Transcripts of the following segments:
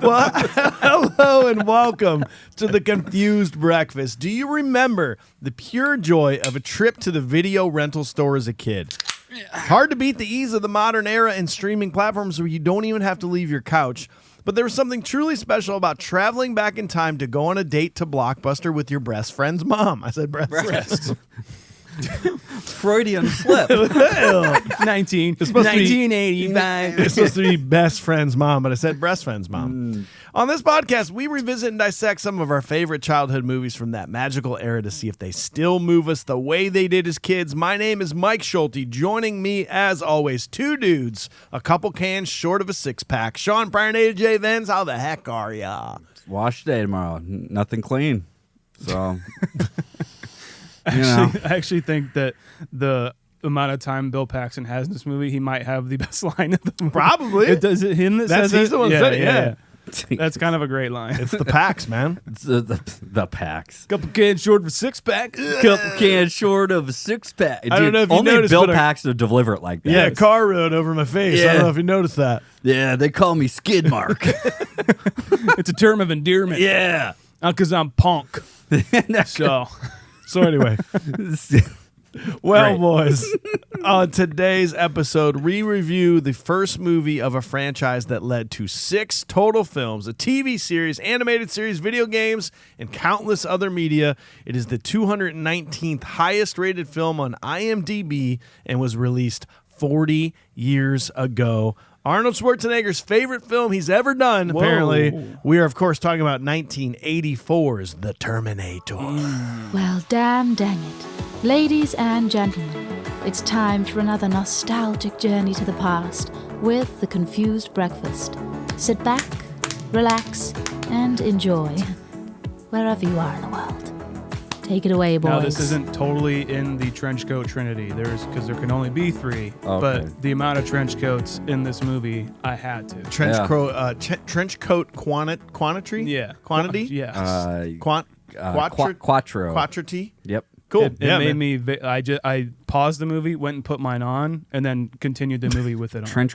Well, hello and welcome to the Confused Breakfast. Do you remember the pure joy of a trip to the video rental store as a kid? Hard to beat the ease of the modern era and streaming platforms where you don't even have to leave your couch. But there was something truly special about traveling back in time to go on a date to Blockbuster with your best friend's mom. I said breast. Freudian slip. 1985. It's supposed to be best friend's mom, but I said breast friend's mom. On this podcast, we revisit and dissect some of our favorite childhood movies from that magical era to see if they still move us the way they did as kids. My name is Mike Schulte. Joining me, as always, two dudes, a couple cans short of a six-pack. Sean Pryor and AJ Vens, how the heck are ya? Wash day tomorrow. Nothing clean. So... I actually think that the amount of time Bill Paxton has in this movie, he might have the best line of the movie. Probably. Is it him that That's says he's it? the one that said it, yeah. That's kind of a great line. It's the packs, man. It's the packs. Couple cans short of a six-pack. Couple cans short of a six-pack. I don't know if you only noticed, Bill but Paxton would deliver it like that. Yeah, a car rode over my face. I Yeah. don't know if you noticed that. Yeah, they call me Skid Mark. It's a term of endearment. Yeah. Because I'm punk. So anyway. Well, Great. boys, on today's episode, we review the first movie of a franchise that led to 6 total films, a TV series, animated series, video games, and countless other media. It is the 219th highest rated film on IMDb and was released 40 years ago. Arnold Schwarzenegger's favorite film he's ever done, apparently. We are, of course, talking about 1984's The Terminator. Well, dang it. Ladies and gentlemen, it's time for another nostalgic journey to the past with The Confused Breakfast. Sit back, relax, and enjoy wherever you are in the world. Take it away, boys. now this isn't totally in the trench coat trinity. Because there can only be 3. Okay. But the amount of trench coats in this movie, I had to. Trench coat quantity? Yeah. Quantity? Yes. Quattro. Quattrity? Yep. Cool. It made me. I paused the movie, went and put mine on, and then continued the movie with it on.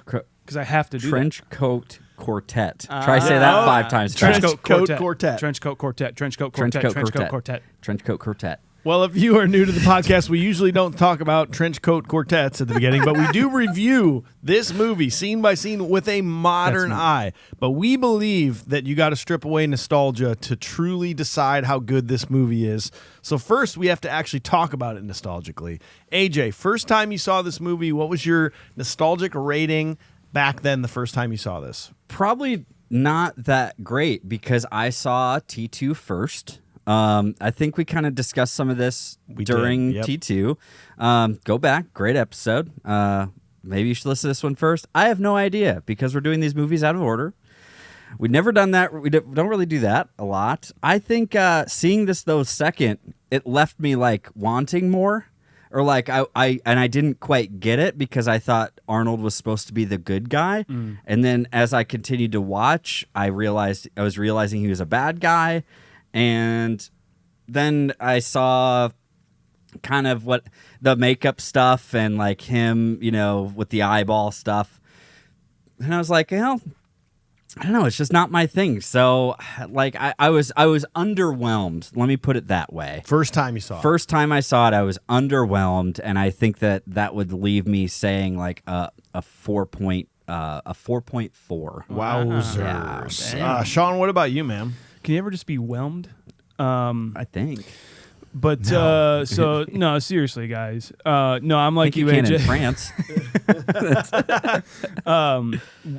Because I have to do Trench coat quartet. Try say that 5 times Trench fast. coat quartet. Trench coat quartet. Trench coat Trench quartet. coat Trench coat quartet. quartet. Trench coat quartet. Well, if you are new to the podcast, we usually don't talk about trench coat quartets at the beginning, but we do review this movie scene by scene with a modern eye. But we believe that you got to strip away nostalgia to truly decide how good this movie is. So first, we have to actually talk about it nostalgically. AJ, first time you saw this movie, what was your nostalgic rating back then the first time you saw this? Probably not that great because I saw T2 first. I think we kind of discussed some of this during T2. Go back. Great episode. Maybe you should listen to this one first. I have no idea because we're doing these movies out of order. We've never done that. We don't really do that a lot. I think seeing this, though, second, it left me like wanting more. Or like I didn't quite get it because I thought Arnold was supposed to be the good guy. And then as I continued to watch, I was realizing he was a bad guy. And then I saw kind of what the makeup stuff and like him, with the eyeball stuff. And I was like, I don't know, it's just not my thing. So like I was underwhelmed. Let me put it that way. First time you saw it. First time I saw it, I was underwhelmed, and I think that would leave me saying like a 4.4. Wowzers. Yeah. Sean, what about you, man? Can you ever just be whelmed? I think. But no. Seriously, guys. No, I'm like you you, can AJ. in France.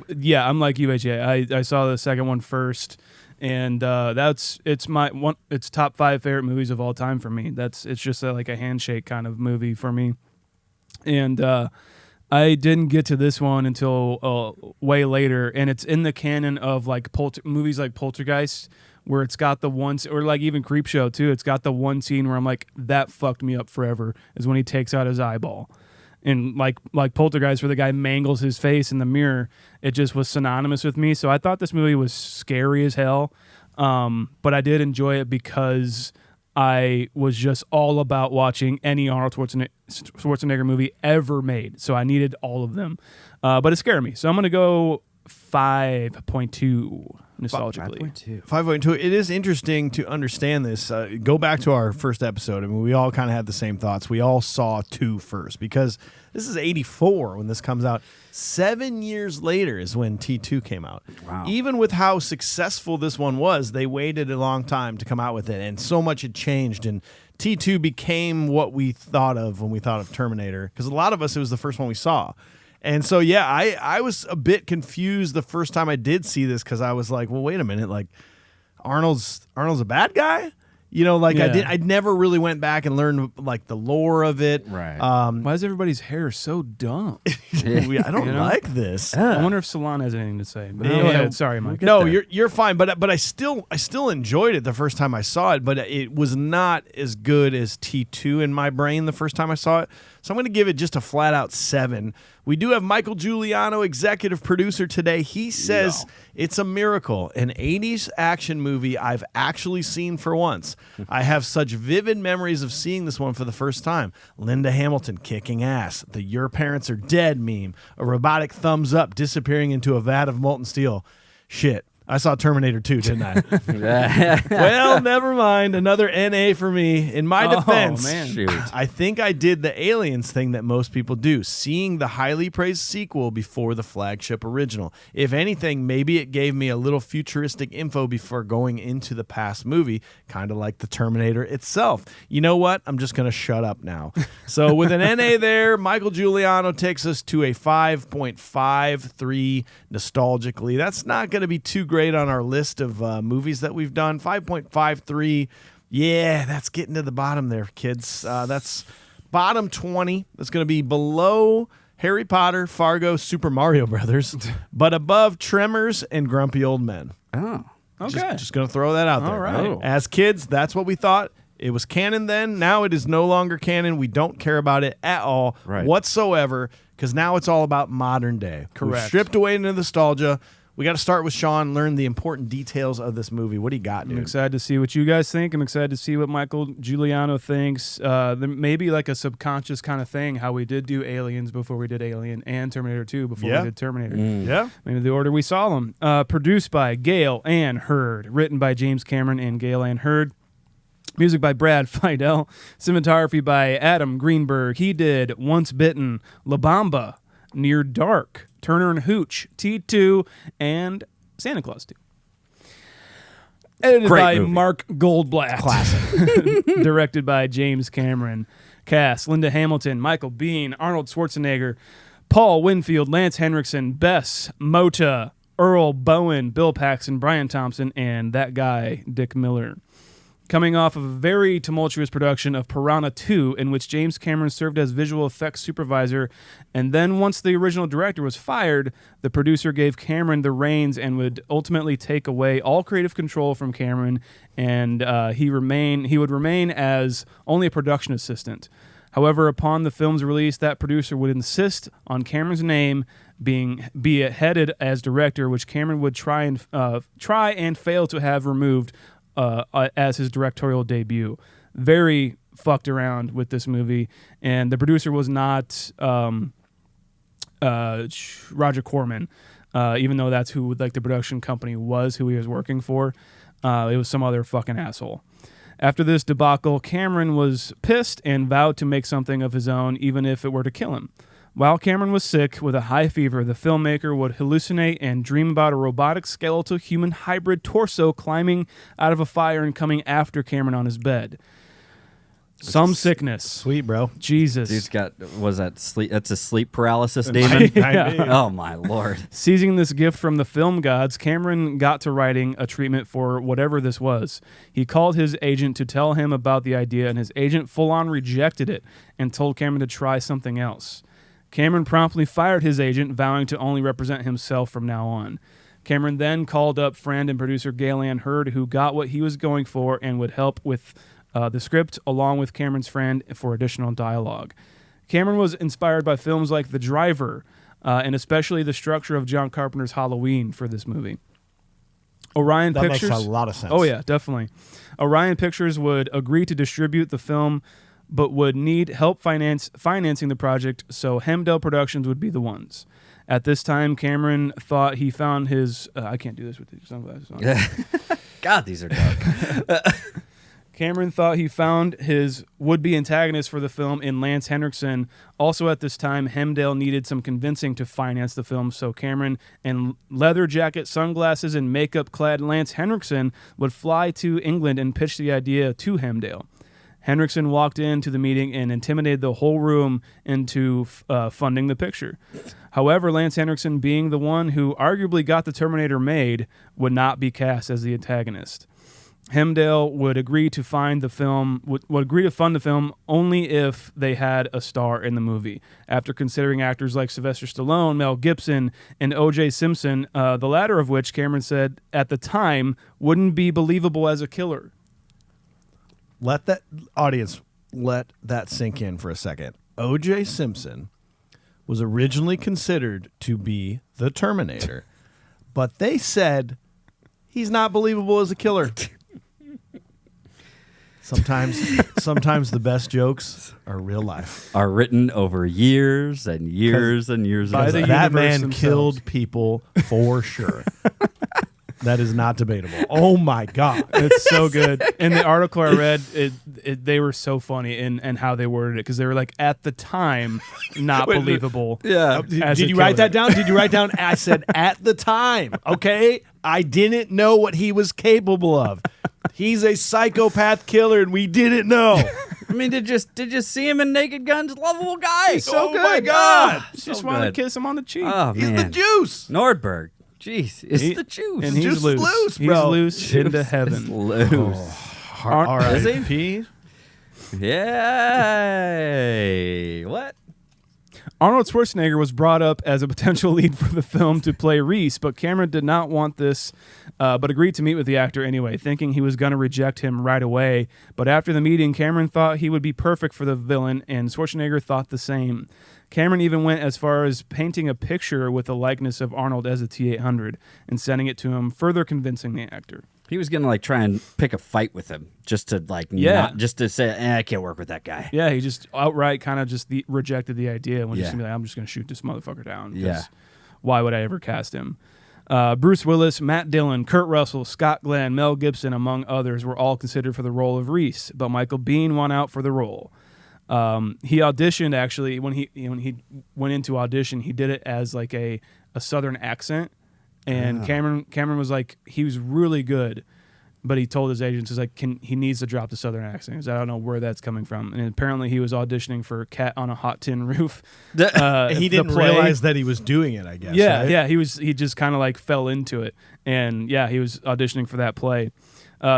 Yeah, I'm like you, AJ. I saw the second one first, and it's top 5 favorite movies of all time for me. It's just like a handshake kind of movie for me, and I didn't get to this one until way later, and it's in the canon of like movies like Poltergeist, where it's got the one, or like even Creepshow too. It's got the one scene where I'm like, that fucked me up forever. Is when he takes out his eyeball, and like Poltergeist, where the guy mangles his face in the mirror. It just was synonymous with me. So I thought this movie was scary as hell, but I did enjoy it because I was just all about watching any Arnold Schwarzenegger movie ever made. So I needed all of them, but it scared me. So I'm gonna go 5.2 nostalgically. 5.2. It is interesting to understand this. Go back to our first episode. I mean, we all kind of had the same thoughts. We all saw 2 first because this is 84 when this comes out. 7 years later is when T2 came out. Wow. Even with how successful this one was, they waited a long time to come out with it, and so much had changed. And T2 became what we thought of when we thought of Terminator, because a lot of us, it was the first one we saw. And so, yeah, I was a bit confused the first time I did see this, because I was like, well, wait a minute, like Arnold's a bad guy? You know, like I never really went back and learned like the lore of it. Right. Why is everybody's hair so dumb? I don't like this. I wonder if Salon has anything to say. But go ahead. Sorry, Mike. No, you're fine. But I still enjoyed it the first time I saw it. But it was not as good as T2 in my brain the first time I saw it. So I'm going to give it just a flat out 7. We do have Michael Guiliano, executive producer today. He says it's a miracle, an 80s action movie I've actually seen for once. I have such vivid memories of seeing this one for the first time. Linda Hamilton kicking ass, the "your parents are dead" meme, a robotic thumbs up disappearing into a vat of molten steel. Shit. I saw Terminator 2, didn't I? Well, never mind. Another NA for me. In my defense, I think I did the Aliens thing that most people do, seeing the highly praised sequel before the flagship original. If anything, maybe it gave me a little futuristic info before going into the past movie, kind of like the Terminator itself. You know what? I'm just going to shut up now. So with an NA there, Michael Guiliano takes us to a 5.53 nostalgically. That's not going to be too great on our list of movies that we've done. 5.53, yeah, that's getting to the bottom there, kids. That's bottom 20. That's going to be below Harry Potter, Fargo, Super Mario Brothers, but above Tremors and Grumpy Old Men. Oh, okay. Just going to throw that out there. All right. As kids, that's what we thought. It was canon then. Now it is no longer canon. We don't care about it at all whatsoever, because now it's all about modern day. Correct. We've stripped away into nostalgia. We got to start with Sean, learn the important details of this movie. What do you got, dude? I'm excited to see what you guys think. I'm excited to see what Michael Guiliano thinks. There may be like a subconscious kind of thing, how we did do Aliens before we did Alien, and Terminator 2 before we did Terminator. Yeah. Maybe the order we saw them. Produced by Gail Ann Hurd. Written by James Cameron and Gail Ann Hurd. Music by Brad Fidel. Cinematography by Adam Greenberg. He did Once Bitten, La Bamba, Near Dark, Turner and Hooch, T2, and Santa Claus 2. Edited by Mark Goldblatt. Classic. Directed by James Cameron. Cast: Linda Hamilton, Michael Biehn, Arnold Schwarzenegger, Paul Winfield, Lance Henriksen, Bess Mota, Earl Bowen, Bill Paxton, Brian Thompson, and that guy, Dick Miller. Coming off of a very tumultuous production of Piranha 2, in which James Cameron served as visual effects supervisor, and then once the original director was fired, the producer gave Cameron the reins and would ultimately take away all creative control from Cameron, and he would remain as only a production assistant. However, upon the film's release, that producer would insist on Cameron's name be headed as director, which Cameron would try and fail to have removed as his directorial debut. Very fucked around with this movie, and the producer was not Roger Corman, even though that's who the production company was, who he was working for. It was some other fucking asshole. After this debacle, Cameron was pissed and vowed to make something of his own, even if it were to kill him. While Cameron was sick with a high fever, the filmmaker would hallucinate and dream about a robotic skeletal human hybrid torso climbing out of a fire and coming after Cameron on his bed. Some sickness. Sweet, bro. Jesus. Dude's got, was that sleep? That's a sleep paralysis demon? Oh, my Lord. Seizing this gift from the film gods, Cameron got to writing a treatment for whatever this was. He called his agent to tell him about the idea, and his agent full-on rejected it and told Cameron to try something else. Cameron promptly fired his agent, vowing to only represent himself from now on. Cameron then called up friend and producer Gail Ann Hurd, who got what he was going for and would help with the script, along with Cameron's friend, for additional dialogue. Cameron was inspired by films like The Driver, and especially the structure of John Carpenter's Halloween for this movie. Orion Pictures. That makes a lot of sense. Oh, yeah, definitely. Orion Pictures would agree to distribute the film, but would need help financing the project, so Hemdell Productions would be the ones. At this time, Cameron thought he found his... I can't do this with these sunglasses on. God, these are dark. Cameron thought he found his would-be antagonist for the film in Lance Henriksen. Also at this time, Hemdale needed some convincing to finance the film, so Cameron and leather jacket, sunglasses, and makeup-clad Lance Henriksen would fly to England and pitch the idea to Hemdale. Henriksen walked into the meeting and intimidated the whole room into funding the picture. However, Lance Henriksen, being the one who arguably got the Terminator made, would not be cast as the antagonist. Hemdale would agree to fund the film only if they had a star in the movie. After considering actors like Sylvester Stallone, Mel Gibson, and O.J. Simpson, the latter of which Cameron said at the time wouldn't be believable as a killer. Let that sink in for a second. O.J. Simpson was originally considered to be the Terminator, but they said he's not believable as a killer. Sometimes the best jokes are real life. Are written over years and years and years. That man killed people for sure. That is not debatable. Oh my God. It's so good. In the article I read, they were so funny in how they worded it, because they were like, at the time, not believable. Yeah. Did you write that down? Did you write down? I said at the time. Okay. I didn't know what he was capable of. He's a psychopath killer, and we didn't know. I mean, did you see him in Naked Gun's lovable guy? He's so good. My God. Just wanted to kiss him on the cheek. Oh, He's man. the juice. Nordberg. Jeez, it's the juice. And he's loose. Bro. He's loose into heaven. Loose. R.I.P. Yay. What? Arnold Schwarzenegger was brought up as a potential lead for the film to play Reese, but Cameron did not want this, but agreed to meet with the actor anyway, thinking he was going to reject him right away. But after the meeting, Cameron thought he would be perfect for the villain, and Schwarzenegger thought the same. Cameron even went as far as painting a picture with the likeness of Arnold as a T-800 and sending it to him, further convincing the actor. He was gonna try and pick a fight with him just to not just to say, I can't work with that guy. Yeah, he just outright kind of just rejected the idea and was just gonna be like, I'm just gonna shoot this motherfucker down. Yeah. Why would I ever cast him? Bruce Willis, Matt Dillon, Kurt Russell, Scott Glenn, Mel Gibson, among others, were all considered for the role of Reese, but Michael Biehn won out for the role. He auditioned, actually, when he went into audition, he did it as like a Southern accent. And Cameron was like, he was really good, but he told his agents, he needs to drop the Southern accent, because I don't know where that's coming from. And apparently he was auditioning for Cat on a Hot Tin Roof. He didn't realize that he was doing it, I guess. Yeah, right? yeah, he just kind of like fell into it. And yeah, he was auditioning for that play.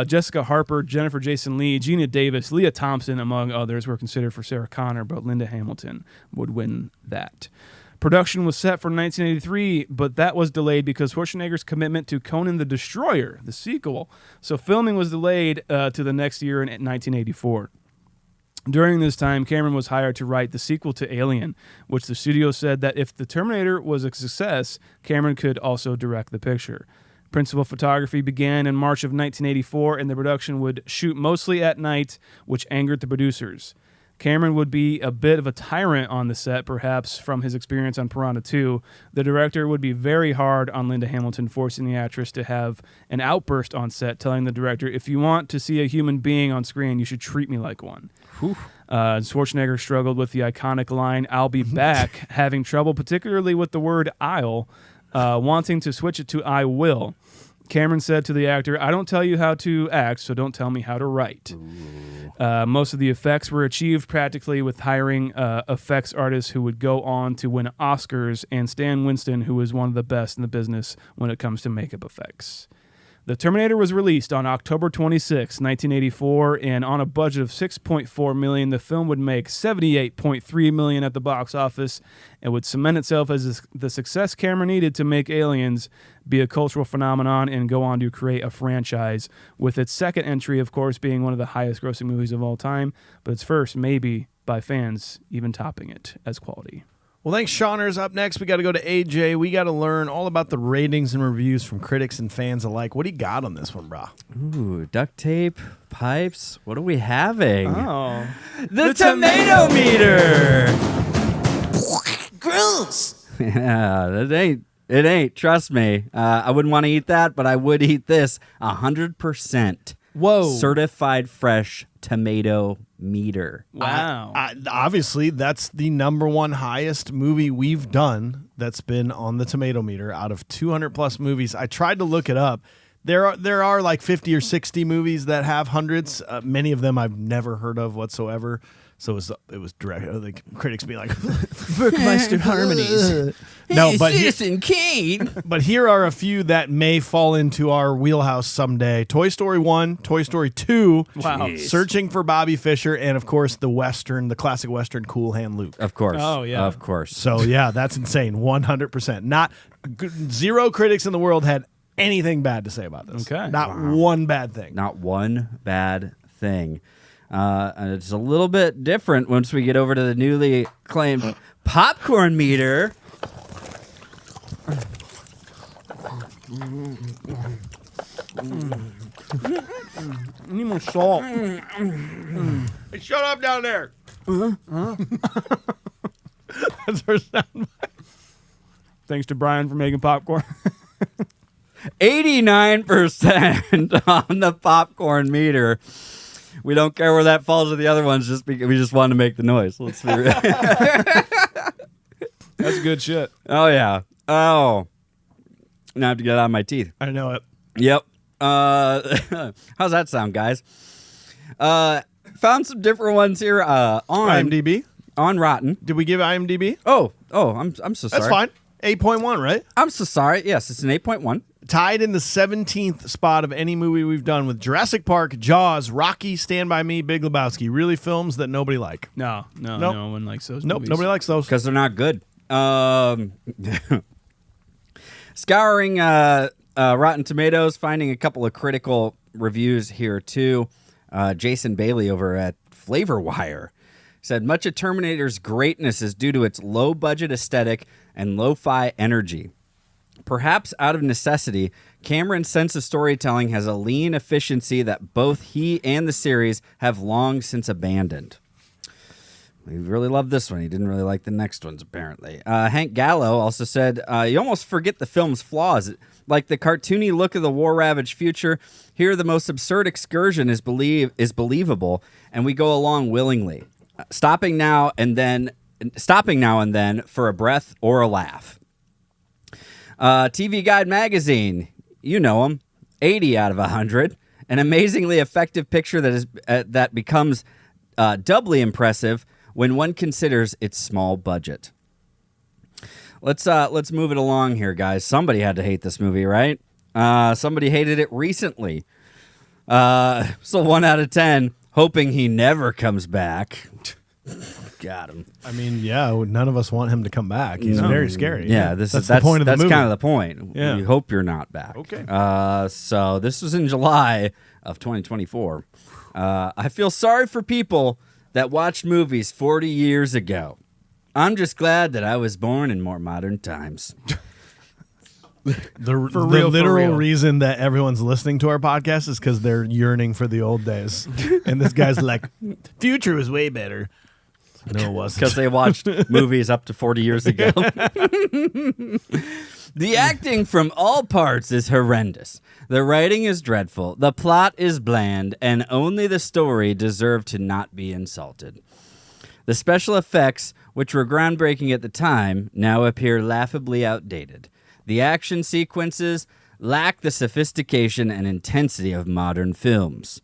Jessica Harper, Jennifer Jason Leigh, Gina Davis, Leah Thompson, among others, were considered for Sarah Connor, but Linda Hamilton would win that. Production was set for 1983, but that was delayed because Schwarzenegger's commitment to Conan the Destroyer, the sequel. So filming was delayed to the next year in 1984. During this time, Cameron was hired to write the sequel to Alien, which the studio said that if the Terminator was a success, Cameron could also direct the picture. Principal photography began in March of 1984, and the production would shoot mostly at night, which angered the producers. Cameron would be a bit of a tyrant on the set, perhaps from his experience on Piranha 2. The director would be very hard on Linda Hamilton, forcing the actress to have an outburst on set, telling the director, if you want to see a human being on screen, you should treat me like one. Schwarzenegger struggled with the iconic line, I'll be back, having trouble particularly with the word I'll, wanting to switch it to I will. Cameron said to the actor, I don't tell you how to act, so don't tell me how to write. Most of the effects were achieved practically with hiring effects artists who would go on to win Oscars, and Stan Winston, who is one of the best in the business when it comes to makeup effects. The Terminator was released on October 26, 1984, and on a budget of $6.4 million, the film would make $78.3 million at the box office and would cement itself as the success Cameron needed to make Aliens be a cultural phenomenon and go on to create a franchise, with its second entry, of course, being one of the highest-grossing movies of all time, but its first, maybe, by fans, even topping it as quality. Well, thanks, Shawners. Up next, we got to go to AJ. We got to learn all about the ratings and reviews from critics and fans alike. What do you got on this one, brah? Ooh, duct tape, pipes. What are we having? Oh. The tomato meter! Gross! Yeah, it ain't. Trust me. I wouldn't want to eat that, but I would eat this. 100%. Whoa. Certified fresh tomato meter. Wow. Obviously, that's the number one highest movie we've done that's been on the tomato meter out of 200 plus movies. I tried to look it up. There are like 50 or 60 movies that have hundreds. Many of them I've never heard of whatsoever. So it was direct. The critics being like, Werkmeister harmonies. No, but Citizen Kane. but here are a few that may fall into our wheelhouse someday. Toy Story 1, Toy Story 2, Wow. Searching for Bobby Fischer, and of course the classic Western Cool Hand Luke. Of course. Oh, yeah. Of course. So yeah, that's insane. 100%. Not zero critics in the world had anything bad to say about this. Okay. Not one bad thing. Not one bad thing. And it's a little bit different once we get over to the newly acclaimed popcorn meter. Need more salt. Hey, shut up down there. That's our sound. Thanks to Brian for making popcorn. 89% on the popcorn meter. We don't care where that falls with the other ones, just because we just want to make the noise. Let's be real. That's good shit. Oh yeah. Oh. Now I have to get it out of my teeth. I know it. Yep. How's that sound, guys? Found some different ones here on IMDb. on Rotten. Did we give IMDb? Oh, I'm so sorry. That's fine. 8.1, right? I'm so sorry. Yes, it's an 8.1. Tied in the 17th spot of any movie we've done with Jurassic Park, Jaws, Rocky, Stand By Me, Big Lebowski. Really films that nobody like. No Nope. one likes those Nope, movies. nobody likes those. Because they're not good. Scouring Rotten Tomatoes, finding a couple of critical reviews here too. Jason Bailey over at Flavor Wire said much of Terminator's greatness is due to its low-budget aesthetic and lo-fi energy. Perhaps out of necessity, Cameron's sense of storytelling has a lean efficiency that both he and the series have long since abandoned. We really loved this one. He didn't really like the next ones, apparently. Hank Gallo also said, you almost forget the film's flaws. Like the cartoony look of the war-ravaged future, here the most absurd excursion is believable, and we go along willingly, stopping now and then for a breath or a laugh. TV Guide magazine, you know them, 80 out of 100. An amazingly effective picture that becomes doubly impressive when one considers its small budget. Let's move it along here, guys. Somebody had to hate this movie, right? Somebody hated it recently. So 1 out of 10, hoping he never comes back. Got him. I mean, yeah, none of us want him to come back. He's very scary. Yeah, that's the point of the movie. That's kind of the point. Yeah. We hope you're not back. Okay. So this was in July of 2024. I feel sorry for people that watched movies 40 years ago. I'm just glad that I was born in more modern times. The literal reason that everyone's listening to our podcast is because they're yearning for the old days. And this guy's like, future was way better. No, it wasn't. Because they watched movies up to 40 years ago. The acting from all parts is horrendous. The writing is dreadful. The plot is bland, and only the story deserved to not be insulted. The special effects, which were groundbreaking at the time, now appear laughably outdated. The action sequences lack the sophistication and intensity of modern films.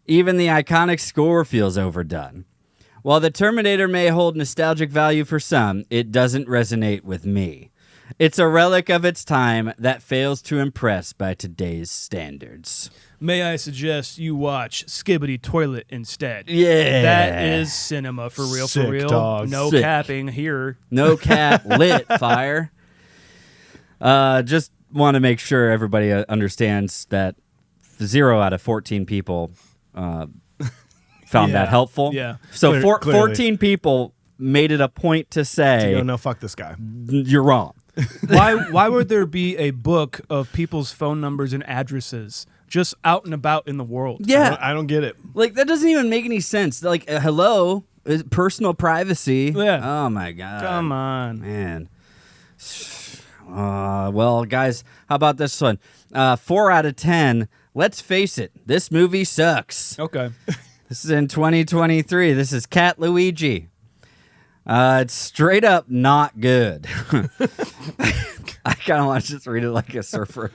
Even the iconic score feels overdone. While the Terminator may hold nostalgic value for some, it doesn't resonate with me. It's a relic of its time that fails to impress by today's standards. May I suggest you watch Skibbity Toilet instead? Yeah. That is cinema for real, Sick, for real. dog. No Sick. capping here. No cat lit fire. Just want to make sure everybody understands that 0 out of 14 people found that helpful. Yeah. So Clearly. 14 people made it a point to say, No, fuck this guy. you're wrong. Why would there be a book of people's phone numbers and addresses just out and about in the world? Yeah. I don't get it. Like, that doesn't even make any sense. Like, hello, personal privacy. Yeah. Oh, my God. Come on. Man. Well, guys, how about this one? 4 out of 10. Let's face it, this movie sucks. Okay. This is in 2023. This is Cat Luigi. It's straight up not good. I kind of want to just read it like a surfer.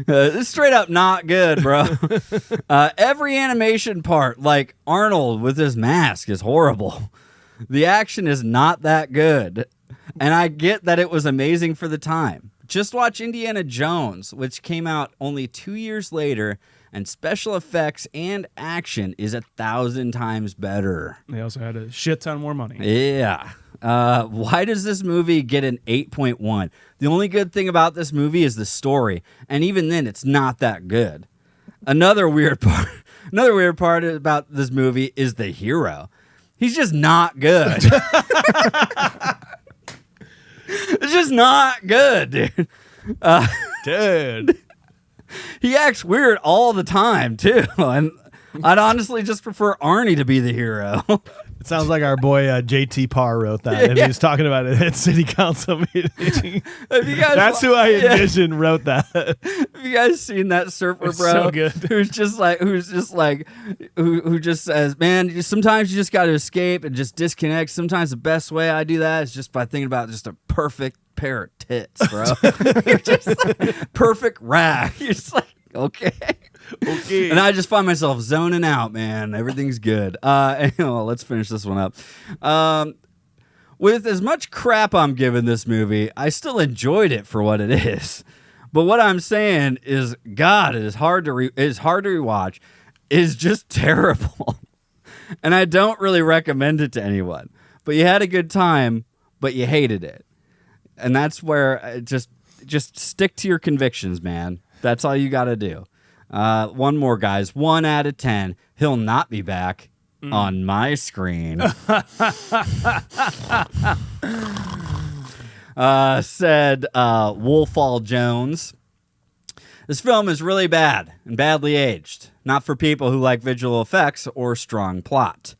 It's straight up not good, bro. Every animation part, like Arnold with his mask, is horrible. The action is not that good. And I get that it was amazing for the time. Just watch Indiana Jones, which came out only 2 years later, and special effects and action is 1,000 times better. They also had a shit ton more money. Yeah. Why does this movie get an 8.1? The only good thing about this movie is the story, and even then, it's not that good. Another weird part about this movie is the hero. He's just not good. It's just not good, dude. Dude. He acts weird all the time, too. And I'd honestly just prefer Arnie to be the hero. It sounds like our boy JT Parr wrote that, and he was talking about it at city council meeting. That's who I envisioned wrote that. Have you guys seen that surfer, It's bro? so good. Who just says, man, sometimes you just got to escape and just disconnect. Sometimes the best way I do that is just by thinking about just a perfect pair of tits, bro. You're just like, perfect rack. You're just like, okay. Okay. And I just find myself zoning out, man. Everything's good. Anyway, let's finish this one up. With as much crap I'm giving this movie, I still enjoyed it for what it is. But what I'm saying is, God, it is hard to rewatch. It is just terrible. And I don't really recommend it to anyone. But you had a good time, but you hated it. And that's where just stick to your convictions, man. That's all you got to do. One more, guys. 1 out of 10. He'll not be back on my screen. Said Wolfall Jones. This film is really bad and badly aged. Not for people who like visual effects or strong plot.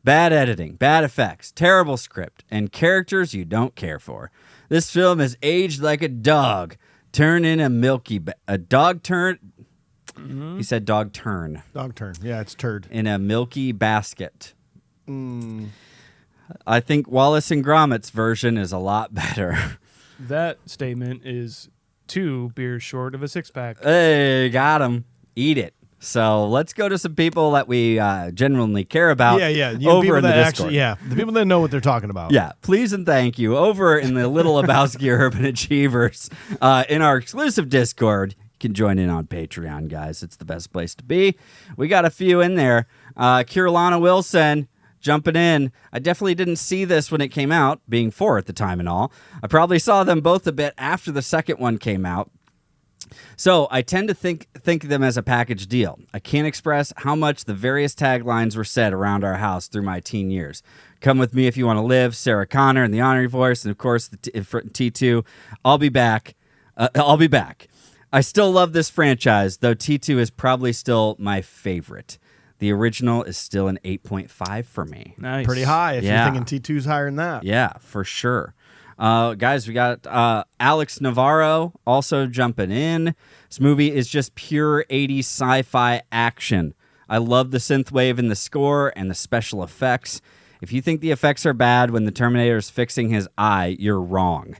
Bad editing, bad effects, terrible script, and characters you don't care for. This film is aged like a dog. Turn in a dog turn. He said dog turn. Dog turn. Yeah, it's turd. In a milky basket. I think Wallace and Gromit's version is a lot better. That statement is 2 beers short of a 6-pack. Hey, got him. Eat it. So let's go to some people that we genuinely care about. Yeah. Over people in the that Discord. the people that know what they're talking about. Yeah, please and thank you. Over in the Little Lebowski Urban Achievers, in our exclusive Discord, you can join in on Patreon, guys. It's the best place to be. We got a few in there. Carolina Wilson jumping in. I definitely didn't see this when it came out, being 4 at the time and all. I probably saw them both a bit after the second one came out. So I tend to think of them as a package deal. I can't express how much the various taglines were said around our house through my teen years. Come with me if you want to live, Sarah Connor and the honorary voice, and of course the T2. I'll be back. I'll be back. I still love this franchise, though T2 is probably still my favorite. The original is still an 8.5 for me. Nice. Pretty high if Yeah. you're thinking T2's higher than that. Yeah, for sure. Guys, we got Alex Navarro also jumping in. This movie is just pure 80s sci-fi action. I love the synthwave in the score and the special effects. If you think the effects are bad when the Terminator is fixing his eye, you're wrong.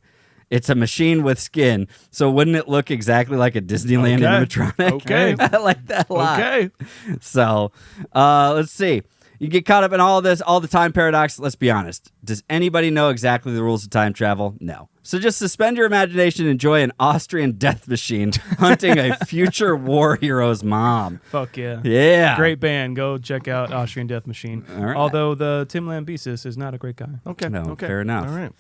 It's a machine with skin, so wouldn't it look exactly like a Disneyland animatronic? Okay. I like that a lot. Okay. So, let's see. You get caught up in all this all the time paradox. Let's be honest. Does anybody know exactly the rules of time travel? No. So just suspend your imagination and enjoy an Austrian death machine hunting a future war hero's mom. Fuck yeah. Yeah. Great band. Go check out Austrian Death Machine. All right. Although the Tim Lambesis is not a great guy. Okay. No, okay. fair enough. All right.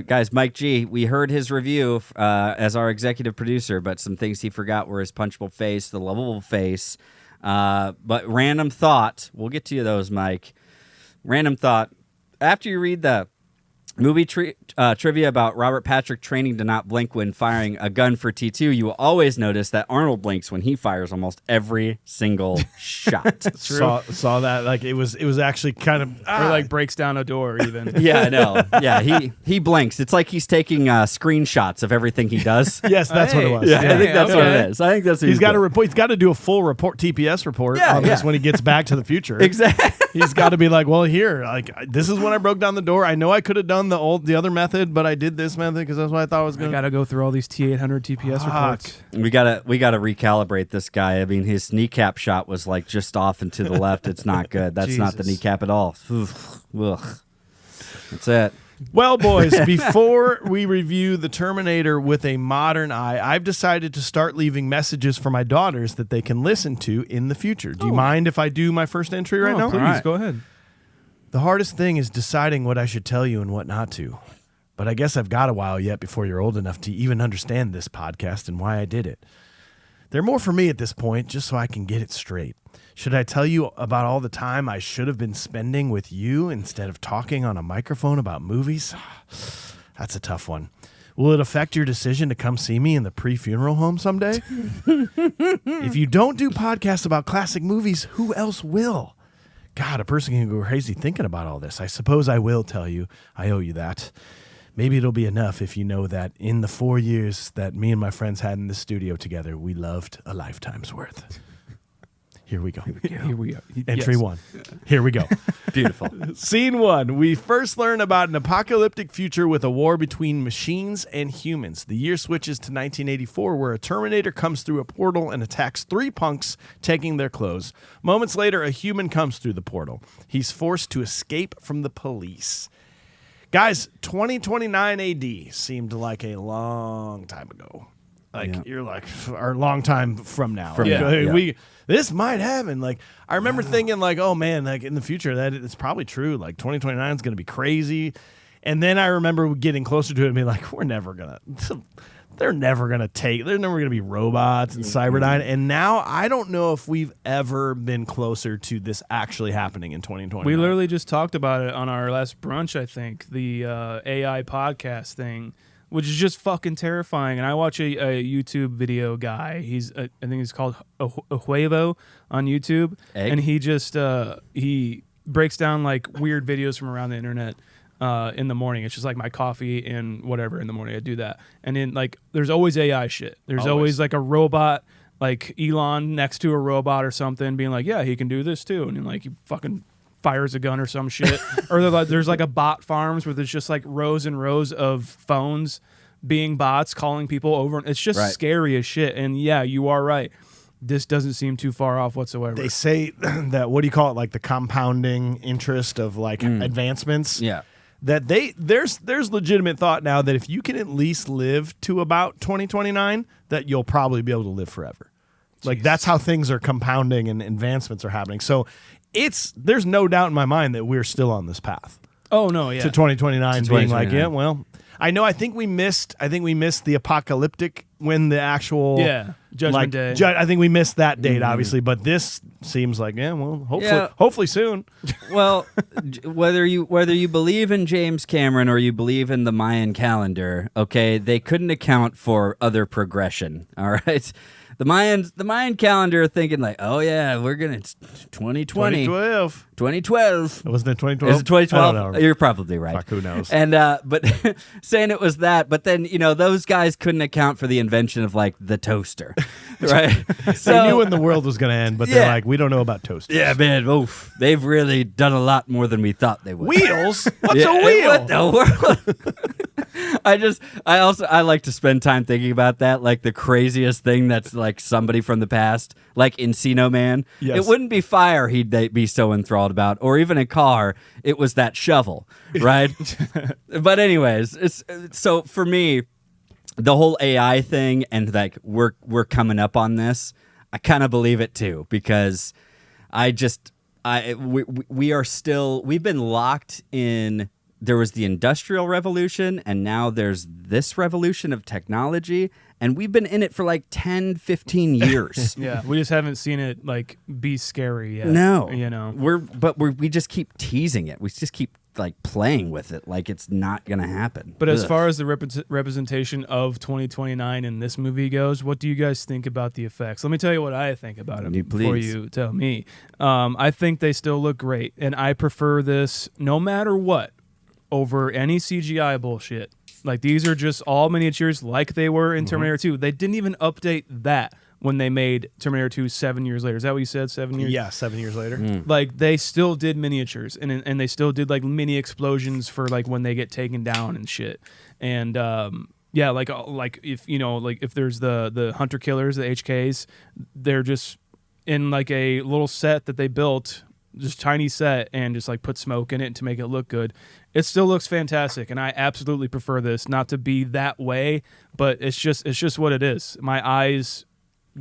Guys, Mike G, we heard his review as our executive producer, but some things he forgot were his punchable face, the lovable face. But random thought, we'll get to those, Mike. Random thought, after you read the Movie trivia about Robert Patrick training to not blink when firing a gun for T2. You will always notice that Arnold blinks when he fires almost every single shot. Saw that. Like it was actually kind of or like breaks down a door even. Yeah, I know. Yeah, he blinks. It's like he's taking screenshots of everything he does. Yes, that's what it was. Yeah, I think that's what it is. I think that's what he's got to report. He's got to do a full TPS report on this when he gets back to the future. Exactly. He's got to be like, well, here, like this is when I broke down the door. I know I could have done the other method, but I did this method because that's what I thought I was going to. I got to go through all these T800 TPS reports. We gotta recalibrate this guy. I mean, his kneecap shot was like just off and to the left. It's not good. That's not the kneecap at all. Ugh. That's it. Well, boys, before we review the Terminator with a modern eye, I've decided to start leaving messages for my daughters that they can listen to in the future. Do you mind if I do my first entry right now? Please, go ahead. The hardest thing is deciding what I should tell you and what not to. But I guess I've got a while yet before you're old enough to even understand this podcast and why I did it. They're more for me at this point, just so I can get it straight. Should I tell you about all the time I should have been spending with you instead of talking on a microphone about movies? That's a tough one. Will it affect your decision to come see me in the pre-funeral home someday? If you don't do podcasts about classic movies, who else will? God, a person can go crazy thinking about all this. I suppose I will tell you. I owe you that. Maybe it'll be enough if you know that in the 4 years that me and my friends had in the studio together, we loved a lifetime's worth. Here we go. Here we go. Entry 1. Here we go. Beautiful. Scene 1. We first learn about an apocalyptic future with a war between machines and humans. The year switches to 1984, where a Terminator comes through a portal and attacks 3 punks, taking their clothes. Moments later, a human comes through the portal. He's forced to escape from the police. Guys, 2029 AD seemed like a long time ago. You're like, or a long time from now. This might happen. Like, I remember thinking, like, oh man, like in the future, that it's probably true. Like 2029 is going to be crazy. And then I remember getting closer to it and being like, they're never going to be robots and Cyberdyne. And now I don't know if we've ever been closer to this actually happening in 2020. We literally just talked about it on our last brunch, I think, the AI podcast thing, which is just fucking terrifying. And I watch a YouTube video guy. I think he's called Ahuevo on YouTube. Egg? And he just he breaks down like weird videos from around the internet in the morning. It's just like my coffee and whatever in the morning. I do that. And then like there's always AI shit. There's always like a robot, like Elon next to a robot or something being like, yeah, he can do this too. And then like he fucking fires a gun or some shit. Or there's like a bot farms where there's just like rows and rows of phones being bots calling people over. It's just scary as shit. And yeah, you are right. This doesn't seem too far off whatsoever. They say that, what do you call it? Like the compounding interest of like advancements. Yeah. That there's legitimate thought now that if you can at least live to about 2029, that you'll probably be able to live forever. Like that's how things are compounding and advancements are happening. So there's no doubt in my mind that we're still on this path. Oh no, yeah. To 2029 being like, yeah, well, I know. I think we missed the apocalyptic when the actual Judgment Day. I think we missed that date, obviously, but this seems like hopefully soon. Well, whether you believe in James Cameron or you believe in the Mayan calendar, okay, they couldn't account for other progression. All right. The Mayan calendar thinking like, oh yeah, it's 2020. 2012. Wasn't it 2012? Is it 2012? I don't know. You're probably right. Fuck, who knows? And but saying it was that, but then those guys couldn't account for the invention of like the toaster, right? So they knew when the world was going to end, but they're like, we don't know about toasters. Yeah, man. Oof, they've really done a lot more than we thought they would. Wheels? What's a wheel? What the world? I like to spend time thinking about that, like the craziest thing that's like somebody from the past, like Encino Man. Yes. It wouldn't be fire he'd be so enthralled about, or even a car. It was that shovel, right? But anyways, so for me, the whole AI thing and like we're coming up on this, I kind of believe it too, because we've been locked in. There was the Industrial Revolution, and now there's this revolution of technology, and we've been in it for like 10, 15 years. Yeah, we just haven't seen it like be scary yet. No, you know, we just keep teasing it. We just keep like playing with it like it's not gonna happen. But as far as the representation of 2029 in this movie goes, what do you guys think about the effects? Let me tell you what I think about them before you tell me. I think they still look great, and I prefer this no matter what over any CGI bullshit. Like, these are just all miniatures like they were in Terminator 2. They didn't even update that when they made Terminator 2 7 years later. Is that what you said, 7 years? Yeah, 7 years later. Like, they still did miniatures, and they still did, like, mini explosions for, like, when they get taken down and shit. And, yeah, like if, you know, like, if there's the hunter killers, the HKs, they're just in, like, a little set that they built, just tiny set, and just, like, put smoke in it to make it look good. It still looks fantastic, and I absolutely prefer this. Not to be that way, but it's just what it is. My eyes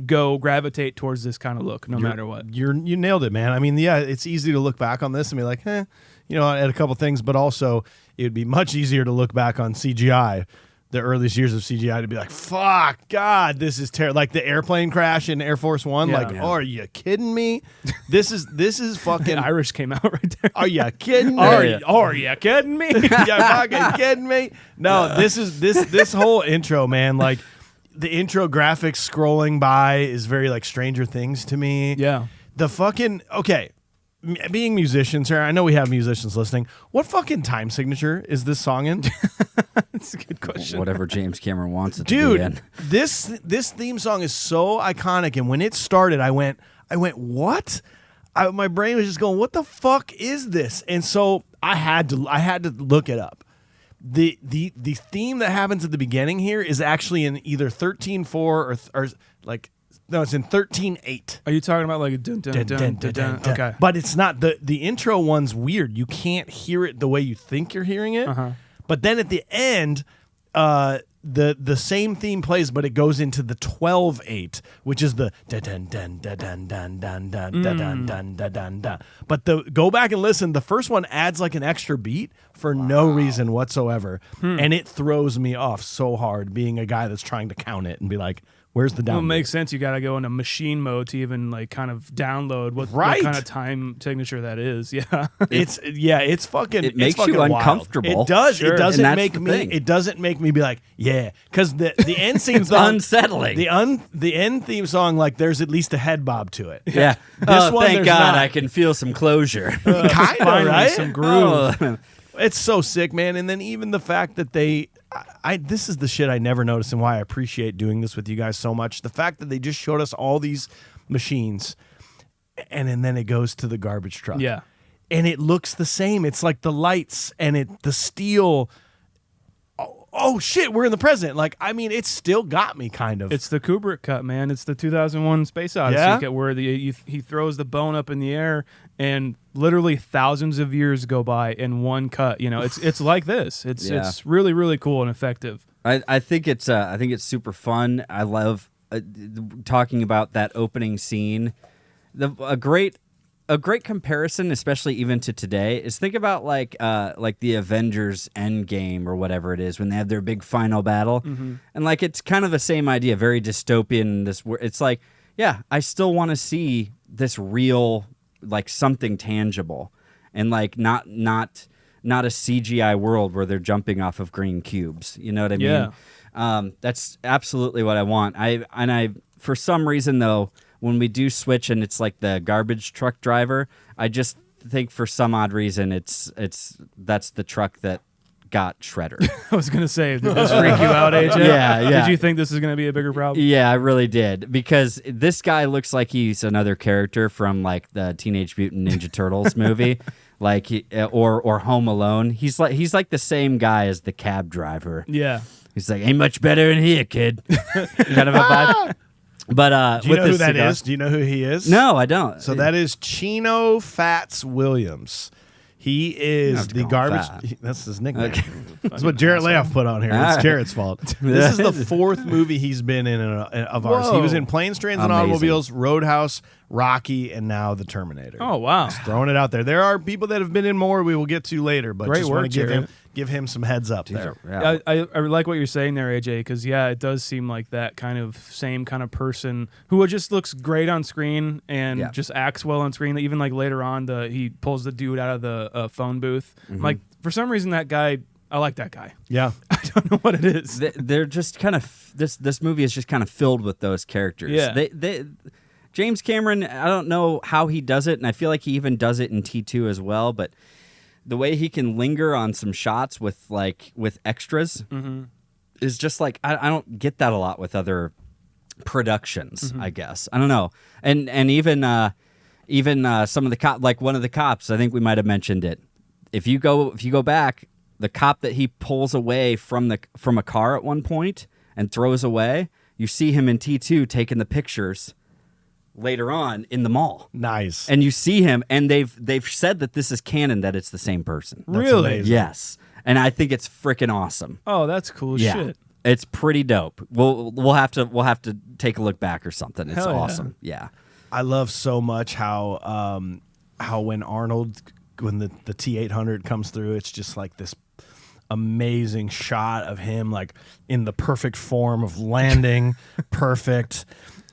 gravitate towards this kind of look, no matter what. You nailed it, man. I mean, yeah, it's easy to look back on this and be like, you know, at a couple things, but also it would be much easier to look back on CGI, the earliest years of CGI, to be like, fuck, God, this is terrible. Like the airplane crash in Air Force One. Oh, are you kidding me? This is fucking. Irish came out right there. Are you kidding me? Are you kidding me? You fucking kidding me? No, this whole intro, man, like, the intro graphics scrolling by is very like Stranger Things to me. Yeah. The fucking, okay, being musicians here, I know we have musicians listening. What fucking time signature is this song in? That's a good question. Whatever James Cameron wants it Dude, to be in. This theme song is so iconic, and when it started, I went, what? My brain was just going, what the fuck is this? And so I had to look it up. The theme that happens at the beginning here is actually in either 13.4 or like, no, it's in 13.8. Are you talking about like a dun dun dun dun dun? Okay, but it's not the intro one's weird. You can't hear it the way you think you're hearing it. But then at the end, the same theme plays, but it goes into the 12.8, which is the da dun dun da dun dun dun dun da dun dun da dun da. But go back and listen. The first one adds like an extra beat for no reason whatsoever, and it throws me off so hard. Being a guy that's trying to count it and be like, "Where's the down?" Well, it makes sense. You got to go into machine mode to even like kind of download what kind of time signature that is. Yeah, it's fucking. It makes fucking you uncomfortable. Wild. It does. Sure. It doesn't make me. It doesn't make me be like, yeah, because the end theme song unsettling. The end theme song, like, there's at least a head bob to it. Yeah. Thank God, I can feel some closure. Kind of, right? Some groove. It's so sick, man. And then even the fact that this is the shit I never noticed, and why I appreciate doing this with you guys so much. The fact that they just showed us all these machines, and then it goes to the garbage truck. Yeah. And it looks the same. It's like the lights and the steel. Oh shit, we're in the present. Like, I mean, it's still got me kind of. It's the Kubrick cut, man. It's the 2001 Space Odyssey cut where he throws the bone up in the air, and literally thousands of years go by in one cut. You know, it's like this. It's really, really cool and effective. I think it's super fun. I love talking about that opening scene. A great comparison, especially even to today, is think about like the Avengers Endgame or whatever it is when they have their big final battle, and like it's kind of the same idea, very dystopian. It's like, yeah, I still want to see this real, like, something tangible, and like not a CGI world where they're jumping off of green cubes. You know what I mean? Yeah. That's absolutely what I want. I for some reason though, when we do switch and it's like the garbage truck driver, I just think for some odd reason that's the truck that got Shredder. I was gonna say, did this freak you out, AJ? Yeah. Did you think this is gonna be a bigger problem? Yeah, I really did, because this guy looks like he's another character from like the Teenage Mutant Ninja Turtles movie, like or Home Alone. He's like the same guy as the cab driver. Yeah, he's like, ain't much better in here, kid. Kind of a vibe. But do you know who that is? Do you know who he is? No, I don't. So that is Chino Fats Williams. He is the garbage. That's his nickname. Okay. That's what Jarrett Layoff put on here. It's Jarrett's fault. This is the fourth movie he's been in of ours. He was in Planes, Trains, and Automobiles, Roadhouse, Rocky, and now The Terminator. Oh, wow. Just throwing it out there. There are people that have been in more we will get to later, but great just work, want to give him. give him some heads up there. Yeah. I like what you're saying there, AJ, because it does seem like that same kind of person who just looks great on screen and just acts well on screen. Even like later on, he pulls the dude out of the phone booth. Like for some reason, that guy. I like that guy. Yeah. I don't know what it is. They're just kind of this movie is just kind of filled with those characters. Yeah. James Cameron, I don't know how he does it, and I feel like he even does it in T2 as well, but the way he can linger on some shots with extras is just like I don't get that a lot with other productions, I guess. I don't know. And even some of the like one of the cops, I think we might have mentioned it. If you go back, the cop that he pulls away from a car at one point and throws away, you see him in T2 taking the pictures later on in the mall. Nice. And you see him, and they've said that this is canon, that it's the same person. Really? Amazing. Yes. And I think it's freaking awesome. Oh, that's cool as shit. It's pretty dope. We'll have to take a look back or something. It's Hell yeah. awesome. Yeah. I love so much how when the T-800 comes through, it's just like this amazing shot of him like in the perfect form of landing, perfect,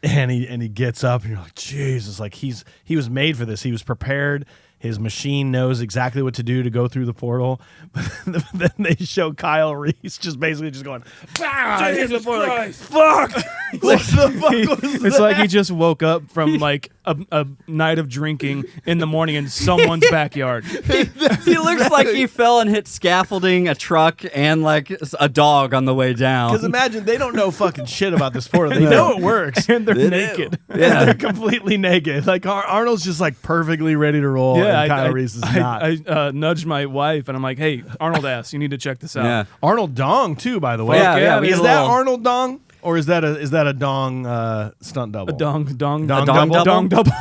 and he gets up and you're like, Jesus, like he was made for this. He was prepared. His machine knows exactly what to do to go through the portal. But then they show Kyle Reese just basically just going, "Bah!" Jesus Christ. Fuck! What the fuck was It's that? like he just woke up from like a night of drinking in the morning in someone's backyard. He looks like he fell and hit scaffolding, a truck, and like a dog on the way down. Because imagine they don't know fucking shit about this portal. They know it works. And they're They do. naked. Yeah. They're completely naked. Like Arnold's just like perfectly ready to roll. Yeah, and Kyle Reese is not. I nudged my wife and I'm like, "Hey, Arnold ass, you need to check this out." Yeah. Arnold Dong too, by the way. Yeah, we is get a that little- Arnold Dong or is that a Dong stunt double? A dong Dong double.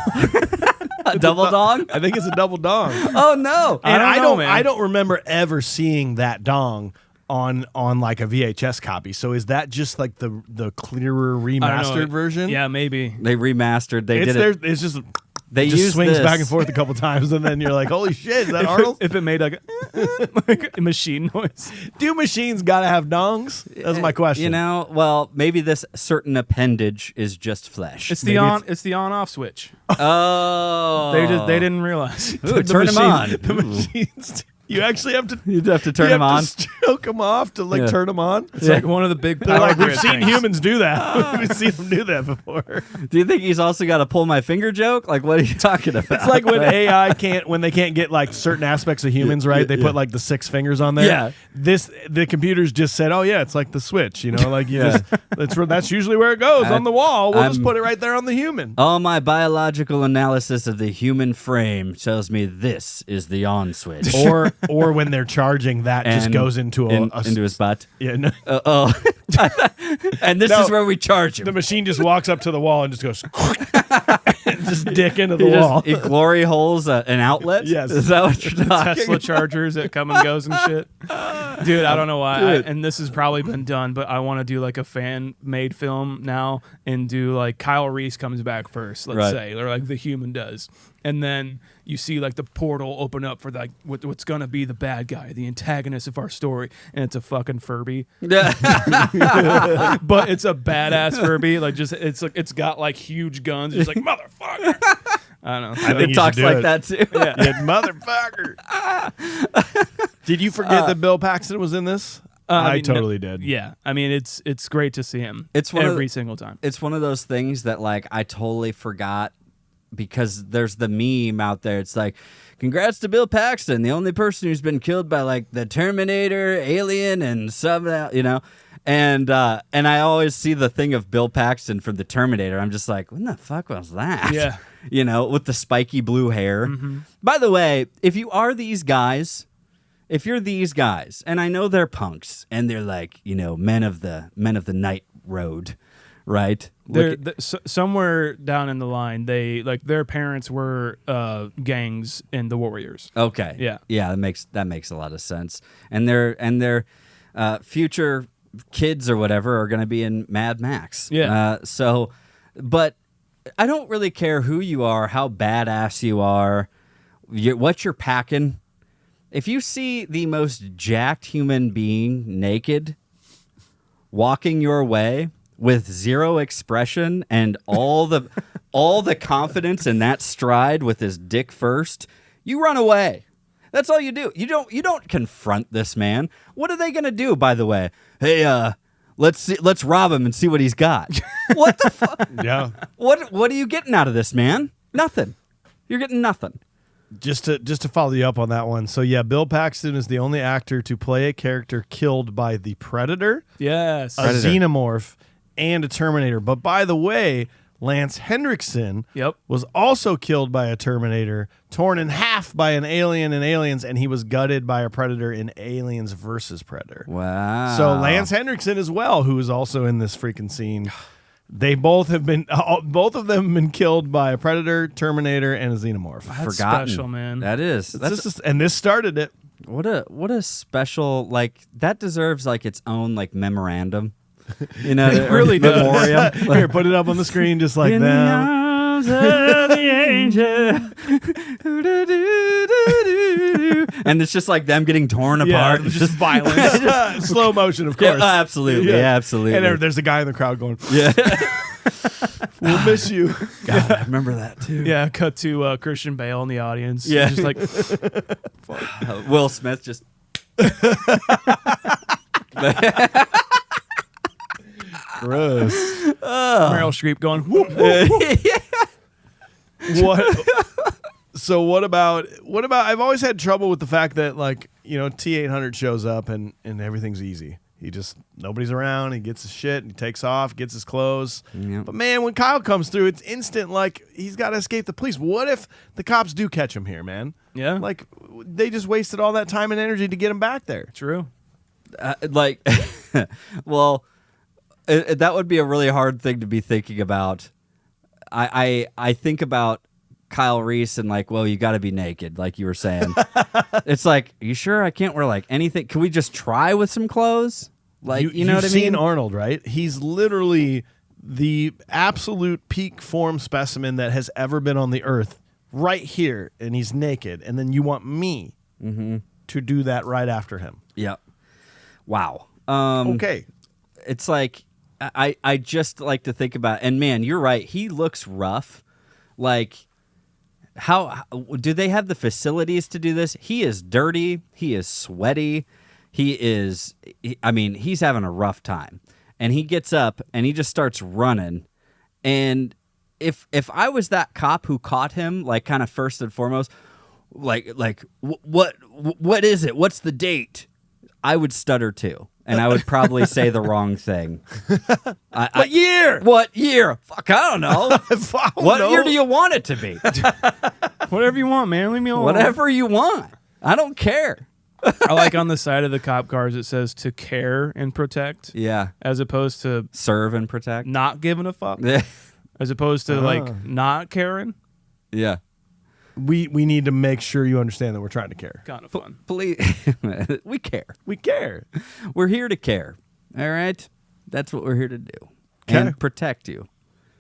A double dog? I think it's a double dong. Oh no! And I don't know, man. I don't remember ever seeing that dong on like a VHS copy. So is that just like the clearer I don't know. remastered version? Yeah, maybe. They remastered. They It's did there. it. It's just They just used swings this. back and forth a couple times, and then you're like, "Holy shit, is that Arnold?" If it made like a machine noise. Do machines gotta have dongs? That's my question. You know, well, maybe this certain appendage is just flesh. It's the on-off switch. Oh, They didn't realize. Ooh, turn him on. The machines. You actually have to. You'd have to turn you him have on. to choke them off to like Yeah. turn them on. It's like one of the big They're power like, we've grid seen things. humans do that. We've seen them do that before. Do you think he's also got a pull my finger joke? Like, what are you talking about? It's like when AI when they can't get like certain aspects of humans right, they put like the 6 fingers on there. Yeah. The computers just said, oh yeah, it's like the switch, you know, like you just that's usually where it goes on the wall. We'll just put it right there on the human. All my biological analysis of the human frame tells me this is the on switch. Or when they're charging, that just And goes into into his butt. yeah. No, Oh, and this No. is where we charge him. the machine just walks up to the wall and just goes, and just dick into the He wall. just, it glory holes an outlet. Yes. Is that what you're talking? Tesla chargers that come and goes and shit. Dude, I don't know why. And this has probably been done, but I want to do like a fan-made film now and do like Kyle Reese comes back first, let's Right. say, or like the human does. And then you see like the portal open up for like what's going to be the bad guy, the antagonist of our story. And it's a fucking Furby. Yeah. But it's a badass Furby. Like it's got like huge guns. It's just like, motherfucker. I don't know. I think It you talks should do like it. that too. Yeah. You motherfucker. Did you forget that Bill Paxton was in this? I mean, totally did. Yeah. I mean, it's great to see him It's one of every the- single time. It's one of those things that like I totally forgot because there's the meme out there. It's like, congrats to Bill Paxton, the only person who's been killed by like the Terminator, Alien, and some, you know. And I always see the thing of Bill Paxton from the Terminator. I'm just like, what the fuck was that? Yeah. You know, with the spiky blue hair. By the way, if you are these guys, if you're these guys, and I know they're punks, and they're like, you know, men of the night road, right? Somewhere down in the line, they like their parents were gangs in the Warriors. Okay. Yeah. That makes a lot of sense. And their future kids or whatever are going to be in Mad Max. Yeah. But I don't really care who you are, how badass you are, what you're packing. if you see the most jacked human being naked walking your way with zero expression and all the confidence in that stride with his dick first, you run away. That's all you do. You don't confront this man. What are they gonna do, by the way? Hey, let's rob him and see what he's got. What the fuck? Yeah. What are you getting out of this, man? Nothing. You're getting nothing. Just to follow you up on that one. So yeah, Bill Paxton is the only actor to play a character killed by the Predator, Yes. a Xenomorph, and a Terminator. But by the way, Lance Henriksen was also killed by a Terminator, torn in half by an alien in Aliens, and he was gutted by a Predator in Aliens versus Predator. Wow. So Lance Henriksen as well, who is also in this freaking scene. They both of them have been killed by a Predator, Terminator, and a Xenomorph. That's special, man. That is. And this started it. What a special, like, that deserves like its own like memorandum. You know, it really does. Memoriam. Here, put it up on the screen just like in that. the arms of the angel. And it's just like them getting torn apart. Yeah, just violence. Slow motion, of course. Yeah, absolutely. Yeah, absolutely. And there's a guy in the crowd going, yeah. we'll miss you. God, I remember that too. Yeah, cut to Christian Bale in the audience. Yeah. He's just like, Will Smith just. Gross. Meryl Streep going, whoop, whoop, whoop. What? So what about? I've always had trouble with the fact that, like, you know, T-800 shows up and everything's easy. He just, nobody's around. He gets his shit. He takes off, gets his clothes. Yep. But man, when Kyle comes through, it's instant. Like, he's got to escape the police. What if the cops do catch him here, man? Yeah. Like, they just wasted all that time and energy to get him back there. True. Well, that would be a really hard thing to be thinking about. I think about Kyle Reese and like, well, you got to be naked, like you were saying. It's like, are you sure I can't wear like anything? Can we just try with some clothes? Like, you know what I mean? You've seen Arnold, right? He's literally the absolute peak form specimen that has ever been on the earth, right here, and he's naked. And then you want me to do that right after him. Yep. Wow. Okay. It's like, I just like to think about, and man, you're right. He looks rough. Like, how do they have the facilities to do this? He is dirty. He is sweaty. He's having a rough time. And he gets up and he just starts running. And if I was that cop who caught him, like, kind of first and foremost, what is it? What's the date? I would stutter too. And I would probably say the wrong thing. What year? What year? Fuck, I don't know. What year do you want it to be? Whatever you want, man. Leave me alone. Whatever you want. I don't care. I like on the side of the cop cars it says to care and protect. Yeah. As opposed to serve and protect. Not giving a fuck. Yeah. As opposed to like not caring. Yeah. We need to make sure you understand that we're trying to care. Kind of fun. Please. We care. We care. We're here to care. All right? That's what we're here to do. Okay. And protect you.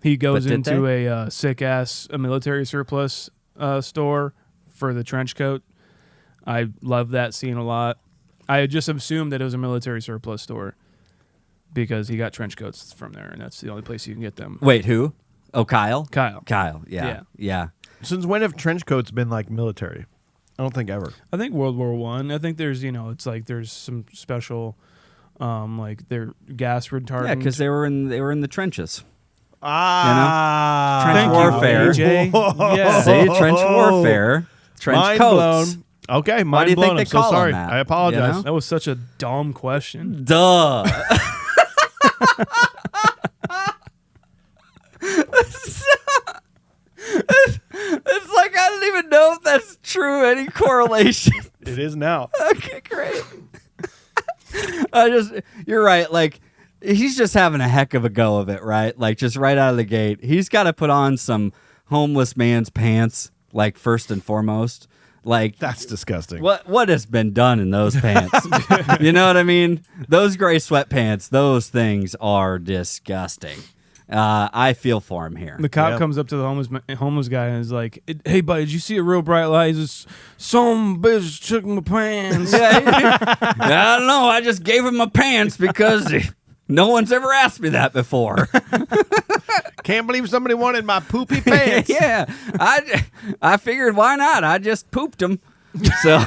He goes into a sick-ass military surplus store for the trench coat. I love that scene a lot. I just assumed that it was a military surplus store because he got trench coats from there, and that's the only place you can get them. Wait, who? Oh, Kyle? Kyle. Yeah. Since when have trench coats been like military? I don't think ever. I think World War I. I think there's, it's like there's some special, like they're gas retardant. Yeah, because they were in the trenches. Trench warfare. Yeah. See, trench warfare. Trench mind coats. blown. Okay, mind Why do you blown. think they I'm so call sorry. them that? I apologize. You know? That was such a dumb question. Duh. It's like I don't even know if that's true. Any correlation? It is now. Okay, great. You're right. Like, he's just having a heck of a go of it, right? Like, just right out of the gate, he's got to put on some homeless man's pants. Like, first and foremost, like, That's disgusting. what has been done in those pants? You know what I mean? Those gray sweatpants, those things are disgusting. I feel for him here. The cop comes up to the homeless guy and is like, "Hey, buddy, did you see a real bright light? This some bitch took my pants." I don't know. I just gave him my pants because no one's ever asked me that before. Can't believe somebody wanted my poopy pants. Yeah, I figured why not? I just pooped them. So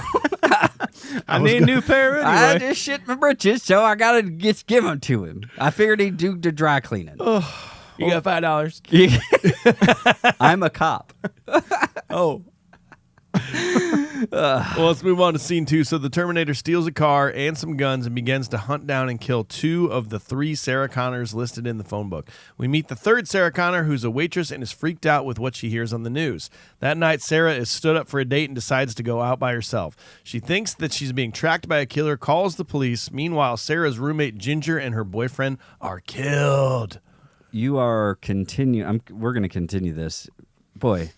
I need a new pair anyway. I just shit my britches, so I gotta just give them to him. I figured he'd do the dry cleaning. You got $5. I'm a cop. Oh. Well, let's move on to scene 2. So the Terminator steals a car and some guns and begins to hunt down and kill 2 of the 3 Sarah Connors listed in the phone book. We meet the 3rd Sarah Connor, who's a waitress and is freaked out with what she hears on the news. That night, Sarah is stood up for a date and decides to go out by herself. She thinks that she's being tracked by a killer, calls the police. Meanwhile, Sarah's roommate Ginger and her boyfriend are killed. You are we're going to continue this. Boy.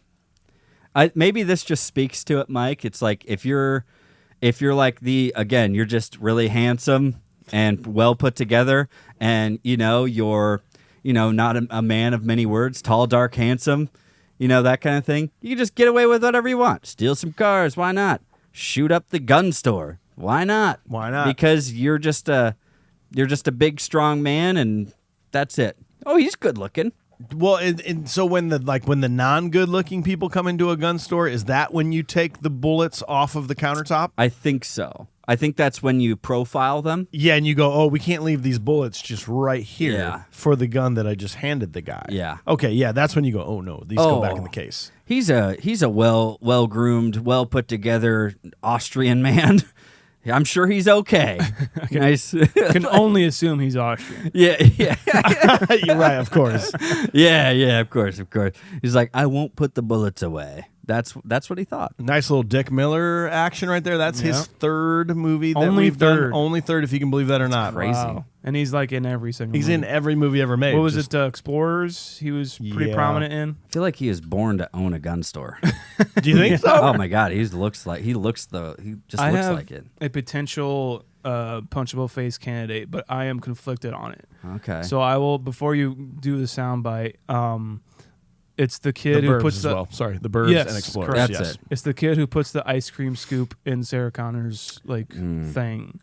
Maybe this just speaks to it, Mike. It's like if you're like you're just really handsome and well put together, and you're not a man of many words, tall, dark, handsome, that kind of thing. You can just get away with whatever you want. Steal some cars, why not? Shoot up the gun store, why not? Why not? Because you're just a big, strong man, and that's it. Oh, he's good looking. Well, and so when the non-good-looking people come into a gun store, is that when you take the bullets off of the countertop? I think so. I think that's when you profile them. Yeah, and you go, oh, we can't leave these bullets just right here for the gun that I just handed the guy. Yeah. Okay, yeah, that's when you go, oh no, these go back in the case. He's a well-groomed, well-put-together Austrian man. I'm sure he's okay. Nice. Can only assume he's Austrian. Yeah. You're right, of course. Yeah, of course. He's like, I won't put the bullets away. That's what he thought. Nice little Dick Miller action right there. That's his 3rd movie that Only we've third. done. Only 3rd, if you can believe that or not. Crazy. Wow. And he's like in every single He's movie. in every movie ever made. What was it, Explorers? He was pretty prominent in. I feel like he is born to own a gun store. Do you think so? Oh my God, he just looks like it. I have a potential punchable face candidate, but I am conflicted on it. Okay. So I will, before you do the soundbite, it's the kid who puts the Burbs and Explorers. Correct. That's it. It's the kid who puts the ice cream scoop in Sarah Connor's thing.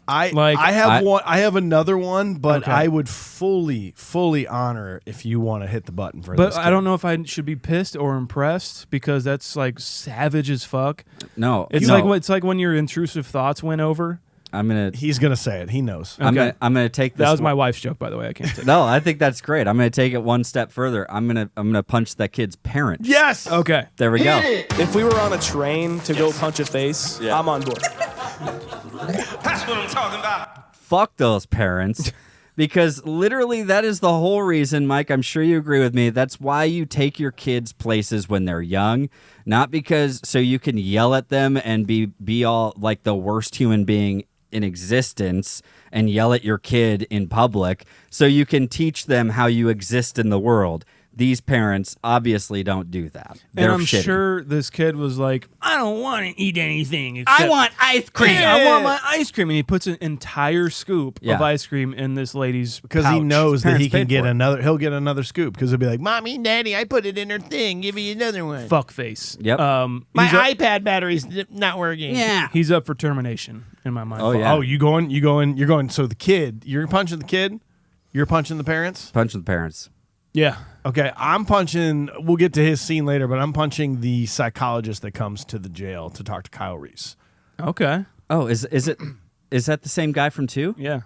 I have another one, but I would fully honor if you want to hit the button for this. But I don't know if I should be pissed or impressed because that's like savage as fuck. No, it's like when your intrusive thoughts went over. He's gonna say it. He knows. Okay. I'm gonna take this. That was my wife's joke, by the way. I can't take it. No, I think that's great. I'm gonna take it one step further. I'm gonna punch that kid's parents. Yes. Okay. There we go. If we were on a train to go punch a face, I'm on board. That's what I'm talking about. Fuck those parents. Because literally that is the whole reason, Mike, I'm sure you agree with me. That's why you take your kids places when they're young. Not because so you can yell at them and be all like the worst human being in existence and yell at your kid in public so you can teach them how you exist in the world. These parents obviously don't do that. They're and I'm shitty. sure this kid was like, I don't want to eat anything. I want ice cream. I want my ice cream. And he puts an entire scoop of ice cream in this lady's because pouch. he knows that he can get for it. another. He'll get another scoop because he'll be like, "Mommy, Daddy, I put it in her thing. Give me another one." Fuck face. Yep. My iPad battery's not working. Yeah. He's up for termination in my mind. Oh, yeah. Oh, you're going. So the kid, you're punching the kid. You're punching the parents. Punching the parents. Yeah. Okay, I'm punching. We'll get to his scene later, but I'm punching the psychologist that comes to the jail to talk to Kyle Reese. Okay. Oh, is that the same guy from 2? Yeah.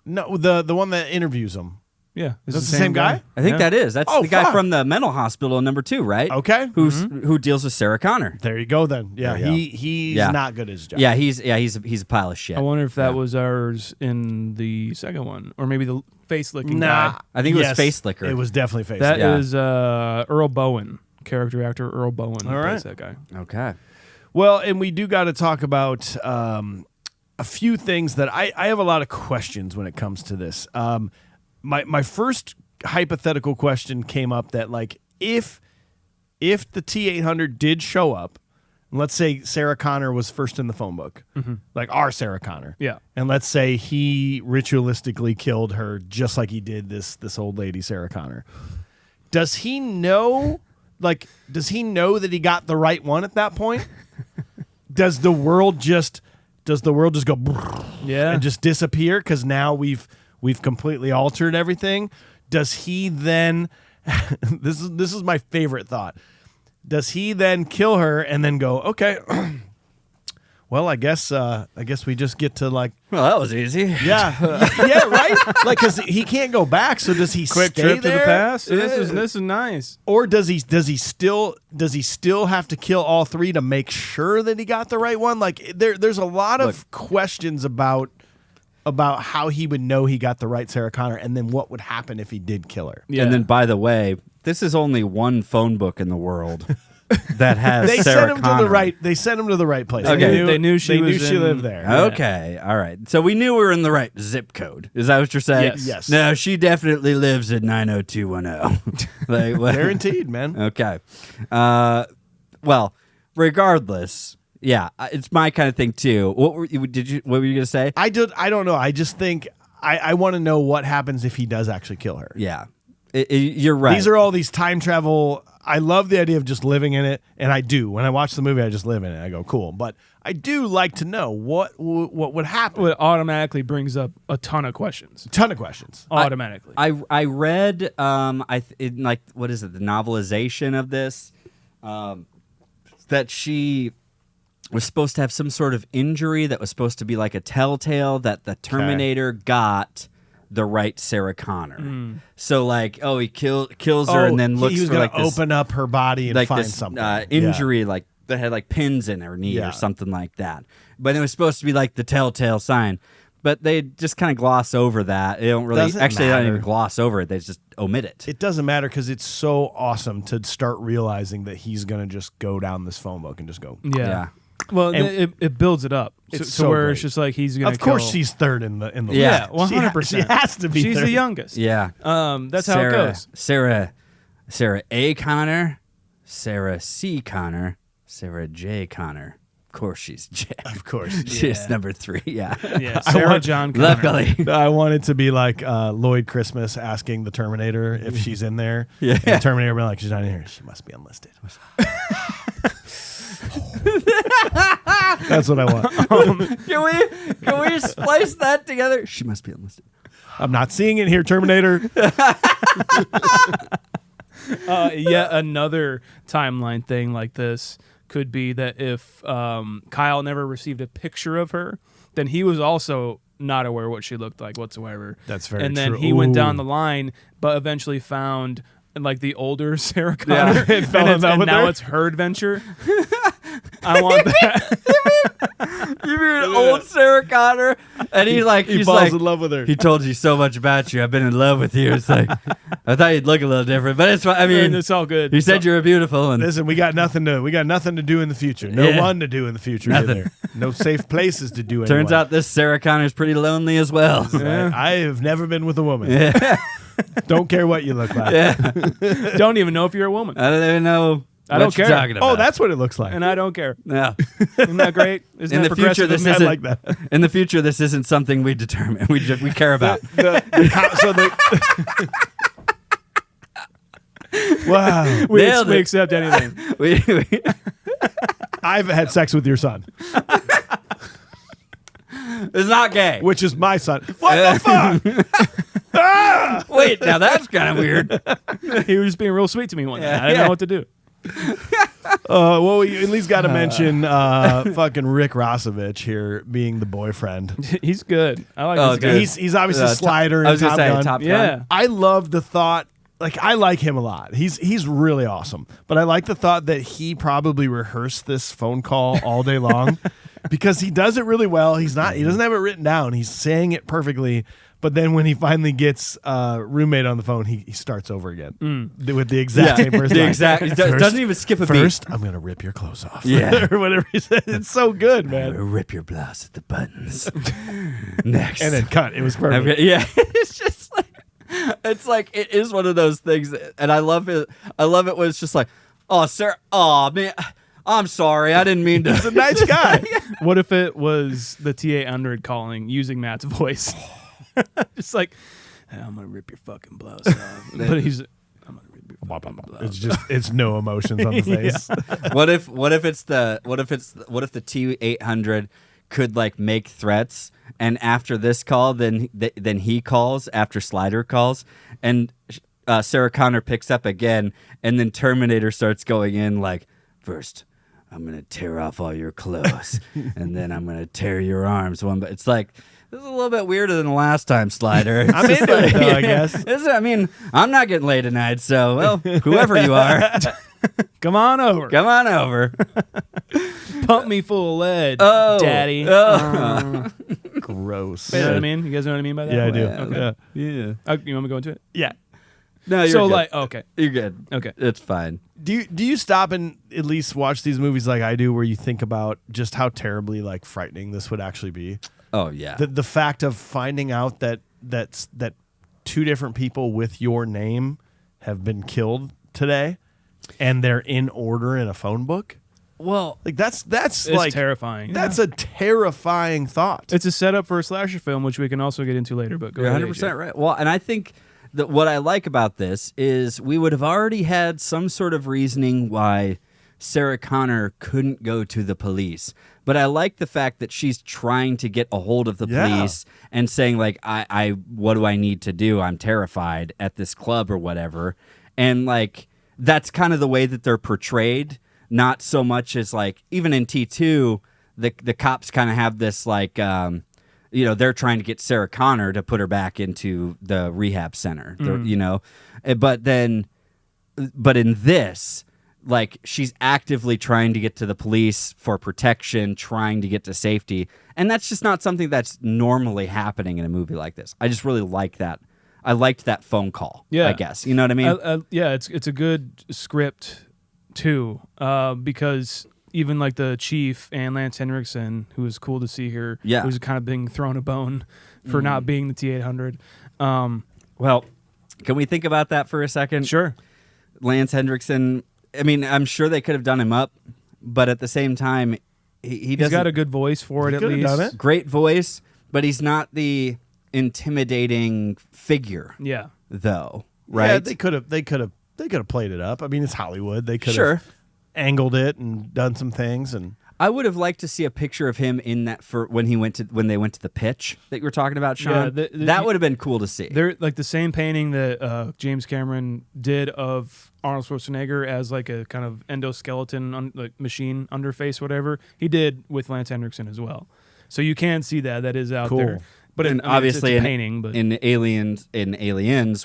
No, the one that interviews him. Yeah. Is that the same guy? I think that is. That's Oh, the guy fuck. from the mental hospital in number 2, right? Okay. Who deals with Sarah Connor. There you go then. Yeah, There you go. he's Yeah. not good at his job. Yeah, he's a pile of shit. I wonder if that was ours in the second one, or maybe the face licking Nah. guy. I think it was Face Licker. It was definitely Face That Licker. is Earl Bowen, character actor Earl Bowen. Who All right. plays that guy. Okay. Well, and we do got to talk about a few things that I have a lot of questions when it comes to this. My first hypothetical question came up that like if the T-800 did show up let's say Sarah Connor was first in the phone book, like our Sarah Connor. Yeah. And let's say he ritualistically killed her just like he did this old lady, Sarah Connor. Does he know that he got the right one at that point? Does the world just go and just disappear because now we've completely altered everything? Does he then this is my favorite thought. Does he then kill her and then go, okay, well, I guess we just get to like. Well, that was easy. Yeah, yeah, right. Like, because he can't go back. So does he Quick stay trip there? to the past. This is nice. Or does he still have to kill all three to make sure that he got the right one? Like, there's a lot of questions about how he would know he got the right Sarah Connor, and then what would happen if he did kill her. Yeah. And then, by the way, this is only one phone book in the world that has They Sarah sent him Connor. to the right. They sent him to the right place. Okay. They knew she lived there. Okay, all right. So we knew we were in the right zip code. Is that what you're saying? Yes. Yes. No, she definitely lives at 90210. Like, what? Guaranteed, man. Okay. Well, regardless, yeah, it's my kind of thing too. What were you gonna say? I don't know. I just think I want to know what happens if he does actually kill her. Yeah, you're right. These are all these time travel. I love the idea of just living in it, and I do. When I watch the movie, I just live in it. I go, cool. But I do like to know what would happen. It automatically brings up a ton of questions. Automatically. I read in like, what is it, the novelization of this, that she was supposed to have some sort of injury that was supposed to be like a telltale that the Terminator got the right Sarah Connor. So like, he kills her and then looks he was for gonna like this, open up her body and like find this something. injury, like that had like pins in her knee or something like that. But it was supposed to be like the telltale sign. But they just kind of gloss over that. They don't really they don't even gloss over it. They just omit it. It doesn't matter because it's so awesome to start realizing that he's gonna just go down this phone book and just go. Yeah. Well, it builds it up to where great. It's just like he's gonna. Of course, kill. she's third in the Yeah, list. 100%. She has to be. She's third. the youngest. Yeah. That's how it goes. Sarah A. Connor, Sarah C. Connor, Sarah J. Connor. Of course, she's J. Of course, She's number 3. Yeah. Yeah, Sarah John Connor. Luckily. I want it to be like Lloyd Christmas asking the Terminator if she's in there. Yeah. And the Terminator will be like, she's not in here. She must be enlisted. That's what I want. Can we splice that together? She must be enlisted. I'm not seeing it here, Terminator. Yet another timeline thing like this could be that if Kyle never received a picture of her, then he was also not aware what she looked like whatsoever. That's very true. And then he went down the line, but eventually found like the older Sarah Connor, and now it's her adventure. I want that. You mean old Sarah Connor? And he falls like, in love with her. He told you so much about you. I've been in love with you. It's like, I thought you'd look a little different, but it's fine. I mean, it's all good. He said you were beautiful. And listen, we got nothing to do in the future. No one to do in the future either. No safe places to do. Turns out this Sarah Connor's pretty lonely as well. Yeah. I have never been with a woman. Yeah. Don't care what you look like. Yeah. Don't even know if you're a woman. I don't even know. I don't what you're care. talking about. Oh, that's what it looks like. And I don't care. Yeah. Isn't that great? Isn't In that the future, progressive? this I isn't like that. In the future, this isn't something we determine. We care about. Wow. We accept anything. I've had sex with your son, It's not gay. which is my son. What the fuck? Wait, now that's kind of weird. He was just being real sweet to me one day. I didn't know what to do. Well, we at least got to mention fucking Rick Rossovich here being the boyfriend. He's good. I like this guy. He's obviously Slider I in was gonna Top say Gun. Top Gun. Yeah. I love the thought. Like, I like him a lot. He's really awesome. But I like the thought that he probably rehearsed this phone call all day long because he does it really well. He doesn't have it written down. He's saying it perfectly. But then when he finally gets roommate on the phone, he starts over again with the exact same person. The exact. He doesn't even skip a beat. First, I'm going to rip your clothes off. Yeah. Or whatever he said. It's so good, man. Rip your blouse at the buttons. Next. And then cut. It was perfect. Yeah. It's just like, it's like, it is one of those things. And I love it. I love it when it's just like, oh, Sarah, oh, man. I'm sorry, I didn't mean to. He's a nice guy. What if it was the T-800 calling using Matt's voice? Just like, hey, I'm gonna rip your fucking blouse off. But he's, I'm gonna rip your fucking blouse. It's no emotions on the face. What if the T-800 could like make threats, and after this call, then he calls after Slider calls, and Sarah Connor picks up again, and then Terminator starts going in like, first, I'm gonna tear off all your clothes, and then I'm gonna tear your arms one. But it's like, this is a little bit weirder than the last time, Slider. I'm into it, though, I guess. I mean, I'm not getting laid tonight, so, well, whoever you are, Come on over. come on over. Pump me full of lead, Oh. daddy. Gross. You know what I mean? You guys know what I mean by that? Yeah, I do. Okay. Yeah. You want me to go into it? Yeah. No, you're So, good. like, okay. You're good. Okay. It's fine. Do you stop and at least watch these movies like I do, where you think about just how terribly like frightening this would actually be? Oh, yeah. The fact of finding out that two different people with your name have been killed today, and they're in order in a phone book. Well, Like that's It's like terrifying. That's a terrifying thought. It's a setup for a slasher film, which we can also get into later. But go you're ahead, 100% AJ. right. Well, and I think that what I like about this is we would have already had some sort of reasoning why Sarah Connor couldn't go to the police. But I like the fact that she's trying to get a hold of the police and saying, like, I what do I need to do? I'm terrified at this club or whatever. And, like, that's kind of the way that they're portrayed. Not so much as, like, even in T2, the cops kind of have this, like, they're trying to get Sarah Connor to put her back into the rehab center, But in this, like, she's actively trying to get to the police for protection, trying to get to safety. And that's just not something that's normally happening in a movie like this. I just really like that. I liked that phone call, I guess. You know what I mean? Yeah, it's a good script, too, because even like the chief and Lance Henriksen, who was cool to see here, who's kind of being thrown a bone for not being the T-800. Well, can we think about that for a second? Sure. Lance Henriksen, I mean, I'm sure they could have done him up, but at the same time, he's got a good voice for it, at least. Done it. Great voice, but he's not the intimidating figure. Yeah. Though, right? Yeah, they could have played it up. I mean, it's Hollywood. They could have Sure. angled it and done some things. And I would have liked to see a picture of him in that for when they went to the pitch that you were talking about, Sean. Yeah, that would have been cool to see. They're like the same painting that James Cameron did of Arnold Schwarzenegger as like a kind of endoskeleton like machine underface, whatever. He did with Lance Henriksen as well. So you can see that is out Cool. there. But obviously, it's a painting. But in Aliens,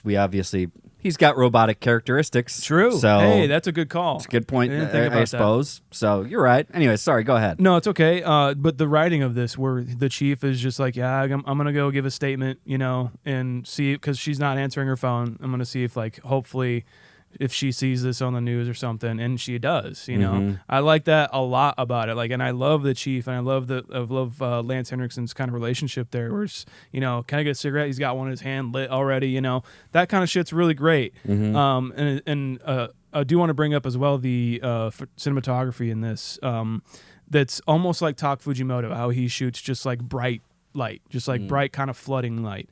we obviously he's got robotic characteristics. True. So hey, that's a good call. It's a good point. I didn't think about I that. suppose. So you're right. Anyway, sorry. Go ahead. No, it's okay. But the writing of this, where the chief is just like, yeah, I'm gonna go give a statement, and see, because she's not answering her phone. I'm gonna see if, like, hopefully, if she sees this on the news or something, and she does. I like that a lot about it. Like, and I love the chief, and I love Lance Henriksen's kind of relationship there, where it's, can I get a cigarette? He's got one in his hand lit already. That kind of shit's really great. And I do want to bring up as well the cinematography in this. That's almost like Tak Fujimoto, how he shoots just like bright light, just like bright kind of flooding light.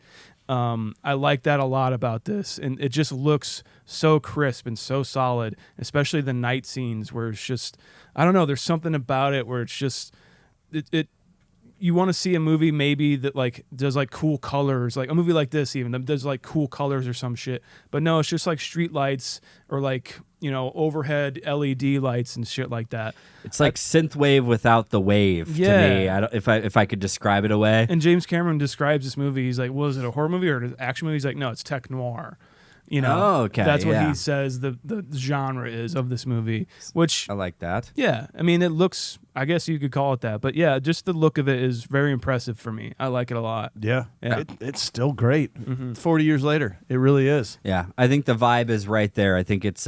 I like that a lot about this, and it just looks so crisp and so solid, especially the night scenes where it's just, I don't know, there's something about it where it's just, you want to see a movie maybe that like does like cool colors, like a movie like this even that does like cool colors or some shit, but no, it's just like street lights or like, overhead LED lights and shit like that. It's like synthwave without the wave to me. If I could describe it away. And James Cameron describes this movie. He's like, "Was it a horror movie or an action movie?" He's like, "No, it's tech noir." Oh, okay. That's what he says the genre is of this movie. Which I like that. Yeah, I mean, it looks, I guess you could call it that, but yeah, just the look of it is very impressive for me. I like it a lot. yeah. It's still great. 40 years later, it really is. Yeah, I think the vibe is right there. I think it's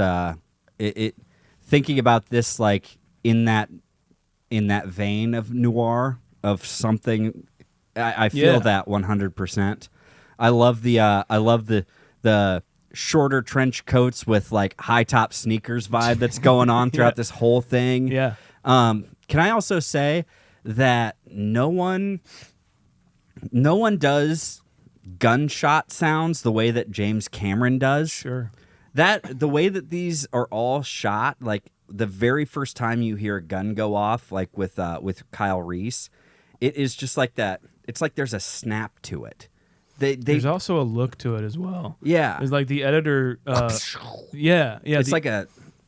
thinking about this like in that vein of noir of something. I feel that 100%. I love the shorter trench coats with like high top sneakers vibe that's going on throughout this whole thing. Yeah. Can I also say that no one does gunshot sounds the way that James Cameron does? Sure. That the way that these are all shot, like the very first time you hear a gun go off, like with Kyle Reese, it is just like that. It's like there's a snap to it. There's also a look to it as well. Yeah. It's like the editor. Yeah. It's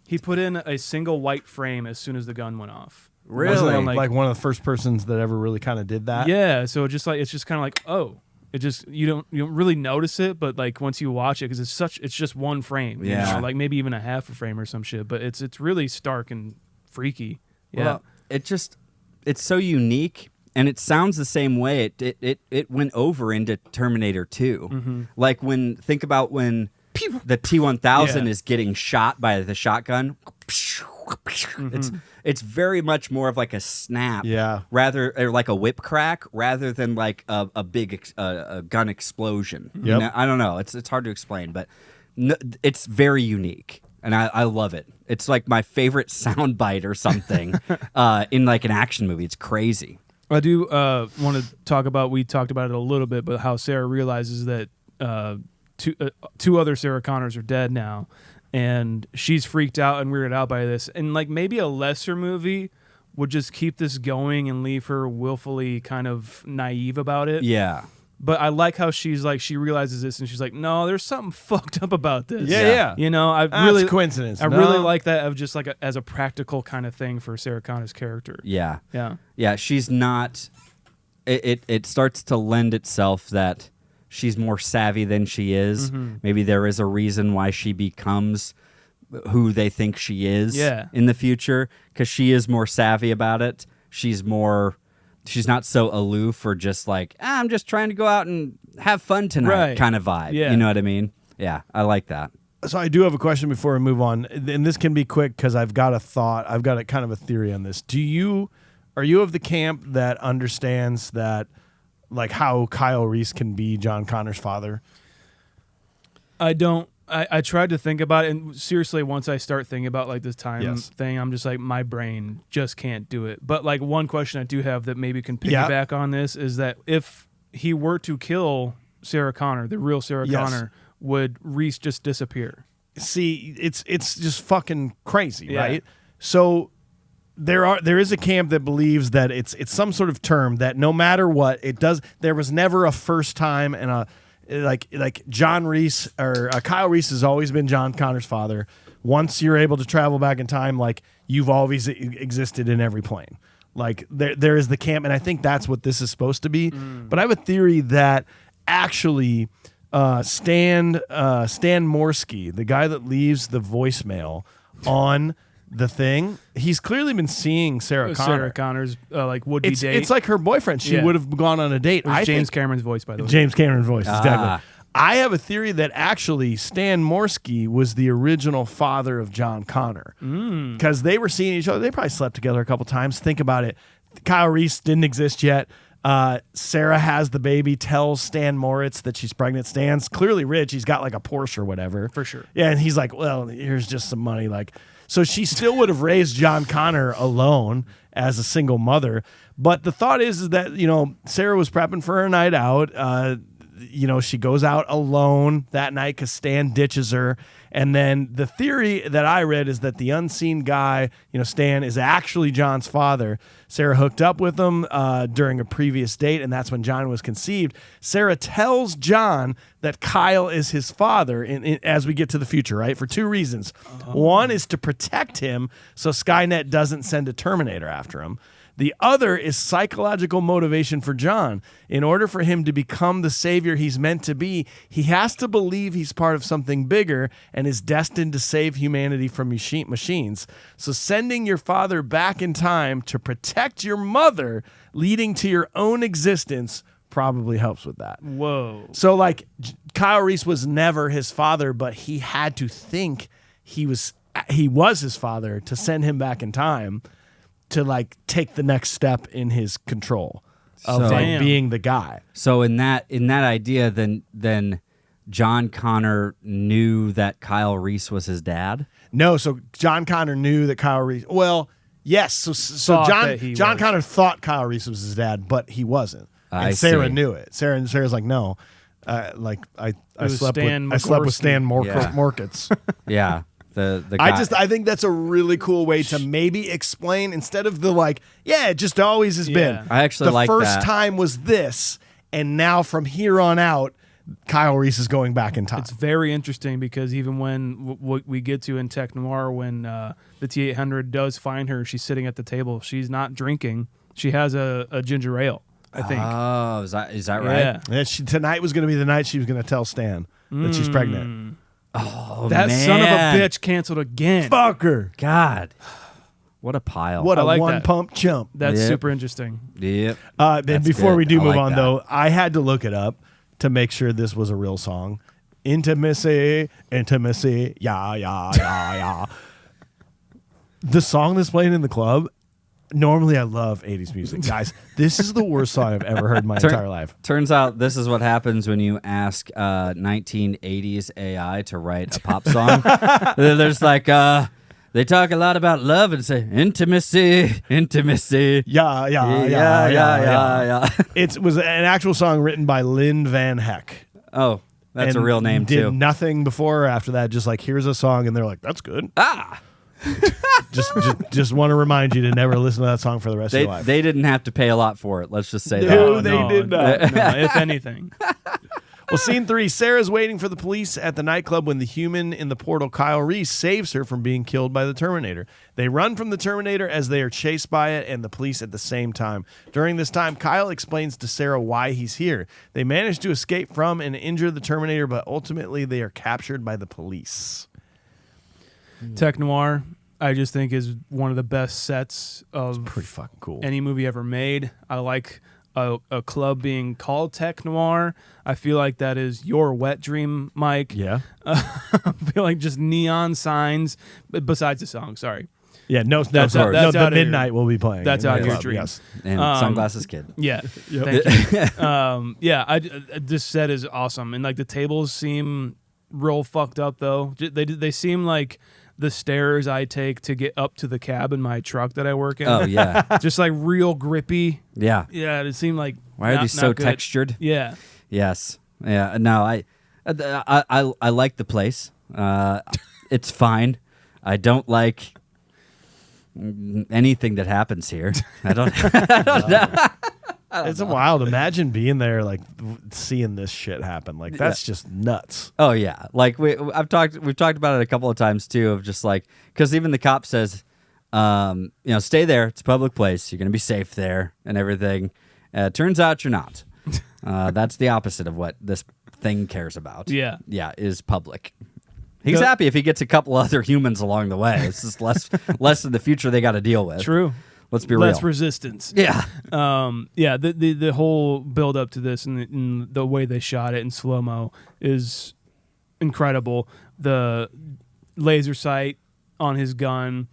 he put in a single white frame as soon as the gun went off. Really? Like one of the first persons that ever really kind of did that. Yeah. So it's just kind of like, oh. It just you don't really notice it, but like once you watch it, because it's just one frame, you know, like maybe even a half a frame or some shit. But it's really stark and freaky. Yeah, well, it's so unique, and it sounds the same way. It went over into Terminator 2. Mm-hmm. Like think about when the T-1000 is getting shot by the shotgun. Mm-hmm. It's very much more of like a snap, or like a whip crack, rather than like a big a gun explosion. Yep. You know? I don't know. It's hard to explain, but it's very unique, and I love it. It's like my favorite sound bite or something in like an action movie. It's crazy. I do want to talk about. We talked about it a little bit, but how Sarah realizes that two other Sarah Connors are dead now. And she's freaked out and weirded out by this. And like maybe a lesser movie would just keep this going and leave her willfully kind of naive about it. Yeah. But I like how she's like, she realizes this and she's like, no, there's something fucked up about this. Yeah. You know, It's coincidence. I really like that of just like as a practical kind of thing for Sarah Connor's character. Yeah. Yeah. Yeah. She's not. It starts to lend itself that she's more savvy than she is. Mm-hmm. Maybe there is a reason why she becomes who they think she is in the future, because she is more savvy about it. She's not so aloof or just like, I'm just trying to go out and have fun tonight kind of vibe. Yeah. You know what I mean? Yeah, I like that. So I do have a question before we move on, and this can be quick because I've got a thought. I've got a kind of a theory on this. Are you of the camp that understands that, like how Kyle Reese can be John Connor's father? I don't. I tried to think about it, and seriously, once I start thinking about like this time thing, I'm just like, my brain just can't do it. But like one question I do have that maybe can piggyback on this is that if he were to kill Sarah Connor, the real Sarah Connor, would Reese just disappear? See, it's just fucking crazy, right? So there is a camp that believes that it's some sort of term that no matter what it does, there was never a first time, and a like John Reese or Kyle Reese has always been John Connor's father. Once you're able to travel back in time, like you've always existed in every plane. Like there is the camp, and I think that's what this is supposed to be. But I have a theory that actually Stan Morsky, the guy that leaves the voicemail on the thing, he's clearly been seeing Sarah Connor. Sarah Connor's like would-be date. It's like her boyfriend. She would have gone on a date. James Cameron's voice, by the way. James Cameron's voice, exactly. I have a theory that actually Stan Morsky was the original father of John Connor, because they were seeing each other. They probably slept together a couple times. Think about it. Kyle Reese didn't exist yet. Sarah has the baby, tells Stan Moritz that she's pregnant. Stan's clearly rich. He's got like a Porsche or whatever. For sure. Yeah, and he's like, well, here's just some money. Like, so she still would have raised John Connor alone as a single mother. But the thought is that, you know, Sarah was prepping for her night out. You know, she goes out alone that night because Stan ditches her. And then the theory that I read is that the unseen guy, you know, Stan, is actually John's father. Sarah hooked up with him during a previous date, and that's when John was conceived. Sarah tells John that Kyle is his father as we get to the future, right? For two reasons. One is to protect him so Skynet doesn't send a Terminator after him. The other is psychological motivation for John. In order for him to become the savior he's meant to be, he has to believe he's part of something bigger and is destined to save humanity from machines. So sending your father back in time to protect your mother, leading to your own existence, probably helps with that. Whoa. So like Kyle Reese was never his father, but he had to think he was his father to send him back in time to like take the next step in his control of like being the guy. So in that idea, then John Connor knew that Kyle Reese was his dad? No, so John Connor knew that Kyle Reese. Well, Yes, so Thought John that he John was. Connor thought Kyle Reese was his dad, but he wasn't. I And Sarah see. knew it. Sarah's like, no, I was slept Stan with Stan Yeah. Morkitz. Yeah. The guy. I think that's a really cool way to maybe explain instead of the like, yeah, it just always has been. Yeah. I actually the like first that. time was this, and now from here on out, Kyle Reese is going back in time. It's very interesting because even when what we get to in Tech Noir, when the T-800 does find her, she's sitting at the table. She's not drinking. She has a ginger ale, I think. Oh, is that right? Yeah. Yeah, tonight was going to be the night she was going to tell Stan that she's pregnant. Oh, That man. son of a bitch canceled again. Fucker. God. What a pile. What I a like one that. pump chump. That's Yep. super interesting. Yep. Then That's before good. we do I move like on, that. though, I had to look it up to make sure this was a real song. Intimacy, yeah, yeah, yeah, yeah. The song that's playing in the club, normally I love 80s music. Guys, this is the worst song I've ever heard in my entire life. Turns out this is what happens when you ask 1980s AI to write a pop song. There's like, they talk a lot about love and say, intimacy. Yeah, Yeah. It was an actual song written by Lynn Van Heck. Oh, that's a And real name, did too. nothing before or after that. Just like, here's a song, and they're like, that's good. Ah! just want to remind you to never listen to that song for the rest of your life. They didn't have to pay a lot for it. Let's just say No, that. they did not. No, if anything. Well, scene 3, Sarah's waiting for the police at the nightclub when the human in the portal, Kyle Reese, saves her from being killed by the Terminator. They run from the Terminator as they are chased by it and the police at the same time. During this time, Kyle explains to Sarah why he's here. They manage to escape from and injure the Terminator, but ultimately they are captured by the police. Tech Noir, I just think, is one of the best sets of Pretty fucking cool. any movie ever made. I like a club being called Tech Noir. I feel like that is your wet dream, Mike. Yeah. I feel like just neon signs, besides the song, sorry. Yeah, no, That's no, out- that's the out of your- Midnight will be playing. that's in out the of your club, dream. Yes. And Sunglasses Kid. Yeah, thank you. Yeah, this set is awesome, and like the tables seem real fucked up though. They seem like the stairs I take to get up to the cab in my truck that I work in. Oh, yeah. Just like real grippy. Yeah. Yeah, it seemed like Why are not- these so not good. textured? Yeah, Yes. Yeah. No, I like the place. It's fine. I don't like anything that happens here. I don't know. It's wild. Imagine being there, like seeing this shit happen. Like that's just nuts. Oh yeah, like we've talked about it a couple of times too. Of just like, because even the cop says, stay there. It's a public place. You're gonna be safe there and everything. Turns out you're not. That's the opposite of what this thing cares about. Yeah. is public. He's happy if he gets a couple other humans along the way. It's just less in the future they got to deal with. true. Let's be Less real. resistance. Yeah. Yeah, the whole build up to this and the way they shot it in slow mo is incredible. The laser sight on his gun,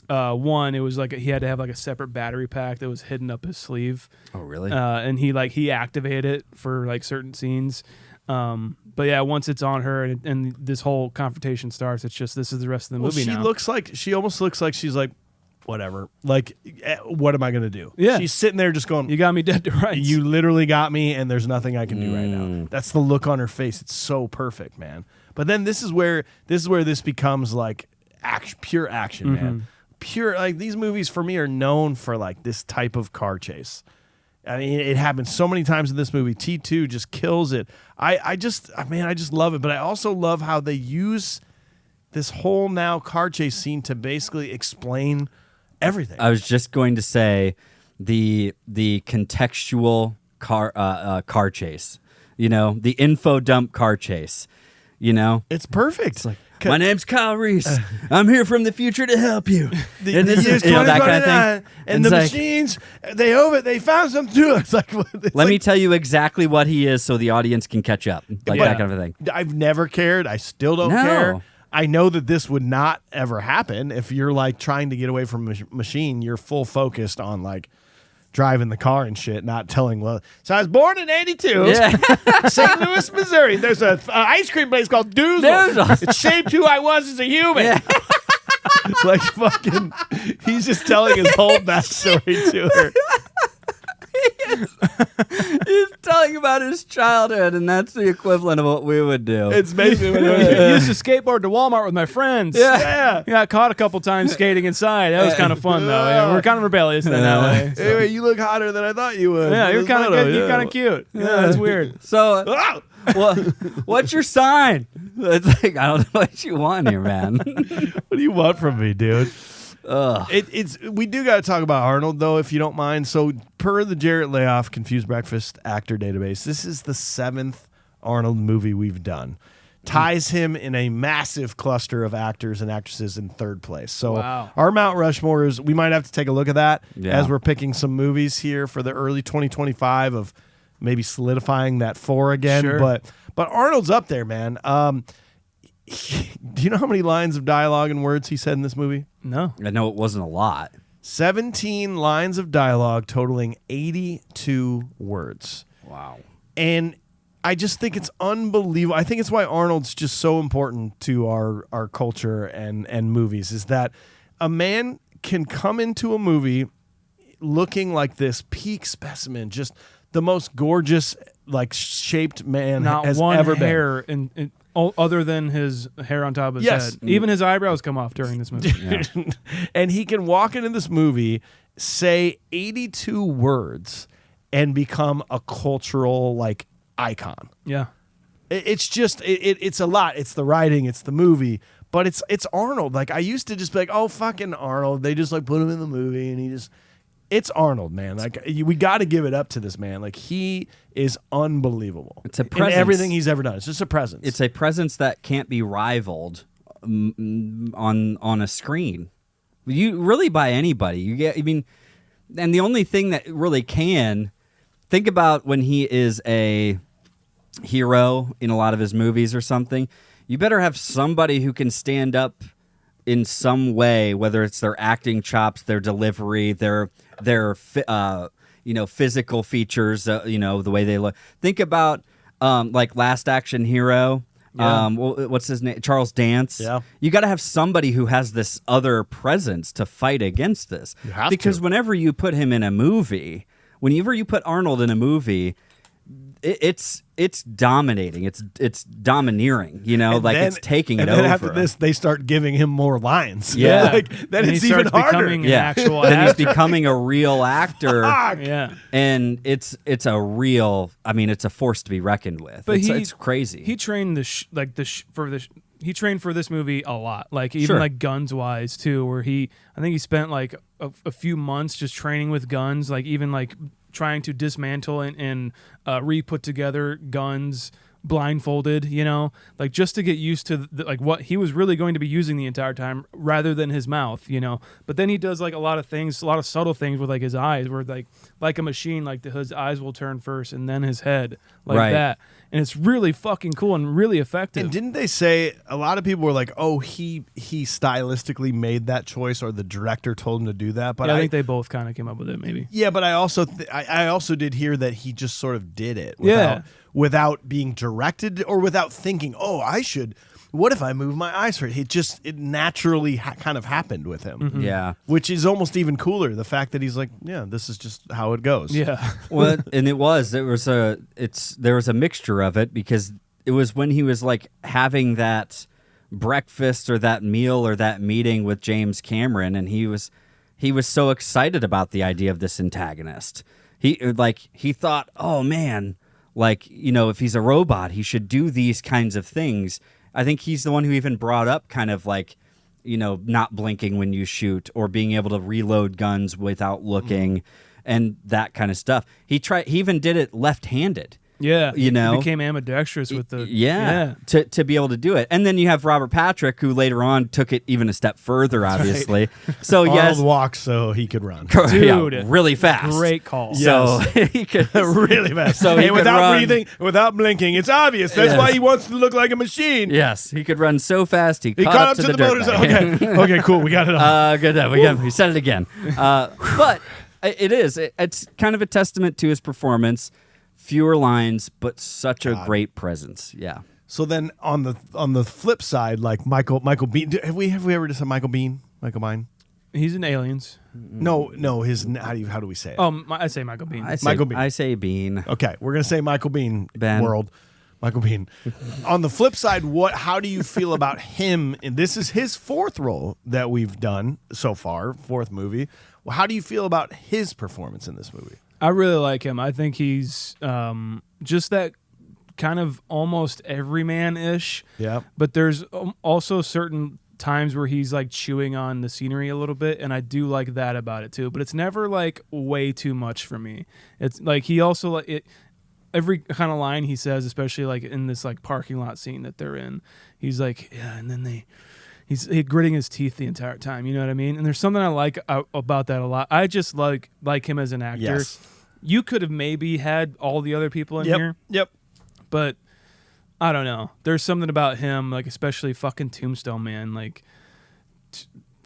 it was like he had to have like a separate battery pack that was hidden up his sleeve. Oh really? And he activated it for like certain scenes. But yeah, once it's on her and this whole confrontation starts, it's just this is the rest of the movie now. She almost looks like she's like, whatever. Like, what am I gonna do? Yeah. She's sitting there just going, You got me dead to rights. you literally got me, and there's nothing I can do right now. That's the look on her face. It's so perfect, man. But then this is where this becomes like pure action, man. Pure, like these movies for me are known for like this type of car chase. I mean, it happens so many times in this movie. T2 just kills it. I just love it. But I also love how they use this whole now car chase scene to basically explain everything. I was just going to say the contextual car chase. The info dump car chase. It's perfect. My name's Kyle Reese. I'm here from the future to help you. And this is that kind of thing. And It's the like, machines, they found something to it. It's like, let me tell you exactly what he is so the audience can catch up. Like Yeah. that kind of a thing. I've never cared. I still don't No. care. I know that this would not ever happen if you're like trying to get away from a machine. You're full focused on like driving the car and shit, not telling. Well, so I was born in '82, St. Louis, Missouri. There's a ice cream place called Doozles. Doozles. It shaped who I was as a human. Yeah. Like fucking, He's just telling his whole backstory to her. He's telling about his childhood, and that's the equivalent of what we would do. It's basically what I used to skateboard to Walmart with my friends. Yeah. Yeah, I caught a couple times skating inside. That was kind of fun, though. Yeah, we're kind of rebellious in that way. So. Anyway, you look hotter than I thought you would. Yeah, you're kind of good. You're kind of cute. Yeah, that's weird. So, Ah! what's your sign? It's like, I don't know what you want here, man. What do you want from me, dude? We do got to talk about Arnold, though, if you don't mind. So, per the Jarrett Layoff Confused Breakfast actor database, this is the 7th Arnold movie we've done. Ties him in a massive cluster of actors and actresses in 3rd place. So, our Mount Rushmore is, we might have to take a look at that as we're picking some movies here for the early 2025 of maybe solidifying that 4 again. Sure. But Arnold's up there, man. Do you know how many lines of dialogue and words he said in this movie? No. I know it wasn't a lot. 17 lines of dialogue totaling 82 words. Wow. And I just think it's unbelievable. I think it's why Arnold's just so important to our culture and movies, is that a man can come into a movie looking like this peak specimen, just the most gorgeous, like, shaped man has ever been. Not one hair in other than his hair on top of his head. Even his eyebrows come off during this movie. And he can walk into this movie, say 82 words, and become a cultural, like, icon. Yeah. It's just, it's a lot. It's the writing, it's the movie, but it's Arnold. Like, I used to just be like, oh, fucking Arnold. They just, like, put him in the movie, and he just... It's Arnold, man. Like, we got to give it up to this man. Like, he is unbelievable. It's a presence. In everything he's ever done. It's just a presence. It's a presence that can't be rivaled on a screen. You really by anybody. And the only thing that really can, think about when he is a hero in a lot of his movies or something. You better have somebody who can stand up in some way, whether it's their acting chops, their delivery, their physical features, the way they look. Think about like Last Action Hero. Yeah. What's his name? Charles Dance. Yeah. You got to have somebody who has this other presence to fight against this. You have because to. whenever you put him in a movie, whenever you put Arnold in a movie, it's dominating. It's domineering. It's taking it over. And then after this, they start giving him more lines. Yeah. Then and it's he even starts harder. becoming an actual Then he's actor. becoming a real actor. Yeah. And it's a real. It's a force to be reckoned with. But it's crazy. He trained he trained for this movie a lot, like even like guns wise too. Where I think he spent like a few months just training with guns, like even like trying to dismantle and re-put together guns blindfolded, like just to get used to like what he was really going to be using the entire time rather than his mouth, but then he does like a lot of subtle things with like his eyes, where like a machine, like his eyes will turn first and then his head, like that, and it's really fucking cool and really effective. And didn't they say, a lot of people were like, oh, he stylistically made that choice, or the director told him to do that? But I think they both kind of came up with it, maybe. Yeah, but I also did hear that he just sort of did it without being directed or without thinking, oh, what if I move my eyes for it? It naturally kind of happened with him. Mm-hmm. Yeah. Which is almost even cooler, the fact that he's like, yeah, this is just how it goes. Yeah. Well, and there was a mixture of it, because it was when he was like having that breakfast or that meal or that meeting with James Cameron, and he was so excited about the idea of this antagonist. He thought, oh man, if he's a robot, he should do these kinds of things. I think he's the one who even brought up kind of like, not blinking when you shoot, or being able to reload guns without looking, and that kind of stuff. He even did it left-handed. Yeah, he became ambidextrous with the to be able to do it. And then you have Robert Patrick, who later on took it even a step further, obviously. So Arnold walked so he could run. Dude, really fast. Great call. So he could really fast. So he without could breathing, without blinking, it's obvious. That's why he wants to look like a machine. Yes, he could run so fast. He caught up to the motors. dirt bike. Okay, cool. We got it all. Good. We said it again. But it's kind of a testament to his performance. Fewer lines, but such a great presence. Yeah. So then on the flip side, like Michael Biehn, have we ever just said Michael Biehn? Michael Biehn? He's in Aliens. No. How do we say it? I say Michael Biehn. Michael Biehn. I say Bean. Okay, we're gonna say Michael Biehn. Ben. World. Michael Biehn. On the flip side, how do you feel about him? And this is his fourth role that we've done so far, fourth movie. Well, how do you feel about his performance in this movie? I really like him. I think he's just that kind of almost everyman-ish. Yeah. But there's also certain times where he's like chewing on the scenery a little bit, and I do like that about it too. But it's never like way too much for me. It's like he also every kind of line he says, especially like in this like parking lot scene that they're in, he's like, yeah, and then he's gritting his teeth the entire time. You know what I mean? And there's something I like about that a lot. I just like him as an actor. Yes. You could have maybe had all the other people in here. Yep. But I don't know. There's something about him, like especially fucking Tombstone Man, like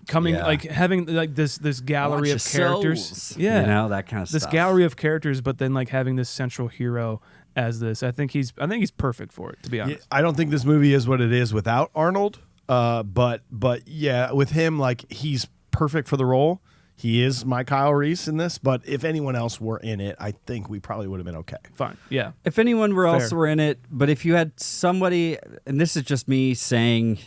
coming, like having like this gallery of characters. Souls, yeah, that kind of this stuff. gallery of characters, but then like having this central hero as this. I think he's perfect for it. To be honest, I don't think this movie is what it is without Arnold. But yeah, with him, like he's perfect for the role. He is my Kyle Reese in this, but if anyone else were in it, I think we probably would have been okay. Fine. Yeah. If anyone else were in it, but if you had somebody, and this is just me saying,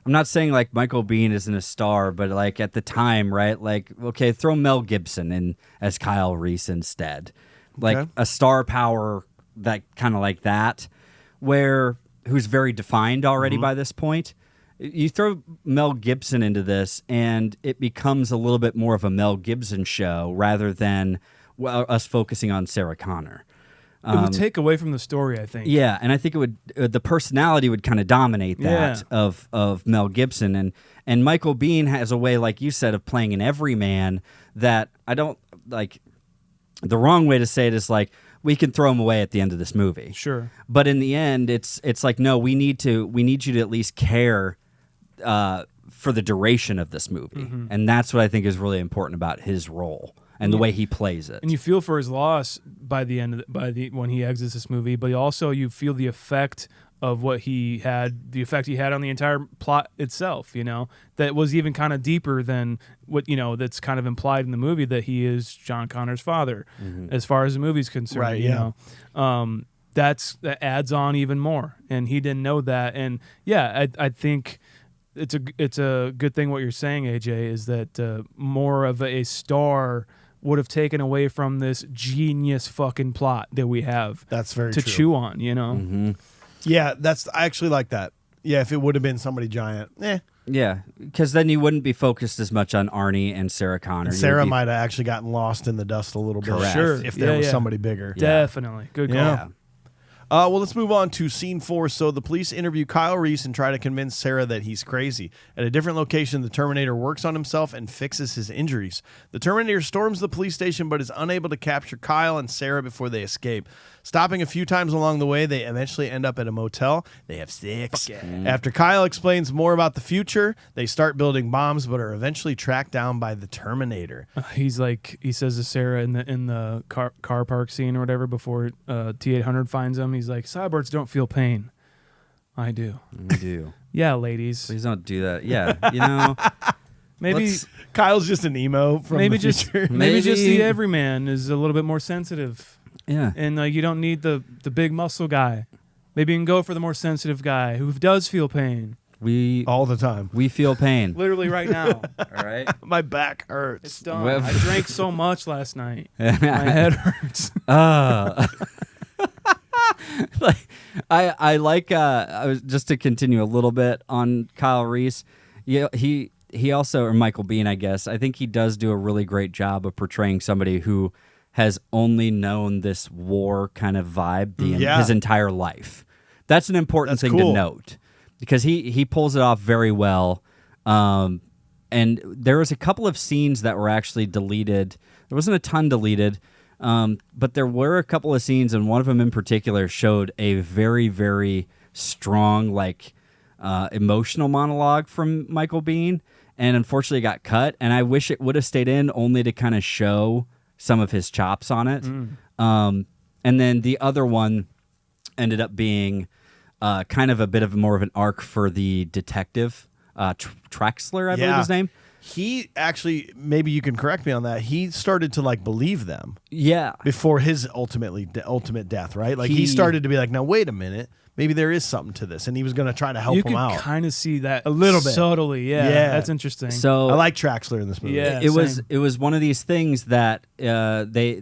I'm not saying like Michael Biehn isn't a star, but like at the time, right? Like, okay, throw Mel Gibson in as Kyle Reese instead. Like a star power that kind of like that, who's very defined already by this point. You throw Mel Gibson into this, and it becomes a little bit more of a Mel Gibson show rather than us focusing on Sarah Connor. It would take away from the story, I think. Yeah, and I think it would. The personality would kind of dominate that of Mel Gibson, and Michael Biehn has a way, like you said, of playing an everyman that I don't like. The wrong way to say it is like, we can throw him away at the end of this movie. Sure. But in the end, it's like, no, we need you to at least care for the duration of this movie. And that's what I think is really important about his role and the way he plays it. And you feel for his loss by the end when he exits this movie, but also you feel the effect of what he had, the effect he had on the entire plot itself, that was even kind of deeper than what, that's kind of implied in the movie, that he is John Connor's father, as far as the movie's concerned. Right, you know? That adds on even more. And he didn't know that. And yeah, I think it's a good thing what you're saying, AJ, is that more of a star would have taken away from this genius fucking plot that we have. That's very to true. chew on, Yeah, I actually like that. Yeah, if it would have been somebody giant, Yeah, because then you wouldn't be focused as much on Arnie and Sarah Connor. Sarah might have actually gotten lost in the dust a little bit. Correct. Sure. If there was somebody bigger. Definitely. Good call. Yeah. Well, let's move on to scene 4. So the police interview Kyle Reese and try to convince Sarah that he's crazy. At a different location, the Terminator works on himself and fixes his injuries. The Terminator storms the police station but is unable to capture Kyle and Sarah before they escape. Stopping a few times along the way, they eventually end up at a motel. They have sex. After Kyle explains more about the future, they start building bombs but are eventually tracked down by the Terminator. He says to Sarah in the car park scene or whatever before T-800 finds him, he's like, cyborgs don't feel pain. I do. I do. Yeah, ladies. Please don't do that. Yeah, Maybe Kyle's just an emo from maybe the just future. maybe just the everyman is a little bit more sensitive. Yeah. And you don't need the big muscle guy. Maybe you can go for the more sensitive guy who does feel pain. All the time. We feel pain. Literally right now. All right. My back hurts. It's done. Well- I drank so much last night. My head hurts. Like I like I was just to continue a little bit on Kyle Reese. Yeah, he also, or Michael Biehn, I guess. I think he does do a really great job of portraying somebody who has only known this war kind of vibe his entire life. That's an important thing to note because he pulls it off very well. And there was a couple of scenes that were actually deleted. There wasn't a ton deleted. But there were a couple of scenes, and one of them in particular showed a very, very strong, emotional monologue from Michael Biehn, and unfortunately it got cut. And I wish it would have stayed in only to kind of show some of his chops on it. And then the other one ended up being kind of a bit of more of an arc for the detective, Traxler, I believe his name. he actually, maybe you can correct me on that, he started to like believe them. Yeah. Before his ultimate death, right? Like he started to be like, now wait a minute, maybe there is something to this, and he was going to try to help him out. You could kind of see that a little bit subtly. Yeah, that's interesting. So I like Traxler in this movie. Yeah, it was one of these things that they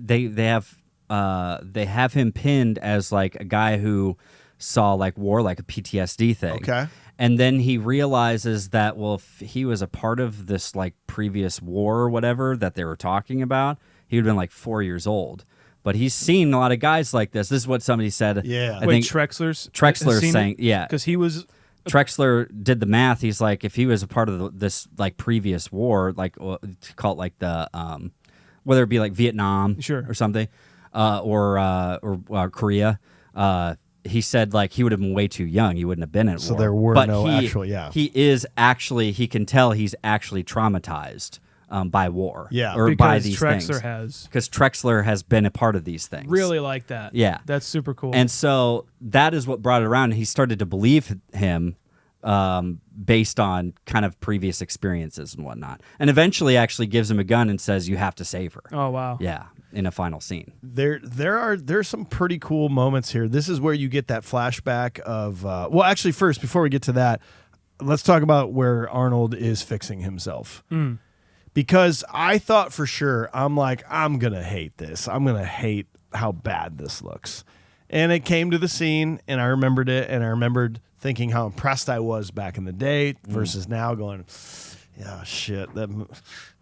have him pinned as like a guy who saw like war like a PTSD thing. Okay. And then he realizes that, well, if he was a part of this like previous war or whatever that they were talking about, he would have been like 4 years old. But he's seen a lot of guys like this. This is what somebody said. Yeah. I Wait, think Trexler's saying, yeah. Because he was... Trexler did the math. He's like, if he was a part of this like previous war, like call it like the, whether it be like Vietnam or something, or Korea, he said like he would have been way too young. He wouldn't have been at war. So there were he can tell he's actually traumatized by war. Yeah. Or because by these Trexler things. has. Because Trexler has been a part of these things. Really like that. Yeah. That's super cool. And so that is what brought it around. He started to believe him based on kind of previous experiences and whatnot. And eventually actually gives him a gun and says, you have to save her. Oh, wow. Yeah. In a final scene. There's some pretty cool moments here. This is where you get that flashback of well, actually, first before we get to that, let's talk about where Arnold is fixing himself. Because I thought for sure, I'm like, I'm gonna hate this. I'm gonna hate how bad this looks. And it came to the scene, and I remembered it, and I remembered thinking how impressed I was back in the day versus now, going, yeah, shit, that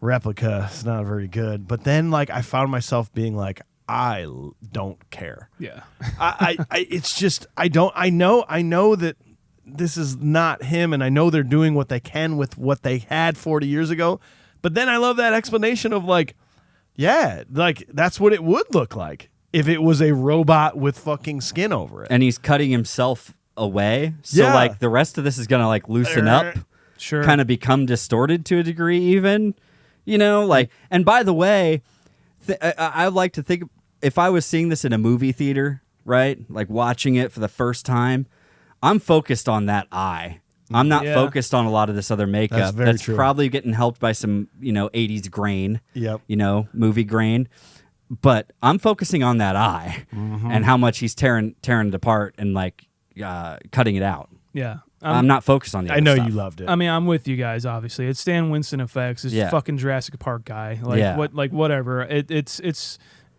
replica is not very good. But then, like, I found myself being like, I don't care. Yeah. It's just, I know that this is not him, and I know they're doing what they can with what they had 40 years ago. But then I love that explanation of like, yeah, like that's what it would look like if it was a robot with fucking skin over it. And he's cutting himself away. So like the rest of this is going to like loosen up. Sure. Kind of become distorted to a degree even, you know, like, and by the way, I like to think if I was seeing this in a movie theater, right? Like watching it for the first time, I'm focused on that eye. I'm not focused on a lot of this other makeup. That's true. Probably getting helped by some, 80s grain, Yep. Movie grain. But I'm focusing on that eye and how much he's tearing it apart and like cutting it out. Yeah. I'm not focused on the other I know stuff. you loved it. I mean, I'm with you guys. Obviously, it's Stan Winston effects. It's fucking Jurassic Park guy. Like whatever. It's.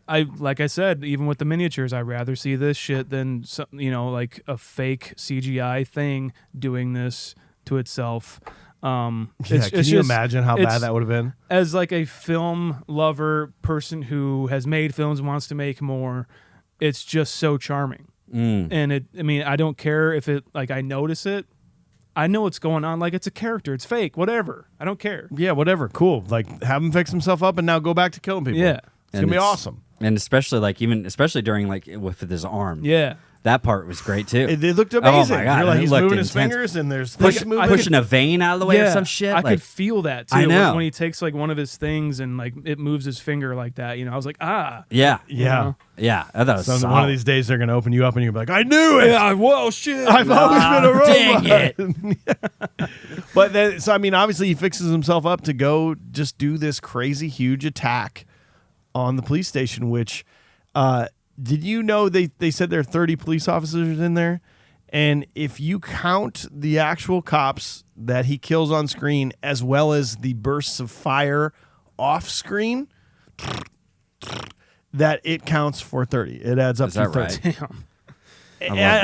Like I said, even with the miniatures, I'd rather see this shit than like a fake CGI thing doing this to itself. Can you imagine how bad that would have been? As like a film lover person who has made films and wants to make more, it's just so charming. And I don't care if it, like, I notice it. I know what's going on. Like, it's a character. It's fake. Whatever. I don't care. Yeah, whatever. Cool. Like, have him fix himself up and now go back to killing people. Yeah. It's going to be awesome. And especially during like with his arm. Yeah. That part was great too. It looked amazing. Oh my God. You're like, It he's looked moving his intense. fingers and there's pushing a vein out of the way or some shit. I could feel that too. I know. When he takes like one of his things and like it moves his finger like that. I was like, Yeah. Yeah. Yeah. That was So solid. one of these days they're going to open you up and you're like, I knew it. Yeah, well, shit. I've always been a robot. Dang it. But then, so I mean, obviously he fixes himself up to go just do this crazy huge attack on the police station, which did you know they said there are 30 police officers in there? And if you count the actual cops that he kills on screen as well as the bursts of fire off screen, that it counts for 30. It adds up Is to that 30. right? Damn. And I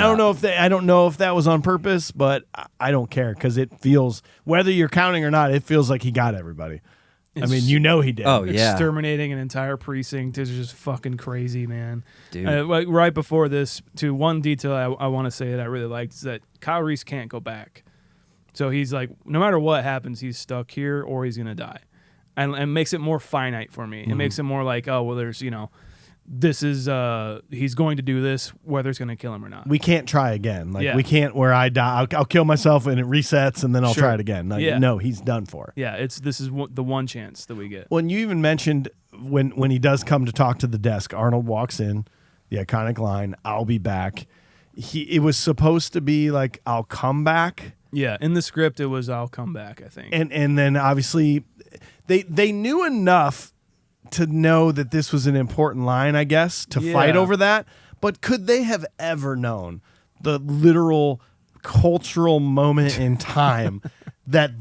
don't know if that was on purpose, but I don't care because it feels, whether you're counting or not, it feels like he got everybody. I mean, he did. Oh, yeah. Exterminating an entire precinct is just fucking crazy, man. Dude. Like right before this, to one detail I want to say that I really liked is that Kyle Reese can't go back. So he's like, no matter what happens, he's stuck here or he's going to die. And makes it more finite for me. It makes it more like, oh, well, there's, this is, he's going to do this, whether it's going to kill him or not. We can't try again. Like, we can't where I die. I'll kill myself and it resets and then I'll try it again. Like, no, he's done for. Yeah, this is the one chance that we get. When you even mentioned when he does come to talk to the desk, Arnold walks in, the iconic line, I'll be back. It was supposed to be like, I'll come back. Yeah, in the script it was "I'll come back," I think. And then obviously they knew enough to know that this was an important line, I guess, to fight over that. But could they have ever known the literal cultural moment in time that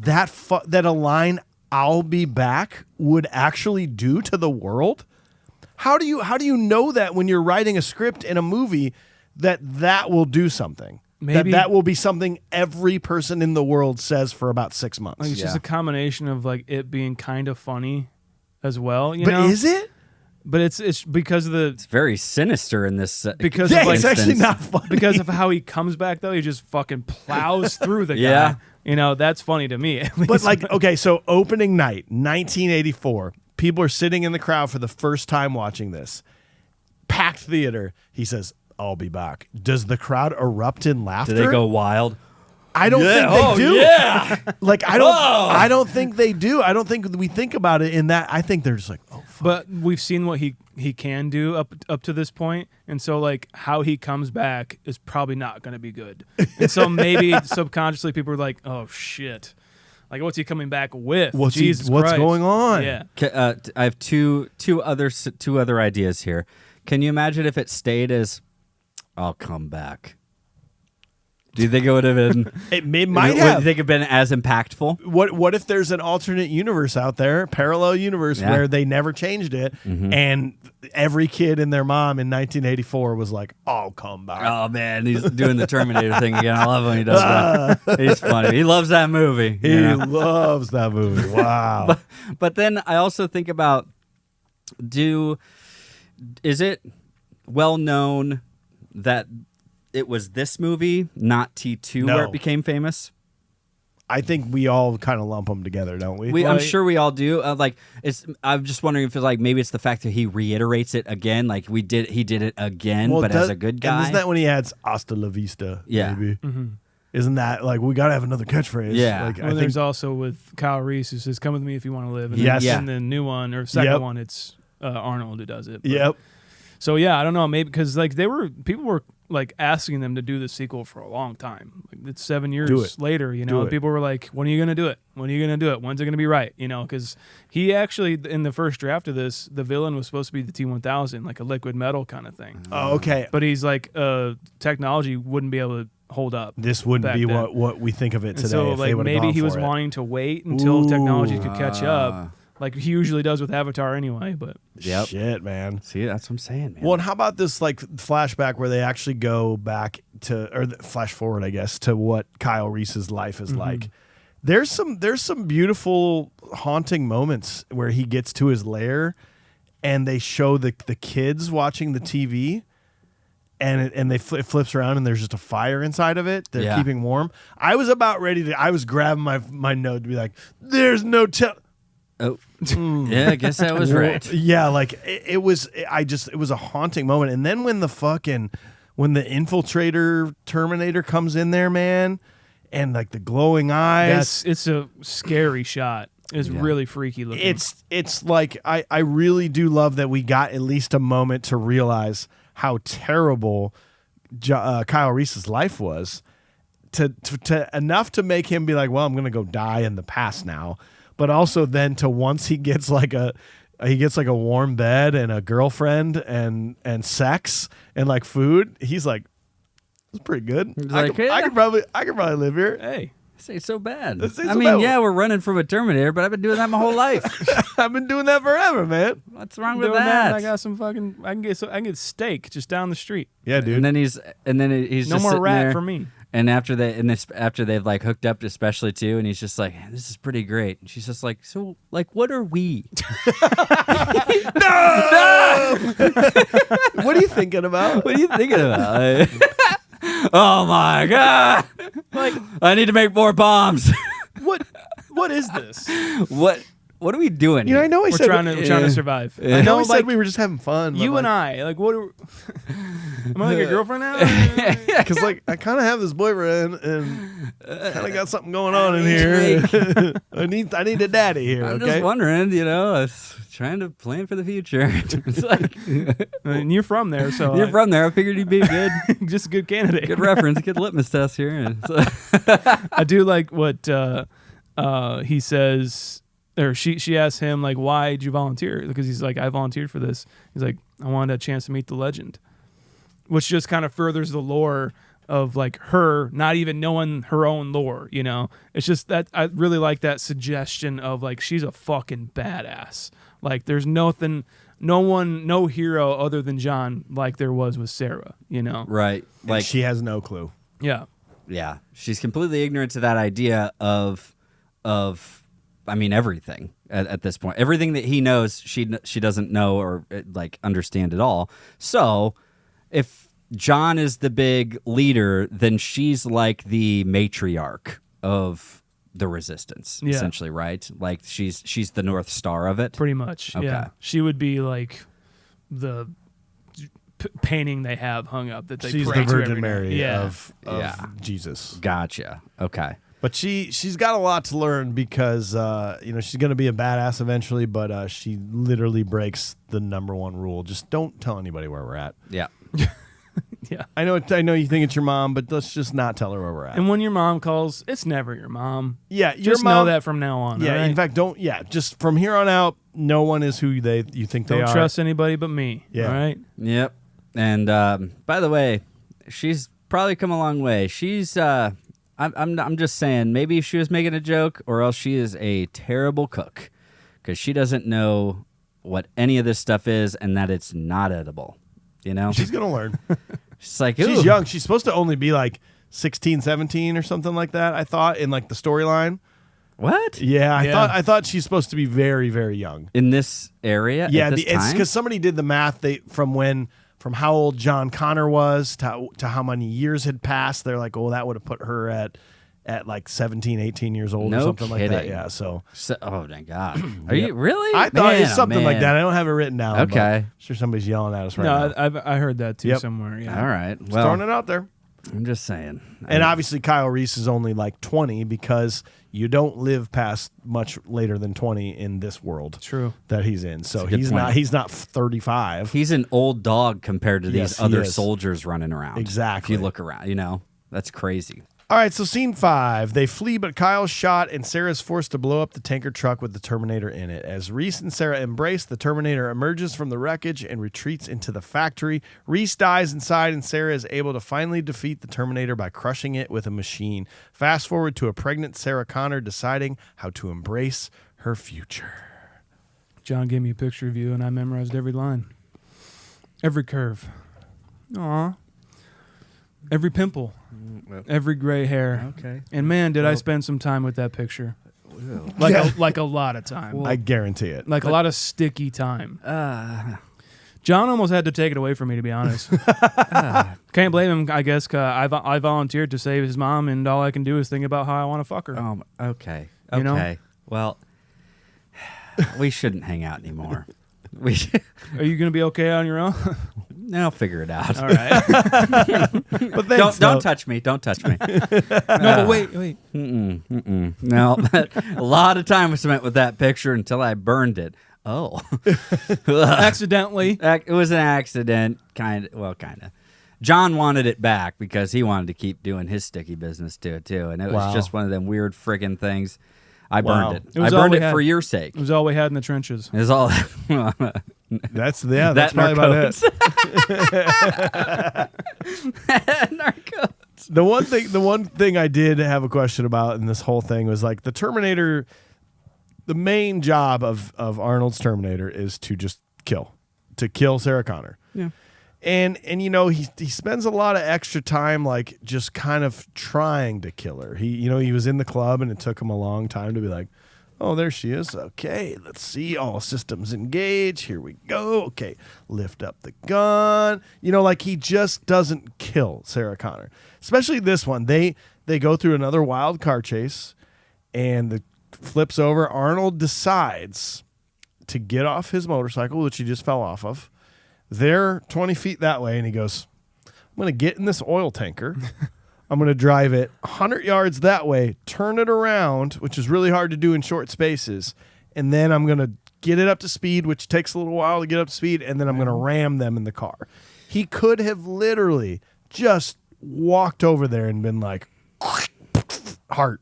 a line "I'll be back" would actually do to the world? How do you know that when you're writing a script in a movie that will do something? Maybe that will be something every person in the world says for about 6 months. Like, it's just a combination of like it being kind of funny as well, you know? Is it? But it's because of It's very sinister in this. because Yeah, of like it's actually not funny. because of how he comes back though. He just fucking plows through the guy. Yeah. You know, that's funny to me. At least. But like, okay, so opening night, 1984. People are sitting in the crowd for the first time watching this. Packed theater. He says, "I'll be back." Does the crowd erupt in laughter? Do they go wild? I don't think they do. Yeah. Like I don't think they do. I don't think we think about it in that. I think they're just like, "Oh, fuck." But we've seen what he can do up to this point, and so like how he comes back is probably not going to be good. And so maybe subconsciously people are like, "Oh shit." Like, what's he coming back with? What's Jesus Christ. going on? Yeah. I have two other ideas here. Can you imagine if it stayed as "I'll come back"? Do you think it would have been? It might Would have. you think it been as impactful? What if there's an alternate universe out there, parallel universe, where they never changed it, and every kid and their mom in 1984 was like, "I'll come back." Oh man, he's doing the Terminator thing again. I love when he does that. He's funny. He loves that movie. He loves that movie. Wow. But then I also think about, is it well known that it was this movie, not T2, No. where it became famous? I think we all kind of lump them together, don't we? I'm sure we all do. I'm just wondering if it's like maybe it's the fact that he reiterates it again, like he did it again, but as a good guy. And isn't that when he adds "Hasta la vista"? Yeah. Baby? Isn't that like we gotta have another catchphrase? Yeah. Like, Well, there's also with Kyle Reese who says, "Come with me if you want to live." And Yes. then the new one or second one, it's Arnold who does it. But- Yep. So yeah, I don't know, maybe because like people were like asking them to do the sequel for a long time. Like, it's 7 years Do it. later, you know. Do And it. people were like, "When are you gonna do it? When are you gonna do it? When's it gonna be right?" You know, because he actually in the first draft of this, the villain was supposed to be the T-1000, like a liquid metal kind of thing. Oh, okay. But he's like, technology wouldn't be able to hold up. This wouldn't back be then. what we think of it And today. so if they like would've maybe gone he was for it. wanting to wait until technology could catch Ah. up, like he usually does with Avatar anyway. But Yep. Shit, man. See, that's what I'm saying, man. Well, and how about this like flashback where they actually go back to, or flash forward, I guess, to what Kyle Reese's life is like. There's some beautiful haunting moments where he gets to his lair, and they show the kids watching the TV, and they it flips around and there's just a fire inside of it. They're keeping warm. I was about ready to. I was grabbing my note to be like, "There's no tell." Oh, yeah, I guess that was right. Yeah, like it was. It was a haunting moment. And then when the infiltrator Terminator comes in there, man, and like the glowing eyes. it's a scary shot. It's really freaky looking. It's like I really do love that we got at least a moment to realize how terrible Kyle Reese's life was, to enough to make him be like, well, I'm gonna go die in the past now, but also then to once he gets like a warm bed and a girlfriend and sex and like food, he's like, it's pretty good. I could probably live here. hey, This ain't so bad. This ain't I so mean, bad. yeah, we're running from a Terminator, but I've been doing that my whole life. I've been doing that forever, man. What's wrong with doing that? I got some fucking. I can get steak just down the street. Yeah, dude. And then he's No just more sitting rat there, for me. And after they've like hooked up, especially too, and he's just like, "This is pretty great." And she's just like, "So, like, what are we?" No! What are you thinking about? What are you thinking about? Oh my god! Like, I need to make more bombs. What is this? What What are we doing? You know, I know I We're said trying to survive. I know I like, said we were just having fun. You but and I, like, what? Am I like a girlfriend now? because like I kind of have this boyfriend and kind of got something going on in here. I need a daddy here. I'm okay, just wondering, you know, I was trying to plan for the future. It's like, And you're from there, so you're from there. I figured you'd be good, just a good candidate. good reference, good litmus test here. And so, I do like what he says, or she asks him, like, why did you volunteer? Because he's like, I volunteered for this. He's like, I wanted a chance to meet the legend, which just kind of furthers the lore of like her not even knowing her own lore. You know, it's just that I really like that suggestion of like she's a fucking badass. Like there's no hero other than John like there was with Sarah. You know, right? Like she has no clue. Yeah. Yeah, she's completely ignorant to that idea of I mean, everything at this point. Everything that he knows, she doesn't know or like understand at all. So, if John is the big leader, then she's like the matriarch of the resistance, essentially, right? Like she's the North Star of it. Pretty much. Okay. Yeah. She would be like the painting they have hung up that they She's pray the to Virgin every night. Mary Yeah. of Jesus. Gotcha. Okay. But she's got a lot to learn because she's going to be a badass eventually, but she literally breaks the number one rule. Just don't tell anybody where we're at. Yeah. Yeah. I know you think it's your mom, but let's just not tell her where we're at. And when your mom calls, it's never your mom. Yeah, your Just mom, know that from now on. Yeah, all right? in fact, just from here on out, no one is who you think they don't are. trust anybody but me. Yeah. All right. Yep. And by the way, she's probably come a long way. She's I'm just saying, maybe she was making a joke, or else she is a terrible cook because she doesn't know what any of this stuff is and that it's not edible. You know, She's going to learn. she's like, She's "Ooh." young. She's supposed to only be like 16, 17 or something like that, I thought, in like the storyline. What? Yeah, Yeah. I thought she's supposed to be very, very young. In this area? Yeah, at this it's time? because somebody did the math. From how old John Connor was to how many years had passed. They're like, oh, that would have put her at like 17, 18 years old or No something like that. kidding. Yeah, so Oh my God! Are you really? I thought Man, it's something oh, like man. that. I don't have it written down. but Okay. I'm sure somebody's yelling at us right No, now. I heard that too Yep. somewhere. Yeah. All right. Just Well, throwing it out there. I'm just saying. And obviously Kyle Reese is only like 20 because you don't live past much later than 20 in this world. True. That he's in. So That's a good point. he's not 35. He's an old dog compared to Yes, these he other is. soldiers running around. Exactly. If you look around, that's crazy. All right, so scene 5. They flee, but Kyle's shot, and Sarah's forced to blow up the tanker truck with the Terminator in it. As Reese and Sarah embrace, the Terminator emerges from the wreckage and retreats into the factory. Reese dies inside, and Sarah is able to finally defeat the Terminator by crushing it with a machine. Fast forward to a pregnant Sarah Connor deciding how to embrace her future. John gave me a picture of you, and I memorized every line, every curve. Aw. Every pimple, every gray hair. Okay. And man, did I spend some time with that picture. Like a lot of time. I guarantee it. Like a lot of sticky time. John almost had to take it away from me, to be honest. Can't blame him, I guess, 'cause I volunteered to save his mom, and all I can do is think about how I want to fuck her. Okay. You know? Okay. Well, we shouldn't hang out anymore. Are you going to be okay on your own? I'll figure it out. All right. But thanks, Don't though. touch me. Don't touch me. No, but wait. No, a lot of time was spent with that picture until I burned it. Oh, Accidentally. it was an accident, kind of. John wanted it back because he wanted to keep doing his sticky business to it too, and it was Wow. just one of them weird friggin' things. I Wow. burned it. It I was all burned we it had. for your sake. It was all we had in the trenches. It's all. That's probably That about it. Narcotics. The one thing I did have a question about in this whole thing was like the Terminator. The main job of Arnold's Terminator is to just kill Sarah Connor. Yeah. And he spends a lot of extra time like just kind of trying to kill her. He was in the club and it took him a long time to be like, oh, there she is. Okay, let's see. All systems engaged. Here we go. Okay, lift up the gun. Like he just doesn't kill Sarah Connor. Especially this one. They go through another wild car chase, and flips over. Arnold decides to get off his motorcycle, which he just fell off of. They're 20 feet that way, and he goes, I'm going to get in this oil tanker. I'm going to drive it 100 yards that way, turn it around, which is really hard to do in short spaces, and then I'm going to get it up to speed, which takes a little while to get up to speed, and then I'm going to ram them in the car. He could have literally just walked over there and been like, heart.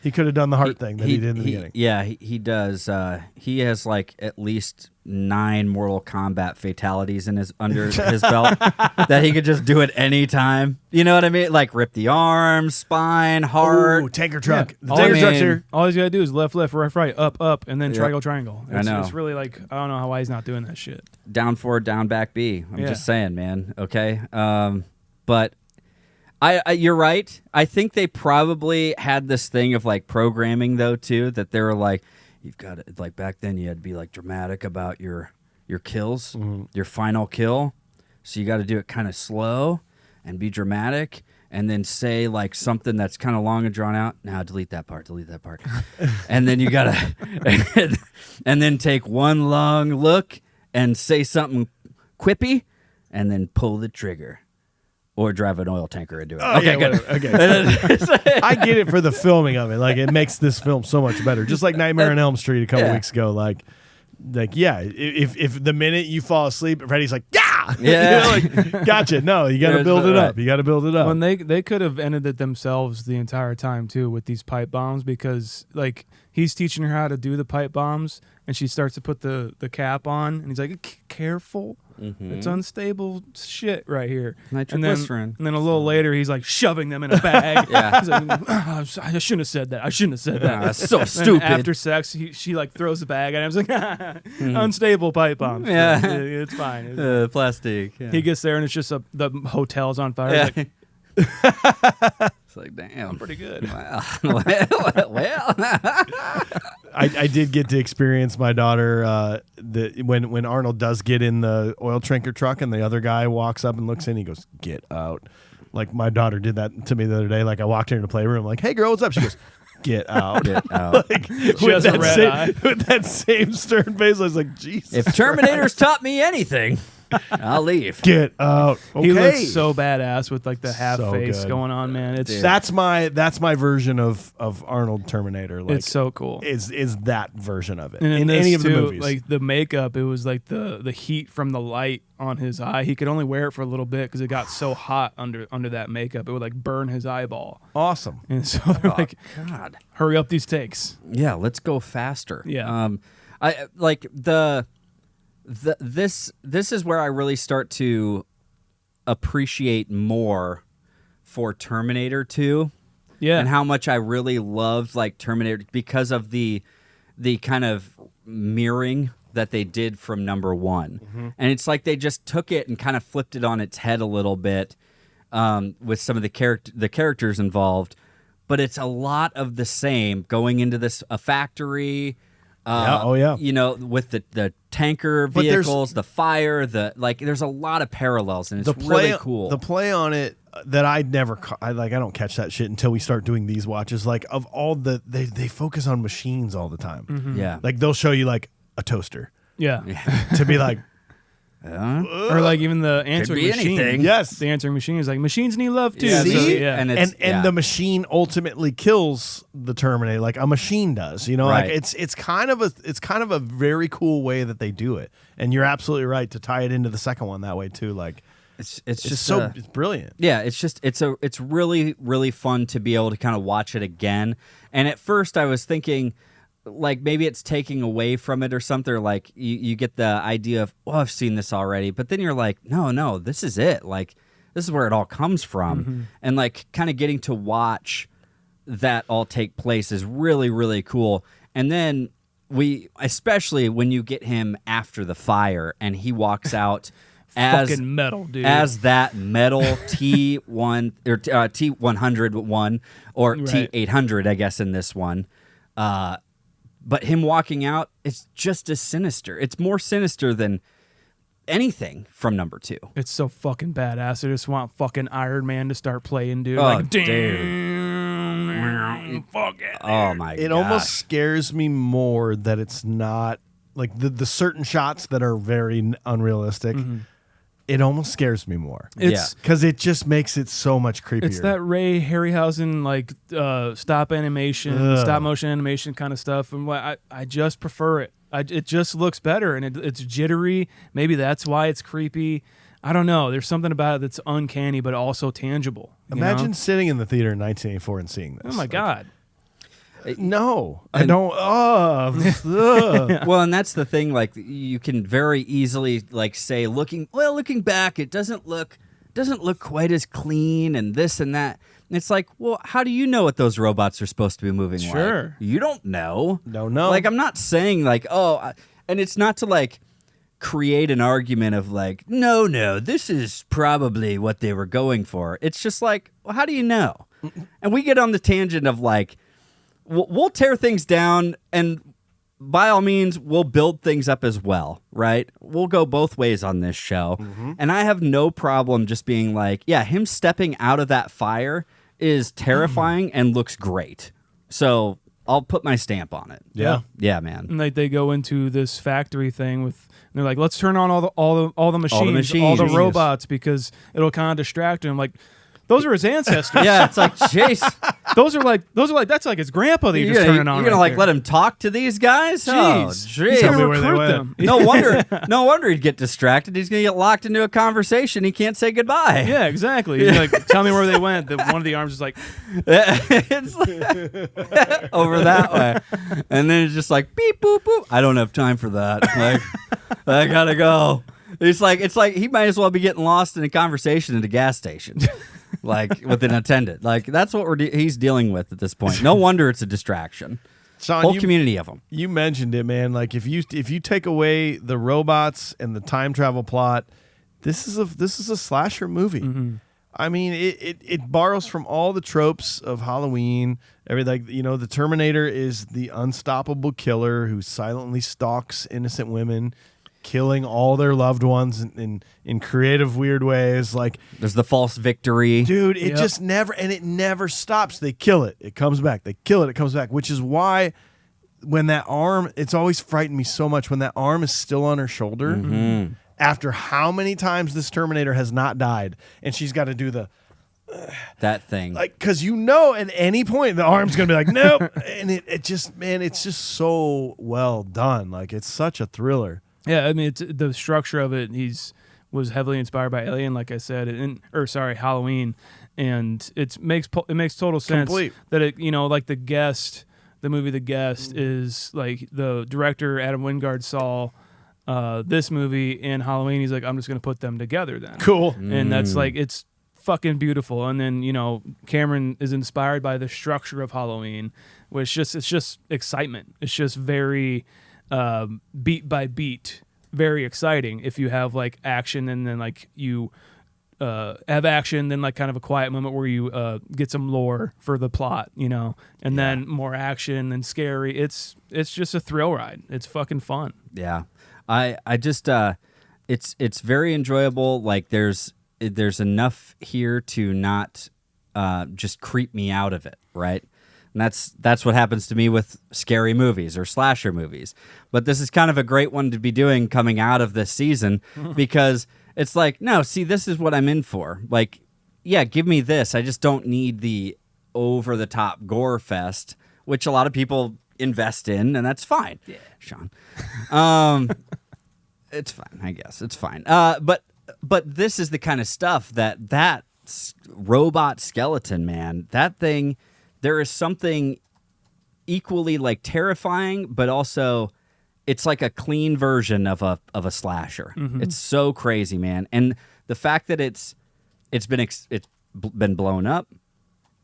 He could have done the heart thing that he did in the beginning. Yeah, he does. He has like at least 9 Mortal Kombat fatalities in under his belt that he could just do at any time. You know what I mean? Like rip the arm, spine, heart. Ooh, tanker truck. Yeah. The tanker truck's here. All he's got to do is left, right, up, and then triangle, triangle. I know. It's really like, I don't know why he's not doing that shit. Down forward, down back B. I'm just saying, man. Okay. But you're right. I think they probably had this thing of like programming though too, that they were like, you've got to, like back then you had to be like dramatic about your kills, your final kill. So you got to do it kind of slow and be dramatic, and then say like something that's kind of long and drawn out. Now delete that part. And then you gotta, and then take one long look and say something quippy, and then pull the trigger. Or drive an oil tanker into it. Oh, okay, good. Okay. I get it for the filming of it. Like, it makes this film so much better. Just like Nightmare on Elm Street a couple weeks ago. Like, yeah, if the minute you fall asleep, Freddy's like, yeah! You know, like, gotcha. No, you got to build it up. You got to build it up. When they could have ended it themselves the entire time, too, with these pipe bombs, because, like, he's teaching her how to do the pipe bombs, and she starts to put the cap on, and he's like, careful. It's unstable shit right here. Nitroglycerin. And then a little later, he's like shoving them in a bag. He's like, I shouldn't have said that. That's so stupid. After sex, she like throws the bag, and I was like, unstable pipe bombs. Yeah. It's fine. Plastic. Yeah. He gets there, and it's just the hotel's on fire. He's like, it's like, damn. pretty good. Well. I did get to experience my daughter when Arnold does get in the oil tanker truck and the other guy walks up and looks in, he goes, get out. Like, my daughter did that to me the other day. Like, I walked into the playroom, like, hey girl, what's up? She goes, get out. Get out. Like, with that same stern face, I was like, Jesus. If Terminator's taught me anything, I'll leave. Get out. Okay. He looks so badass with like the half So face good. going on, man. It's That's my version of Arnold Terminator. Like, it's so cool. Is that version of it And in this any of the too, movies? like the makeup, it was like the heat from the light on his eye. He could only wear it for a little bit because it got so hot under that makeup. It would like burn his eyeball. Awesome. And so they're like, God. hurry up these takes. Yeah, let's go faster. Yeah. I like this is where I really start to appreciate more for Terminator 2. Yeah. And how much I really loved like Terminator because of the kind of mirroring that they did from number 1. And it's like they just took it and kind of flipped it on its head a little bit with some of the characters involved. But it's a lot of the same going into a factory. You know, with the tanker vehicles, the fire, there's a lot of parallels, and it's really cool. The play on it that I don't catch that shit until we start doing these watches. Like, of all they focus on machines all the time. Yeah, like they'll show you like a toaster. Yeah. To be like, or like even the answering machine. Anything. Yes, the answering machine is like machines need love too. Yeah, See? Yeah. And the machine ultimately kills the Terminator, like a machine does. You know, Right. like it's kind of a very cool way that they do it. And you're absolutely right to tie it into the second one that way too. Like, it's it's brilliant. Yeah, it's really, really fun to be able to kind of watch it again. And at first I was thinking, like, maybe it's taking away from it or something. Or like you get the idea of, oh, I've seen this already. But then you're like, no, this is it. Like, this is where it all comes from. And like kind of getting to watch that all take place is really, really cool. And then especially when you get him after the fire and he walks out as fucking metal, dude. As that metal T1 or T101 or Right. T800, I guess, in this one. But him walking out, it's just as sinister. It's more sinister than anything from number 2. It's so fucking badass. I just want fucking Iron Man to start playing, dude. Oh, like, dude. fuck it. Oh my god. It almost scares me more that it's not like the certain shots that are very unrealistic. It almost scares me more. It's because it just makes it so much creepier. It's that Ray Harryhausen like stop motion animation kind of stuff, and I just prefer it. It just looks better, and it's jittery. Maybe that's why it's creepy. I don't know. There's something about it that's uncanny, but also tangible. Imagine sitting in the theater in 1984 and seeing this. Oh my god. No, I don't. Well, and that's the thing. Like, you can very easily like say, looking back, it doesn't look quite as clean and this and that. And it's like, well, how do you know what those robots are supposed to be moving like? Sure. You don't know. Don't know. Like, I'm not saying like, and it's not to like create an argument of like, no, this is probably what they were going for. It's just like, well, how do you know? And we get on the tangent of like, we'll tear things down, and by all means, we'll build things up as well, right? We'll go both ways on this show. And I have no problem just being like, yeah, him stepping out of that fire is terrifying and looks great. So I'll put my stamp on it. Yeah. Yeah, man. And they go into this factory thing and they're like, let's turn on all the machines, all the robots, because it'll kind of distract him. Like, those are his ancestors. Yeah, it's like, jeez. Those are like that's like his grandpa that you're just turning on. You're gonna right like let him talk to these guys? Jeez. Oh, jeez. Tell me where they went. No wonder he'd get distracted. He's gonna get locked into a conversation. He can't say goodbye. Yeah, exactly. You're like, tell me where they went. One of the arms is like, It's like, over that way, and then it's just like beep boop boop. I don't have time for that. Like, I gotta go. It's like he might as well be getting lost in a conversation at a gas station. Like, with an attendant. Like, that's what he's dealing with at this point. No wonder it's a distraction. Sean, Whole community of them. You mentioned it, man. Like, if you take away the robots and the time travel plot, this is a slasher movie. I mean, it borrows from all the tropes of Halloween. Everything, the Terminator is the unstoppable killer who silently stalks innocent women, killing all their loved ones in creative, weird ways. Like, there's the false victory. Dude, it just never stops. They kill it. It comes back. They kill it. It comes back, which is why when that arm, it's always frightened me so much when that arm is still on her shoulder after how many times this Terminator has not died, and she's got to do that thing. Like, because at any point the arm's going to be like, nope. And it just, man, it's just so well done. Like, it's such a thriller. yeah. I mean, it's the structure of it. Was heavily inspired by Alien, like I said, Halloween, and it makes total sense Complete. that it, like the movie The Guest is like the director Adam Wingard saw this movie and Halloween. He's like, I'm just gonna put them together then. Cool. And that's like, it's fucking beautiful. And then Cameron is inspired by the structure of Halloween, which it's just excitement. It's just very beat by beat. Very exciting if you have like action and then like you have action, then like kind of a quiet moment where you get some lore for the plot, and then more action and scary. It's just a thrill ride. It's fucking fun. Yeah, I just it's very enjoyable. Like, there's enough here to not just creep me out of it, right? And that's what happens to me with scary movies or slasher movies. But this is kind of a great one to be doing coming out of this season because it's like, no, see, this is what I'm in for. Like, yeah, give me this. I just don't need the over-the-top gore fest, which a lot of people invest in, and that's fine. Yeah, Sean. It's fine, I guess. It's fine. But this is the kind of stuff that robot skeleton, man, that thing... There is something equally like terrifying, but also it's like a clean version of a slasher. It's so crazy, man. And the fact that it's been blown up,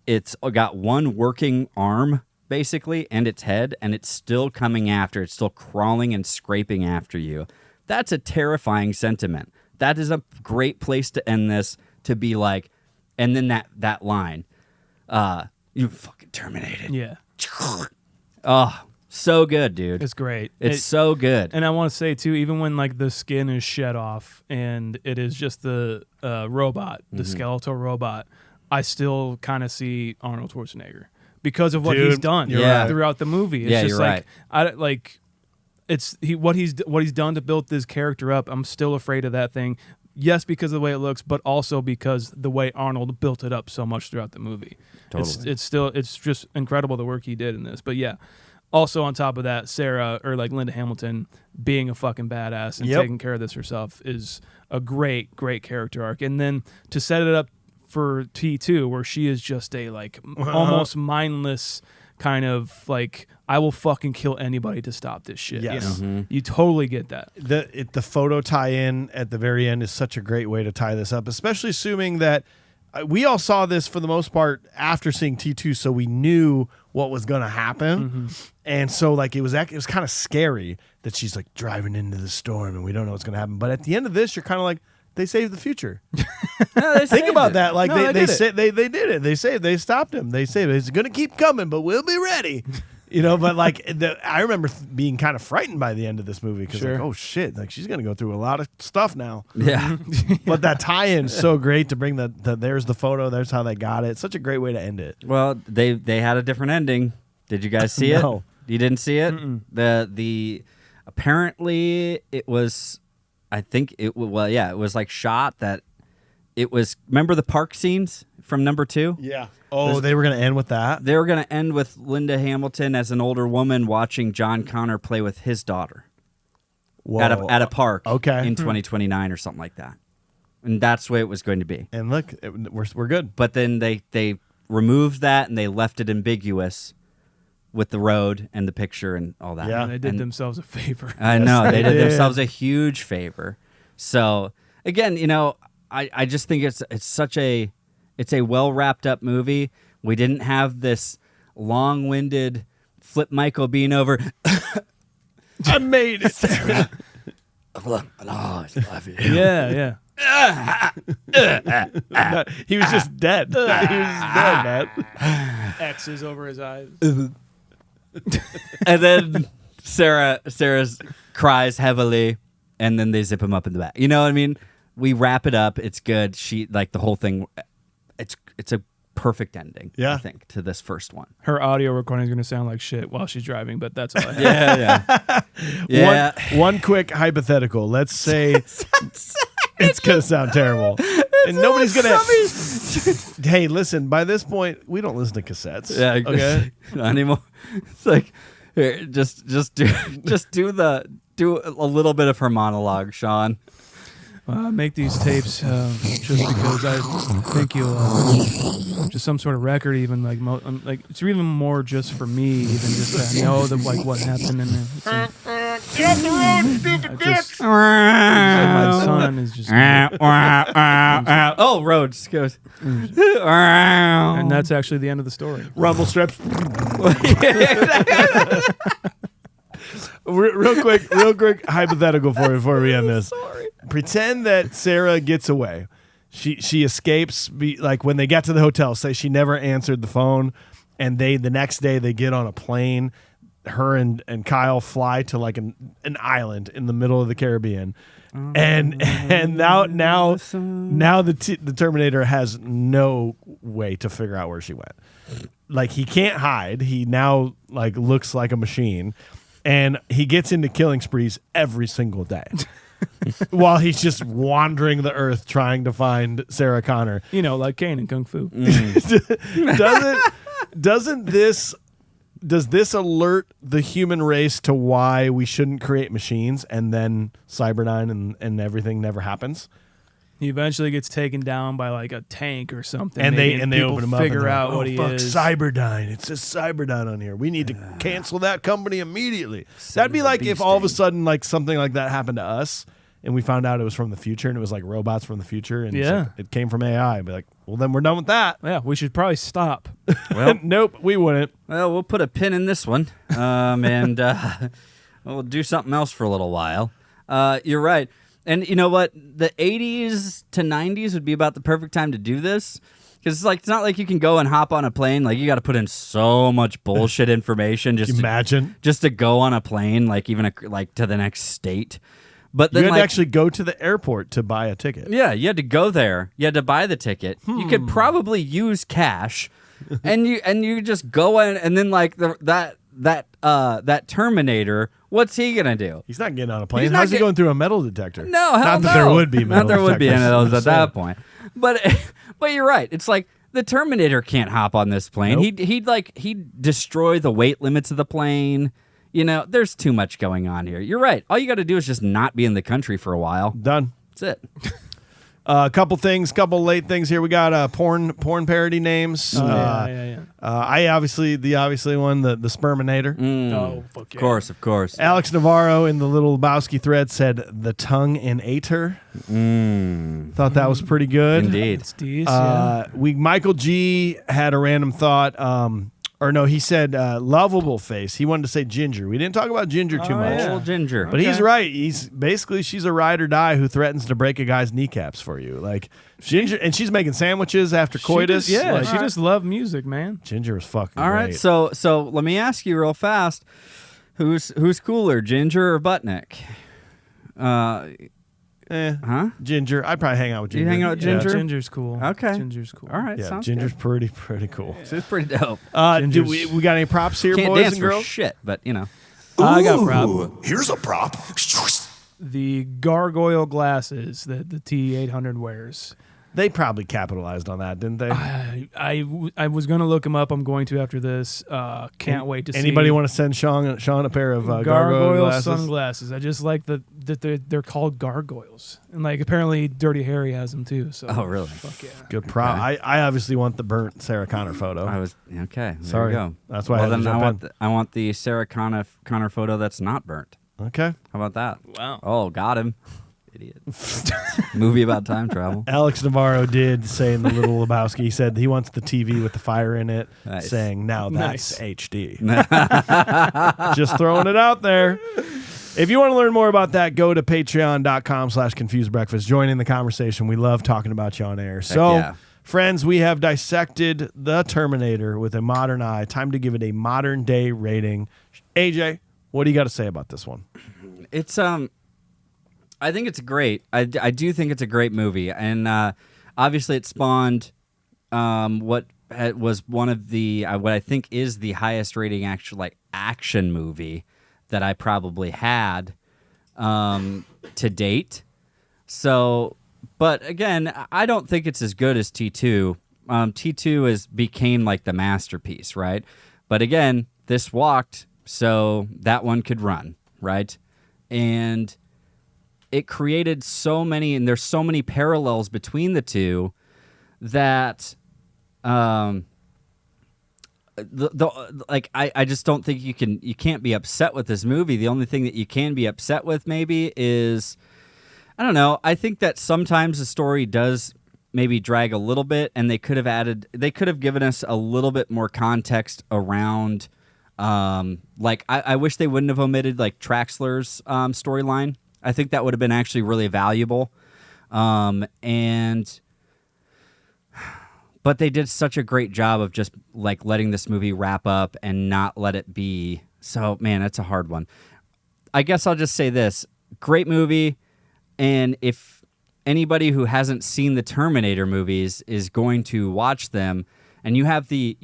it's got one working arm basically and its head, and it's still coming after. It's still crawling and scraping after you. That's a terrifying sentiment. That is a great place to end this. To be like, and then that line. You fucking terminated. Yeah. Oh, so good, dude. It's great. It's so good. And I want to say, too, even when like the skin is shed off and it is just the robot, the skeletal robot, I still kind of see Arnold Schwarzenegger because of what he's done throughout the movie. It's just what he's done to build this character up. I'm still afraid of that thing. Yes, because of the way it looks, but also because the way Arnold built it up so much throughout the movie. Totally. It's just incredible the work he did in this. But yeah, also on top of that, Sarah or like Linda Hamilton being a fucking badass and taking care of this herself is a great character arc. And then to set it up for T2, where she is just a like almost mindless kind of like, I will fucking kill anybody to stop this shit. Yes. You know? You totally get that. The photo tie-in at the very end is such a great way to tie this up, especially assuming that we all saw this for the most part after seeing T2, so we knew what was going to happen. And so like it was kind of scary that she's like driving into the storm and we don't know what's going to happen. But at the end of this, you're kind of like, they saved the future. Think about that. Like they did it. They stopped him. They saved it. It's going to keep coming, but we'll be ready. You know, but like I remember being kind of frightened by the end of this movie because like, oh shit, like she's going to go through a lot of stuff now. Yeah. But that tie-in's so great to bring there's the photo, there's how they got it. It's such a great way to end it. Well, they had a different ending. Did you guys see it? No. You didn't see it? The apparently it was, I think it was like shot that it was, remember the park scenes from number 2? Yeah. Oh, they were going to end with that? They were going to end with Linda Hamilton as an older woman watching John Connor play with his daughter. Whoa. At a park in 2029 or something like that. And that's the way it was going to be. And look, we're good. But then they removed that and they left it ambiguous with the road and the picture and all that. Yeah, and they did themselves a favor. I know. They did themselves a huge favor. So, again, you know, I just think it's a well wrapped up movie. We didn't have this long-winded Flip Michael being over. I made it. Yeah. He was just dead. He was just dead, man. X's over his eyes. And then Sarah cries heavily, and then they zip him up in the back. You know what I mean? We wrap it up. It's good. She like the whole thing. It's a perfect ending. Yeah. I think to this first one. Her audio recording is going to sound like shit while she's driving, but that's all I have. Yeah. One quick hypothetical. Let's say it's going to sound terrible. And nobody's going to... Hey, listen, by this point, we don't listen to cassettes. Yeah. Okay? Not anymore. It's like, here, just do a little bit of her monologue, Sean. I make these tapes just because I think you'll just some sort of record, even like it's even more just for me, even just to know that like what happened in there. Get off the road, stupid bitch! My son is just roads goes, and that's actually the end of the story. Rumble strips. Real quick hypothetical for you before we end this. Pretend that Sarah gets away. She escapes. Like when they get to the hotel, say she never answered the phone, and the next day they get on a plane. Her and Kyle fly to like an island in the middle of the Caribbean, and now the Terminator has no way to figure out where she went. Like he can't hide. He now like looks like a machine. And he gets into killing sprees every single day while he's just wandering the earth trying to find Sarah Connor. You know, like Kane in Kung Fu. Does this alert the human race to why we shouldn't create machines and then Cyberdyne and everything never happens? He eventually gets taken down by like a tank or something. And they open him up and figure out what he is. Cyberdyne. It says Cyberdyne on here. We need to cancel that company immediately. That'd be like if all of a sudden like something like that happened to us and we found out it was from the future and it was like robots from the future and it came from AI. I'd be like, well, then we're done with that. Yeah, we should probably stop. Well, nope, we wouldn't. Well, we'll put a pin in this one and we'll do something else for a little while. You're right. And you know what? The 80s to 90s would be about the perfect time to do this. Because it's not like you can go and hop on a plane. Like you got to put in so much bullshit information just to go on a plane, like even to the next state. But then you had to actually go to the airport to buy a ticket. Yeah, you had to go there. You had to buy the ticket. You could probably use cash, and you just go in, and then like that Terminator, what's he gonna do? He's not getting on a plane. How's he going through a metal detector? No, hell not no. that there would be metal not there would be any of those detectors. at that point. But you're right. It's like the Terminator can't hop on this plane. Nope. He'd destroy the weight limits of the plane. You know, there's too much going on here. You're right. All you got to do is just not be in the country for a while. Done. That's it. A couple late things here. We got porn parody names. Yeah. I obviously one, the Sperminator. Oh, fuck yeah. Of course. Alex Navarro in the Little Lebowski thread said the tongue in ater. Thought that was pretty good. Indeed. It's decent. Michael G had a random thought. He said lovable face. He wanted to say Ginger. We didn't talk about Ginger too much. yeah. Old Ginger. But he's right. She's a ride or die who threatens to break a guy's kneecaps for you. Like Ginger, and she's making sandwiches after coitus. She just loved music, man. Ginger was fucking All right, great. so let me ask you real fast. Who's cooler, Ginger or Buttnick? Ginger. I'd probably hang out with Ginger. You hang out with Yeah. Ginger? Ginger's cool. Okay. Ginger's cool. All right, Yeah, sounds Ginger's good. pretty cool. She's pretty dope. Do we got any props here, Can't boys dance and for girls? shit, but you know. I got a prop. Here's a prop. The gargoyle glasses that the T-800 wears. They probably capitalized on that, didn't they? I was going to look them up. I'm going to after this. Can't wait to see. Anybody want to send Sean a pair of gargoyle glasses? sunglasses? I just like that they're called gargoyles, and like apparently Dirty Harry has them too. So Oh, really? fuck yeah. Good prop. I obviously want the burnt Sarah Connor photo. I was okay. There Sorry. you go. That's why I Well, had to then jump in. I want the Sarah Connor photo that's not burnt. Okay. How about that? Wow. Oh, got him. Idiot. Movie about time travel. Alex Navarro did say in the Little Lebowski, he said he wants the TV with the fire in it, Nice. saying, now that's Nice. HD. Just throwing it out there. If you want to learn more about that, go to patreon.com/confusedbreakfast. Join in the conversation. We love talking about you on air. So, yeah. friends, we have dissected the Terminator with a modern eye. Time to give it a modern day rating. AJ, what do you got to say about this one? It's I think it's great. I do think it's a great movie, and obviously it spawned what was one of the what I think is the highest rating action movie that I probably had to date. So, but again, I don't think it's as good as T2. T2 became like the masterpiece, right? But again, this walked, so that one could run, right? And it created so many, and there's so many parallels between the two that, I just don't think you can't be upset with this movie. The only thing that you can be upset with maybe is, I don't know. I think that sometimes the story does maybe drag a little bit, and they could have given us a little bit more context around, I wish they wouldn't have omitted like Traxler's storyline. I think that would have been actually really valuable. But they did such a great job of just like letting this movie wrap up and not let it be. So, man, that's a hard one. I guess I'll just say this. Great movie. And if anybody who hasn't seen the Terminator movies is going to watch them, and you have the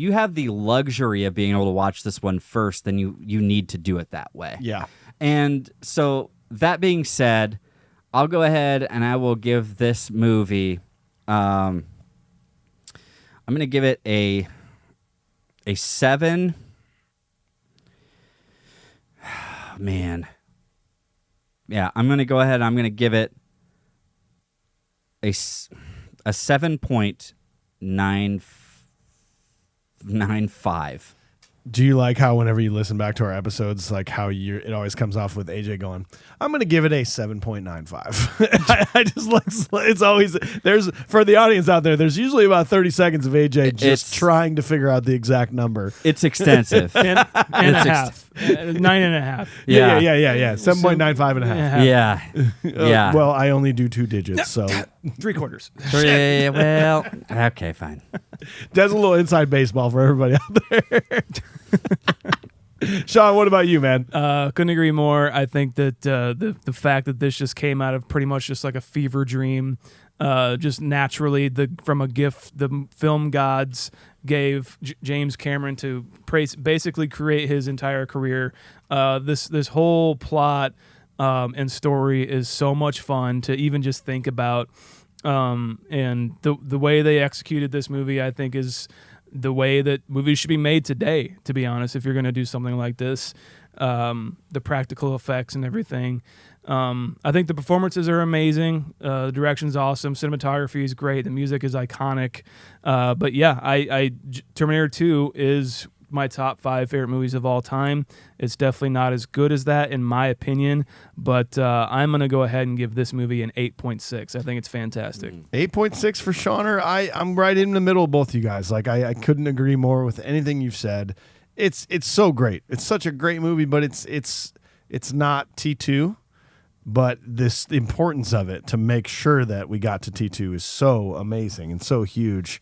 luxury of being able to watch this one first, then you need to do it that way. Yeah. And so that being said, I'll go ahead and I will give this movie, I'm going to give it a 7. Man. Yeah, I'm going to go ahead and I'm going to give it a 7.95. Do you like how whenever you listen back to our episodes, like how it always comes off with AJ going, I'm going to give it a 7.95. I just like, it's always, for the audience out there, there's usually about 30 seconds of AJ just trying to figure out the exact number. It's extensive. and a half. 9.5. Yeah. 7.95 and a half. Yeah. Well, I only do 2 digits, so. 3/4. Well, okay, fine. That's a little inside baseball for everybody out there. Sean, what about you, man? Couldn't agree more. I think that the fact that this just came out of pretty much just like a fever dream, just naturally from a gift the film gods gave James Cameron to basically create his entire career. This whole plot and story is so much fun to even just think about. And the way they executed this movie, I think, is the way that movies should be made today, to be honest, if you're going to do something like this. The practical effects and everything. I think the performances are amazing. The direction's awesome. Cinematography is great. The music is iconic. But yeah, Terminator 2 is my top 5 favorite movies of all time. It's definitely not as good as that, in my opinion, but I'm going to go ahead and give this movie an 8.6. I think it's fantastic. 8.6 for Shauner. I'm right in the middle of both you guys. Like, I couldn't agree more with anything you've said. It's so great. It's such a great movie, but it's not T2. But the importance of it to make sure that we got to T2 is so amazing and so huge.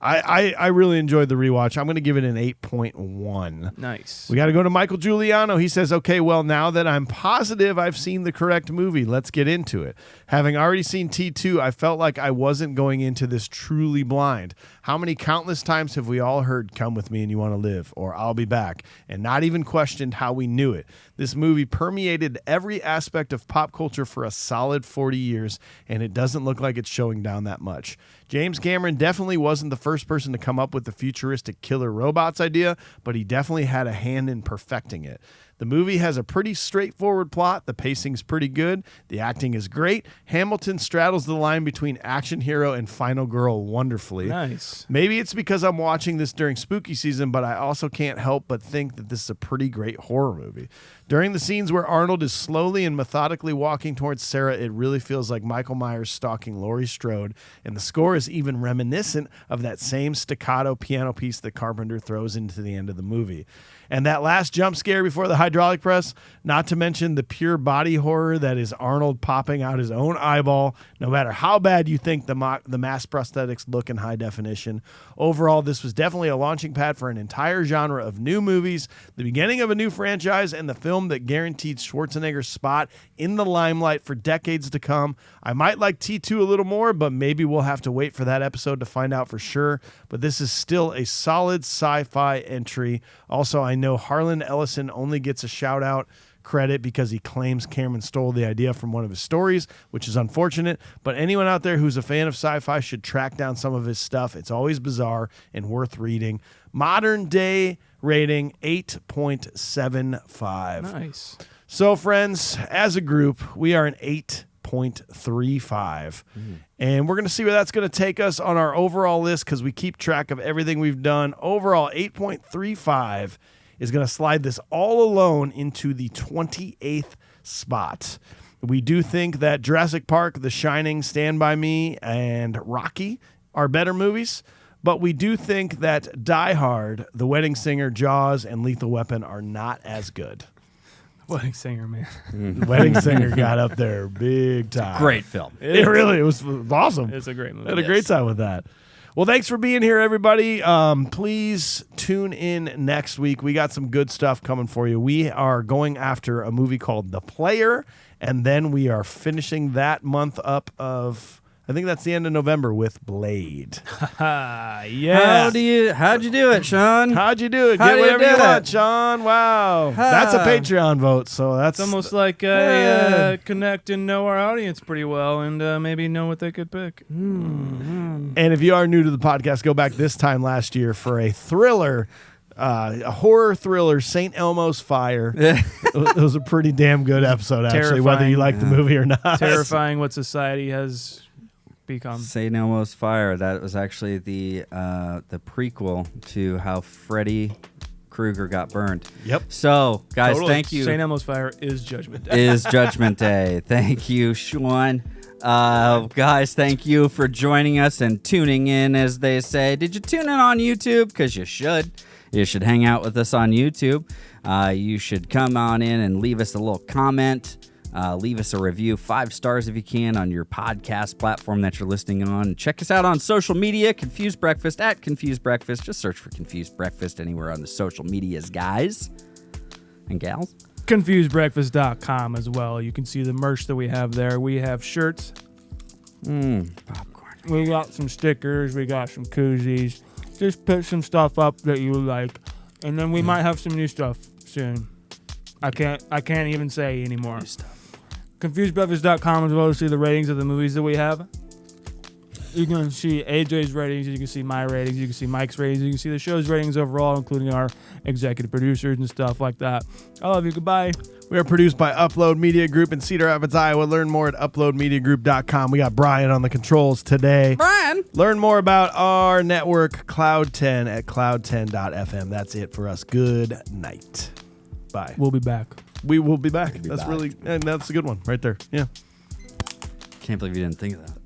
I really enjoyed the rewatch. I'm going to give it an 8.1. Nice. We got to go to Michael Guiliano. He says, okay, well, now that I'm positive I've seen the correct movie, let's get into it. Having already seen T2, I felt like I wasn't going into this truly blind. How many countless times have we all heard, "Come with me and you want to live," or "I'll be back," and not even questioned how we knew it? This movie permeated every aspect of pop culture for a solid 40 years, and it doesn't look like it's showing down that much. James Cameron definitely wasn't the first person to come up with the futuristic killer robots idea, but he definitely had a hand in perfecting it. The movie has a pretty straightforward plot. The pacing's pretty good. The acting is great. Hamilton straddles the line between action hero and final girl wonderfully. Nice. Maybe it's because I'm watching this during spooky season, but I also can't help but think that this is a pretty great horror movie. During the scenes where Arnold is slowly and methodically walking towards Sarah, it really feels like Michael Myers stalking Laurie Strode, and the score is even reminiscent of that same staccato piano piece that Carpenter throws into the end of the movie. And that last jump scare before the hydraulic press, not to mention the pure body horror that is Arnold popping out his own eyeball, no matter how bad you think the mass prosthetics look in high definition. Overall, this was definitely a launching pad for an entire genre of new movies, the beginning of a new franchise, and the film that guaranteed Schwarzenegger's spot in the limelight for decades to come. I might like T2 a little more, but maybe we'll have to wait for that episode to find out for sure. But this is still a solid sci-fi entry. Also, I know Harlan Ellison only gets a shout-out credit because he claims Cameron stole the idea from one of his stories, which is unfortunate, but anyone out there who's a fan of sci-fi should track down some of his stuff. It's always bizarre and worth reading. Modern day rating, 8.75. Nice. So, friends, as a group, we are an 8.35. And we're going to see where that's going to take us on our overall list because we keep track of everything we've done. Overall, 8.35 is going to slide this all alone into the 28th spot. We do think that Jurassic Park, The Shining, Stand By Me, and Rocky are better movies, but we do think that Die Hard, The Wedding Singer, Jaws, and Lethal Weapon are not as good. Wedding Singer, man. Wedding Singer got up there big time. Great film. It was awesome. It's a great movie. I had a great time with that. Well, thanks for being here, everybody. Please tune in next week. We got some good stuff coming for you. We are going after a movie called The Player, and then we are finishing that month up of, I think that's the end of November, with Blade. Yeah. How'd you do it, Sean? How'd you do it? How Get do you whatever do you it? want, Sean. Wow. That's a Patreon vote, so that's It's almost like connect and know our audience pretty well and maybe know what they could pick. And if you are new to the podcast, go back this time last year for a thriller, a horror thriller, St. Elmo's Fire. It was a pretty damn good episode, actually, whether you like the movie or not. Terrifying what society has become. St. Elmo's Fire. That was actually the prequel to how Freddy Krueger got burned. Yep. So, guys, thank you. St. Elmo's Fire is Judgment Day. Is Judgment Day. Thank you, Sean. Guys, thank you for joining us and tuning in, as they say. Did you tune in on YouTube? Because you should. You should hang out with us on YouTube. You should come on in and leave us a little comment. Leave us a review, 5 stars if you can, on your podcast platform that you're listening on. Check us out on social media, Confused Breakfast, at Confused Breakfast. Just search for Confused Breakfast anywhere on the social medias, guys and gals. ConfusedBreakfast.com as well. You can see the merch that we have there. We have shirts. Popcorn. We got some stickers. We got some koozies. just put some stuff up that you like, and then we might have some new stuff soon. I can't even say anymore. New stuff. ConfusedBreakfast.com as well to see the ratings of the movies that we have. You can see AJ's ratings, you can see my ratings, you can see Mike's ratings, you can see the show's ratings overall, including our executive producers and stuff like that. I love you. Goodbye. We are produced by Upload Media Group in Cedar Rapids, Iowa. Learn more at uploadmediagroup.com. We got Brian on the controls today. Brian! Learn more about our network, Cloud 10, at cloud10.fm. That's it for us. Good night. Bye. We'll be back. We will be back. That's a good one right there. Yeah. Can't believe you didn't think of that.